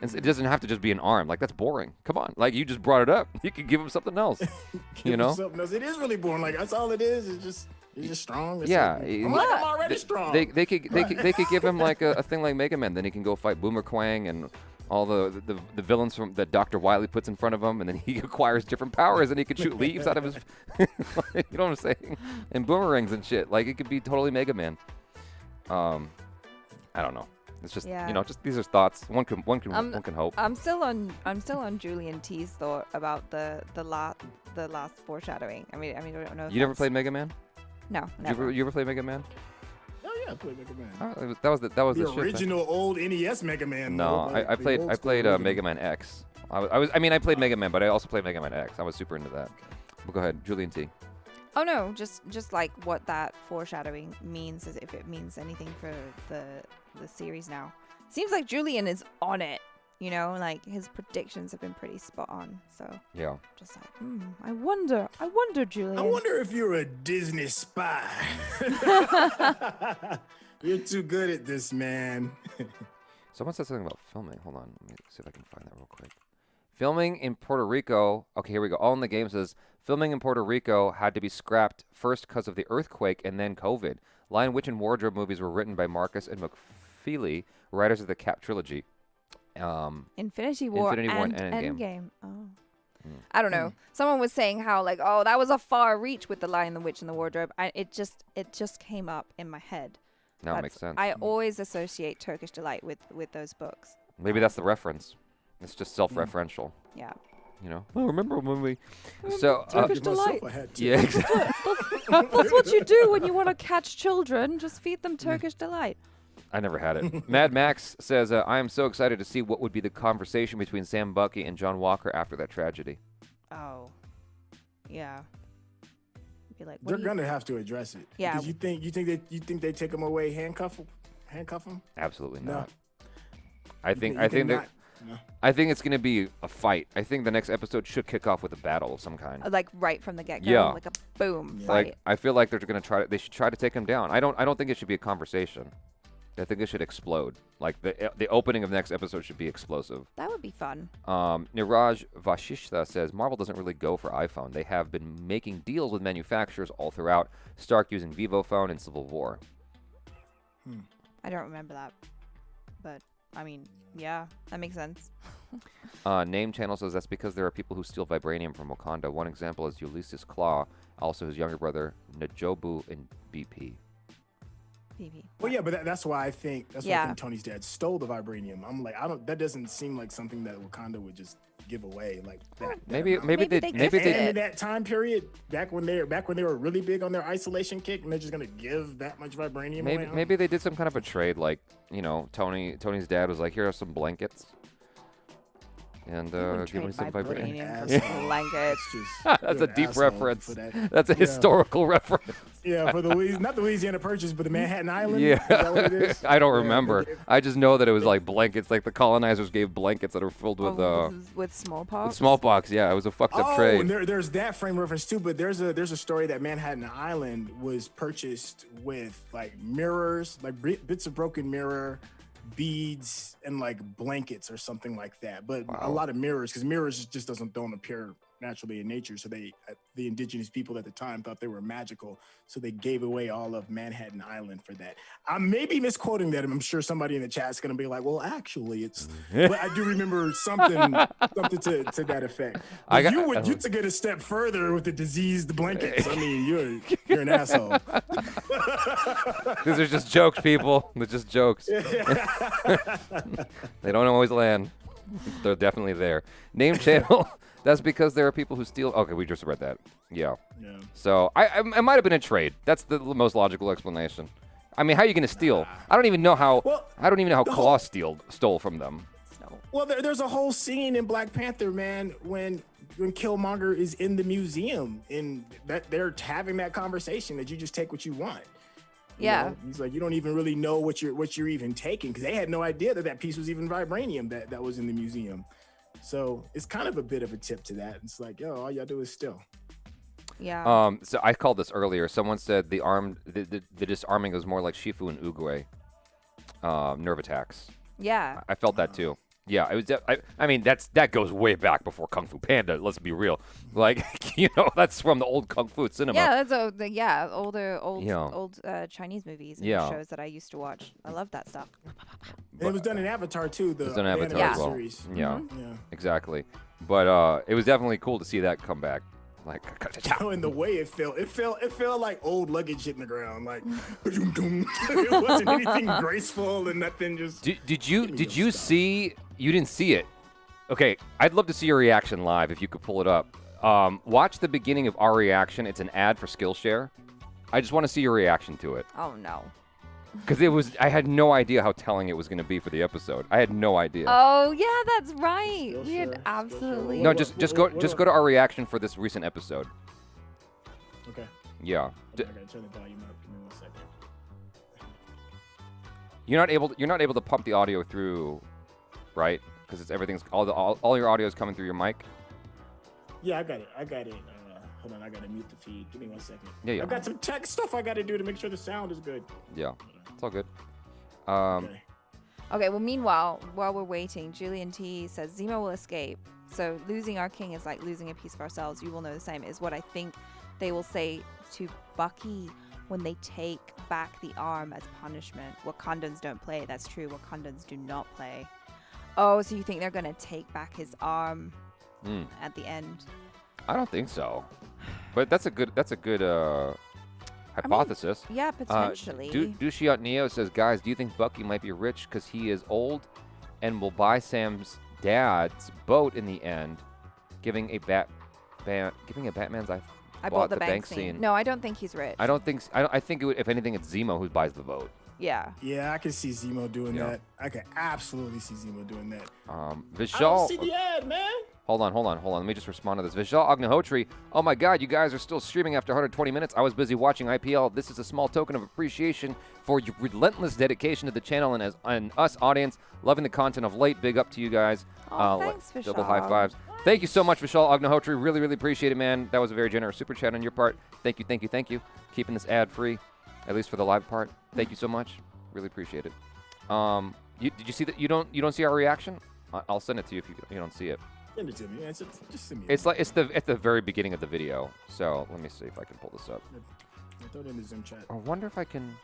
And it doesn't have to just be an arm. Like, that's boring. Come on. Like, you just brought it up. You could give him something else. Something else. It is really boring. Like, that's all it is. It's just strong. It's yeah. I'm already strong. They could give him like a thing like Mega Man. Then he can go fight Boomer Quang and all the villains that Dr. Wily puts in front of him, and then he acquires different powers, and he could shoot leaves out of his. You know what I'm saying? And boomerangs and shit. Like, it could be totally Mega Man. I don't know. It's just just these are thoughts. One can hope. I'm still on Julian T's thought about the last foreshadowing. I mean, I don't know. You never played Mega Man? No, never. You ever play Mega Man? Oh yeah, I played Mega Man. Oh, that was the original old NES Mega Man. No, I played Mega Man X. I played Mega Man, but I also played Mega Man X. I was super into that. But go ahead, Julian T. Oh no, just like what that foreshadowing means, as if it means anything for the series now. Seems like Julian is on it. You know, like his predictions have been pretty spot on. So Yeah. just like, I wonder, Julian. I wonder if you're a Disney spy. You're too good at this, man. Someone said something about filming. Hold on. Let me see if I can find that real quick. Filming in Puerto Rico. Okay, here we go. All in the Game says filming in Puerto Rico had to be scrapped first because of the earthquake and then COVID. Lion, Witch, and Wardrobe movies were written by Marcus and McFeely, writers of the Cap trilogy. Infinity War Infinity War and and Endgame. Oh. I don't know. Someone was saying how like, oh, that was a far reach with the Lion, the Witch, and the Wardrobe. It just came up in my head. Now it makes sense. I always associate Turkish Delight with those books. Maybe that's the reference. It's just self-referential. Yeah. You know. Oh, remember when we? So Turkish Delight. yeah, exactly. That's what you do when you want to catch children. Just feed them Turkish Delight. I never had it. Mad Max says, I am so excited to see what would be the conversation between Sam Bucky and John Walker after that tragedy. Oh. Yeah. Be like, They're gonna have to address it. Yeah. Because you think they take him away, handcuff him? Absolutely No. not. I think it's going to be a fight. I think the next episode should kick off with a battle of some kind. Like right from the get-go. Yeah. Like a boom fight. Like I feel like they're going to they should try to take him down. I don't think it should be a conversation. I think it should explode. Like the opening of the next episode should be explosive. That would be fun. Niraj Vashishta says Marvel doesn't really go for iPhone. They have been making deals with manufacturers all throughout. Stark using Vivo Phone in Civil War. I don't remember that. But, I mean, yeah, that makes sense. Name Channel says that's because there are people who steal vibranium from Wakanda. One example is Ulysses Claw, also his younger brother Najobu in BP. Well, yeah, but that's why I think Tony's dad stole the vibranium. I'm like, that doesn't seem like something that Wakanda would just give away like that. Maybe they in that time period, back when they were really big on their isolation kick, and they're just gonna give that much vibranium away. Maybe they did some kind of a trade, like, you know, Tony's dad was like, here are some blankets. And give me some vibranium. For some blankets. That's a deep reference. That's a historical reference. Yeah, for not the Louisiana Purchase, but the Manhattan Island. Yeah, is that what it is? I don't remember. I just know that it was like blankets, like the colonizers gave blankets that are filled with smallpox. With smallpox, yeah, it was a fucked up trade. And there's that frame reference too. But there's a story that Manhattan Island was purchased with like mirrors, like bits of broken mirror, beads, and like blankets or something like that. But a lot of mirrors, because mirrors just don't appear naturally in nature. So the indigenous people at the time thought they were magical. So they gave away all of Manhattan Island for that. I may be misquoting that. I'm sure somebody in the chat is going to be like, well, actually it's, but I do remember something to that effect. You took it a step further with the diseased blankets. I mean, you're an asshole. These are just jokes, people. They're just jokes. They don't always land. They're definitely there. Name Channel. That's because there are people who steal. Okay, we just read that. Yeah. So it might have been a trade. That's the most logical explanation. I mean, how are you going to steal? I don't even know how. I don't even know how Claw stole from them. Well, there's a whole scene in Black Panther, man, when Killmonger is in the museum and that they're having that conversation that you just take what you want. Yeah. He's like, you don't even really know what you're even taking, because they had no idea that piece was even vibranium that was in the museum. So it's kind of a bit of a tip to that. It's like, yo, all y'all do is steal. Yeah. So I called this earlier. Someone said the disarming was more like Shifu and Uguay nerve attacks. Yeah. I felt that too. Yeah, it was. I mean, that goes way back before Kung Fu Panda. Let's be real. Like, you know, that's from the old Kung Fu cinema. Yeah, that's old Chinese movies and shows that I used to watch. I love that stuff. It was done in Avatar too. It was done in Avatar as well. Series. Yeah, exactly. But it was definitely cool to see that come back. Like, in the way it felt like old luggage hitting the ground. Like, it wasn't anything graceful and nothing. Just did you see? You didn't see it. Okay, I'd love to see your reaction live if you could pull it up. Watch the beginning of our reaction. It's an ad for Skillshare. I just want to see your reaction to it. Oh no. Because I had no idea how telling it was going to be for the episode. I had no idea. Oh yeah, that's right. We had absolutely. No, just go to our reaction for this recent episode. Okay. Yeah. I gotta turn the volume up. Give me 1 second. You're not able to pump the audio through, right? because it's everything's all your audio is coming through your mic. Yeah, I got it. Hold on, I gotta mute the feed. Give me 1 second. Yeah. I've got some tech stuff I gotta do to make sure the sound is good. Yeah, it's all good. Okay. Okay, well, meanwhile, while we're waiting, Julian T says Zemo will escape. So losing our king is like losing a piece of ourselves. You will know the same, is what I think they will say to Bucky when they take back the arm as punishment. Wakandans don't play. That's true. Wakandans do not play. Oh, so you think they're going to take back his arm at the end? I don't think so. But that's a good hypothesis. I mean, yeah, potentially. Dushiot Neo says, guys, do you think Bucky might be rich because he is old and will buy Sam's dad's boat in the end, giving a Batman's I bought the bank scene. No, I don't think he's rich. I don't think. I think if anything, it's Zemo who buys the boat. Yeah. Yeah, I can see Zemo doing that. I can absolutely see Zemo doing that. Vishal. I don't see the ad, man. Hold on. Let me just respond to this. Vishal Agnihotri. Oh my God, you guys are still streaming after 120 minutes. I was busy watching IPL. This is a small token of appreciation for your relentless dedication to the channel and us audience. Loving the content of late. Big up to you guys. Oh, thanks, Vishal. Double high fives. Thank you so much, Vishal Agnihotri. Really, really appreciate it, man. That was a very generous super chat on your part. Thank you. Keeping this ad free, at least for the live part. Thank you so much. Really appreciate it. Did you see that? You don't see our reaction? I'll send it to you if you don't see it. Send it to me. Just send me. It's like it's at the very beginning of the video. So let me see if I can pull this up. Throw it in the Zoom chat. I wonder if I can.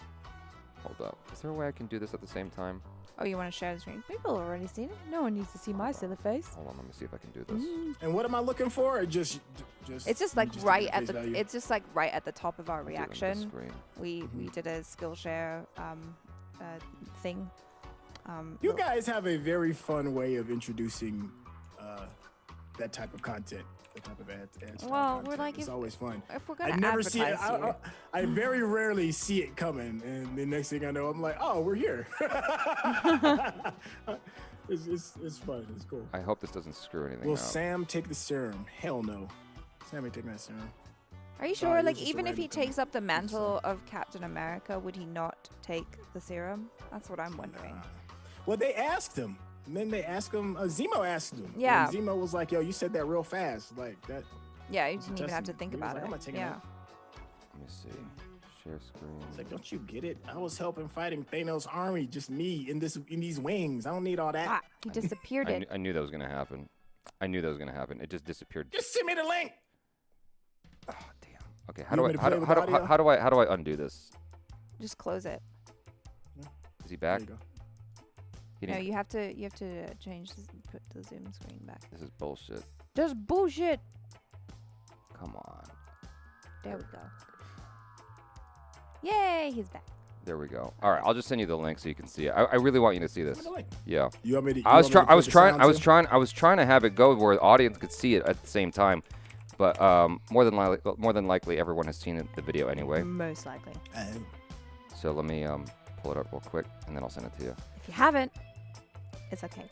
Hold up. Is there a way I can do this at the same time? Oh, you want to share the screen? People have already seen it. No one needs to see my silly face. Hold on. Let me see if I can do this. And what am I looking for? Or just. It's just like right at the. It's just like right at the top of our reaction. We did a Skillshare thing. You guys have a very fun way of introducing that type of content, that type of ads. Well, we're like, it's always fun. If we're gonna I never advertise see it. you. I very rarely see it coming, and the next thing I know, I'm like, oh, we're here. It's fun. It's cool. I hope this doesn't screw anything Will up. Sam take the serum? Hell no. Sam ain't taking that serum. Are you sure? Like, even if he takes up the mantle of Captain America, would he not take the serum? That's what I'm wondering. Well, they asked him. And then they asked him, Zemo asked him. Yeah. And Zemo was like, yo, you said that real fast. Like that. Yeah, you didn't even have to think about it. I'm not taking yeah. that. Let me see. Share screen. It's like, don't you get it? I was helping fighting Thanos' army, just me in these wings. I don't need all that. Ah, he disappeared it. I knew that was gonna happen. It just disappeared. Just send me the link. Oh damn. Okay. How do I undo this? Just close it. Is he back? There you go. No, you have to change put the Zoom screen back. This is bullshit. Just bullshit. Come on. There we go. Yay, he's back. There we go. All right, I'll just send you the link so you can see it. I really want you to see this. Yeah. You want me to? I was trying to have it go where the audience could see it at the same time, but more than likely everyone has seen the video anyway. Most likely. So let me pull it up real quick and then I'll send it to you. If you haven't, it's okay.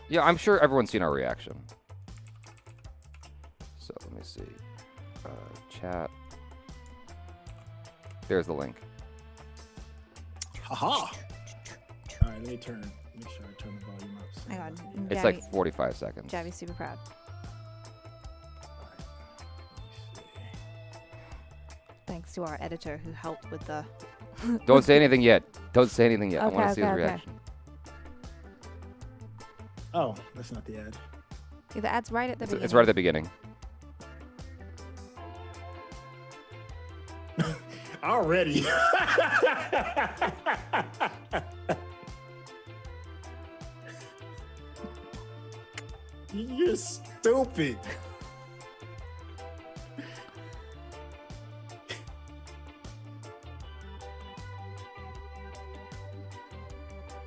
Yeah, I'm sure everyone's seen our reaction. So let me see. Chat. There's the link. Haha. All right, let me make sure I turn the volume up. Hang on. It's like 45 seconds. Jaby's super proud. Thanks to our editor who helped with the. Don't say anything yet. Don't say anything yet. Okay, I want to see his okay. reaction. Oh, that's not the ad. Yeah, the ad's right at the beginning. It's right at the beginning. Already. You're stupid.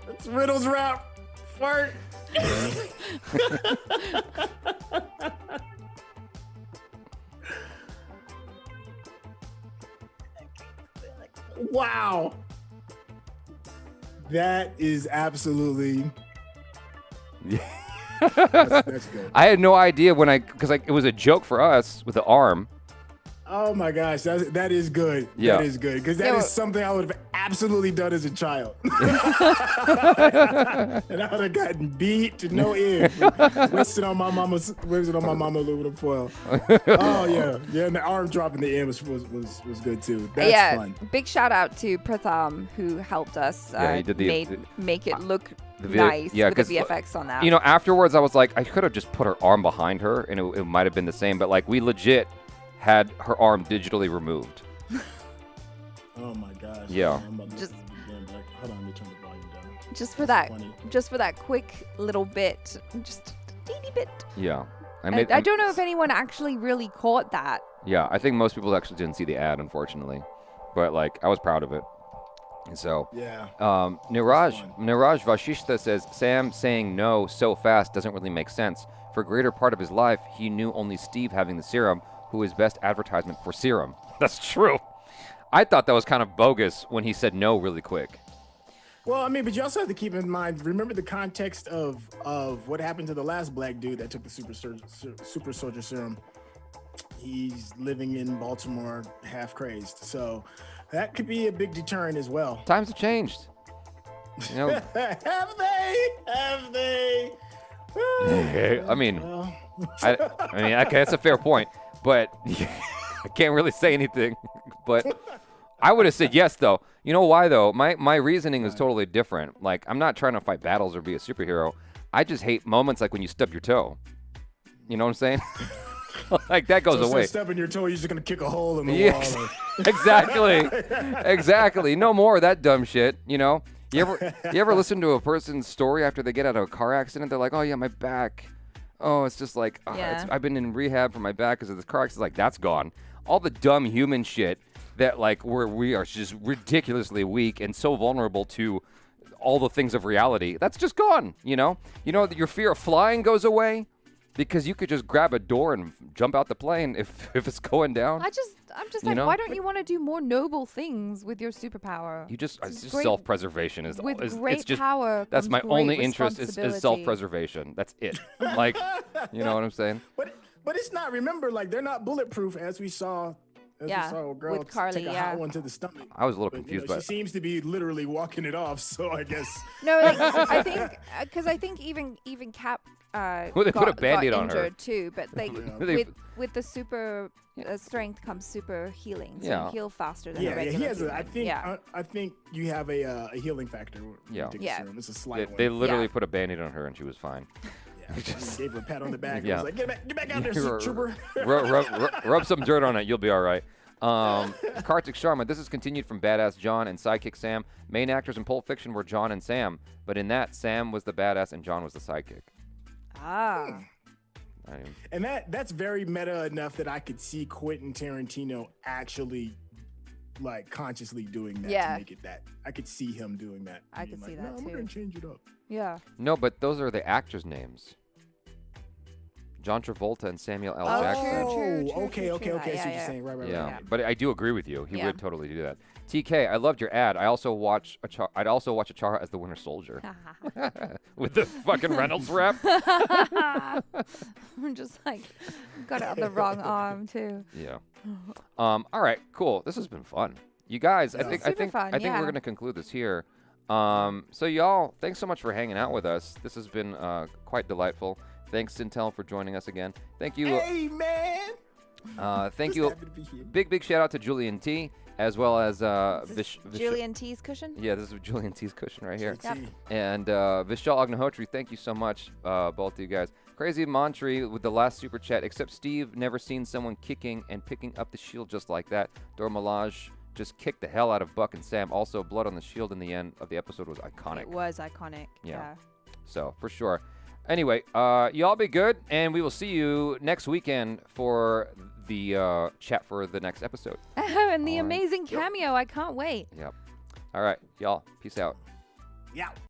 It's Riddle's rap. Fart. Wow. That is absolutely. That's good. I had no idea because it was a joke for us with the arm, Oh my gosh, that is good. Yeah. That is good because that is something I would have absolutely done as a child. And I would have gotten beat to no end, wasted on my mama's aluminum foil. Oh yeah. And the arm drop in the end was good too. That's fun. Big shout out to Pratham who helped us. He did make it look with nice the the VFX on that. You know, afterwards I was like, I could have just put her arm behind her, and it might have been the same. But like, we legit had her arm digitally removed. Oh my gosh. Yeah. Hold on, let me turn the volume down. Just for that quick little bit, just a teeny bit. Yeah. I don't know if anyone actually really caught that. Yeah, I think most people actually didn't see the ad, unfortunately. But like, I was proud of it. And so, Niraj Vashishta says, Sam saying no so fast doesn't really make sense. For a greater part of his life, he knew only Steve having the serum, who is best advertisement for serum. That's true. I thought that was kind of bogus when he said no really quick. Well, I mean, but you also have to keep in mind, remember the context of what happened to the last black dude that took the super soldier serum. He's living in Baltimore, half crazy. So that could be a big deterrent as well. Times have changed. You know, Have they? I mean, okay, that's a fair point, but I can't really say anything. But I would have said yes, though. You know why, though? My reasoning is totally different. Like, I'm not trying to fight battles or be a superhero. I just hate moments like when you stub your toe. You know what I'm saying? Like, that goes away. Instead of stepping your toe, you're just going to kick a hole in the wall. Exactly. No more of that dumb shit, you know? You ever listen to a person's story after they get out of a car accident? They're like, oh, yeah, my back. Oh, it's just like, I've been in rehab for my back because of this car accident. Like, that's gone. All the dumb human shit that, like, we are just ridiculously weak and so vulnerable to all the things of reality, that's just gone, you know? You know, your fear of flying goes away because you could just grab a door and jump out the plane if it's going down. I'm just like, why don't you want to do more noble things with your superpower? It's just self-preservation. With it's great just, power that's my comes only great interest is self-preservation. That's it. Like, you know what I'm saying? But it's not. Remember, like, they're not bulletproof, as we saw. We saw a girl with Carly, take a hot one to the stomach. I was a little confused, she seems to be literally walking it off. So I guess no, like, I think because I think even Cap they put a Band-Aid on her too, but like with the super strength comes super healing, so you heal faster than a regular. He has I think you have a healing factor. Serum. It's a slight one. They literally put a Band-Aid on her and she was fine. Just gave her a pat on the back. I was like, get back out there, trooper. Rub some dirt on it. You'll be all right. Kartik Sharma, this is continued from Badass John and Sidekick Sam. Main actors in Pulp Fiction were John and Sam, but in that, Sam was the badass and John was the sidekick. And that's very meta enough that I could see Quentin Tarantino actually, like, consciously doing that to make it that. I could see him doing that. I could see that too. I'm going to change it up. Yeah. No, but those are the actors' names. John Travolta and Samuel L. Jackson. True. Okay. I see what you're saying. Right. Yeah, but I do agree with you. He would totally do that. TK, I loved your ad. I'd also watch Achara as the Winter Soldier. With the fucking Reynolds rap. I'm just like, got it on the wrong arm too. Yeah. All right, cool. This has been fun. You guys, I think we're gonna conclude this here. So y'all, thanks so much for hanging out with us. This has been quite delightful. Thanks, Syntell, for joining us again. Thank you. Hey, man. Thank you. Big shout out to Julian T, as well as Julian T's cushion. Yeah, this is Julian T's cushion right here. Yep. And Vishal Agnihotri, thank you so much, both of you guys. Crazy Montry with the last super chat. Except Steve never seen someone kicking and picking up the shield just like that. Dormalage just kicked the hell out of Buck and Sam. Also, blood on the shield in the end of the episode was iconic. It was iconic. Yeah. So for sure. Anyway, y'all be good, and we will see you next weekend for the chat for the next episode. And the amazing cameo. I can't wait. Yep. All right, y'all. Peace out. Yeah.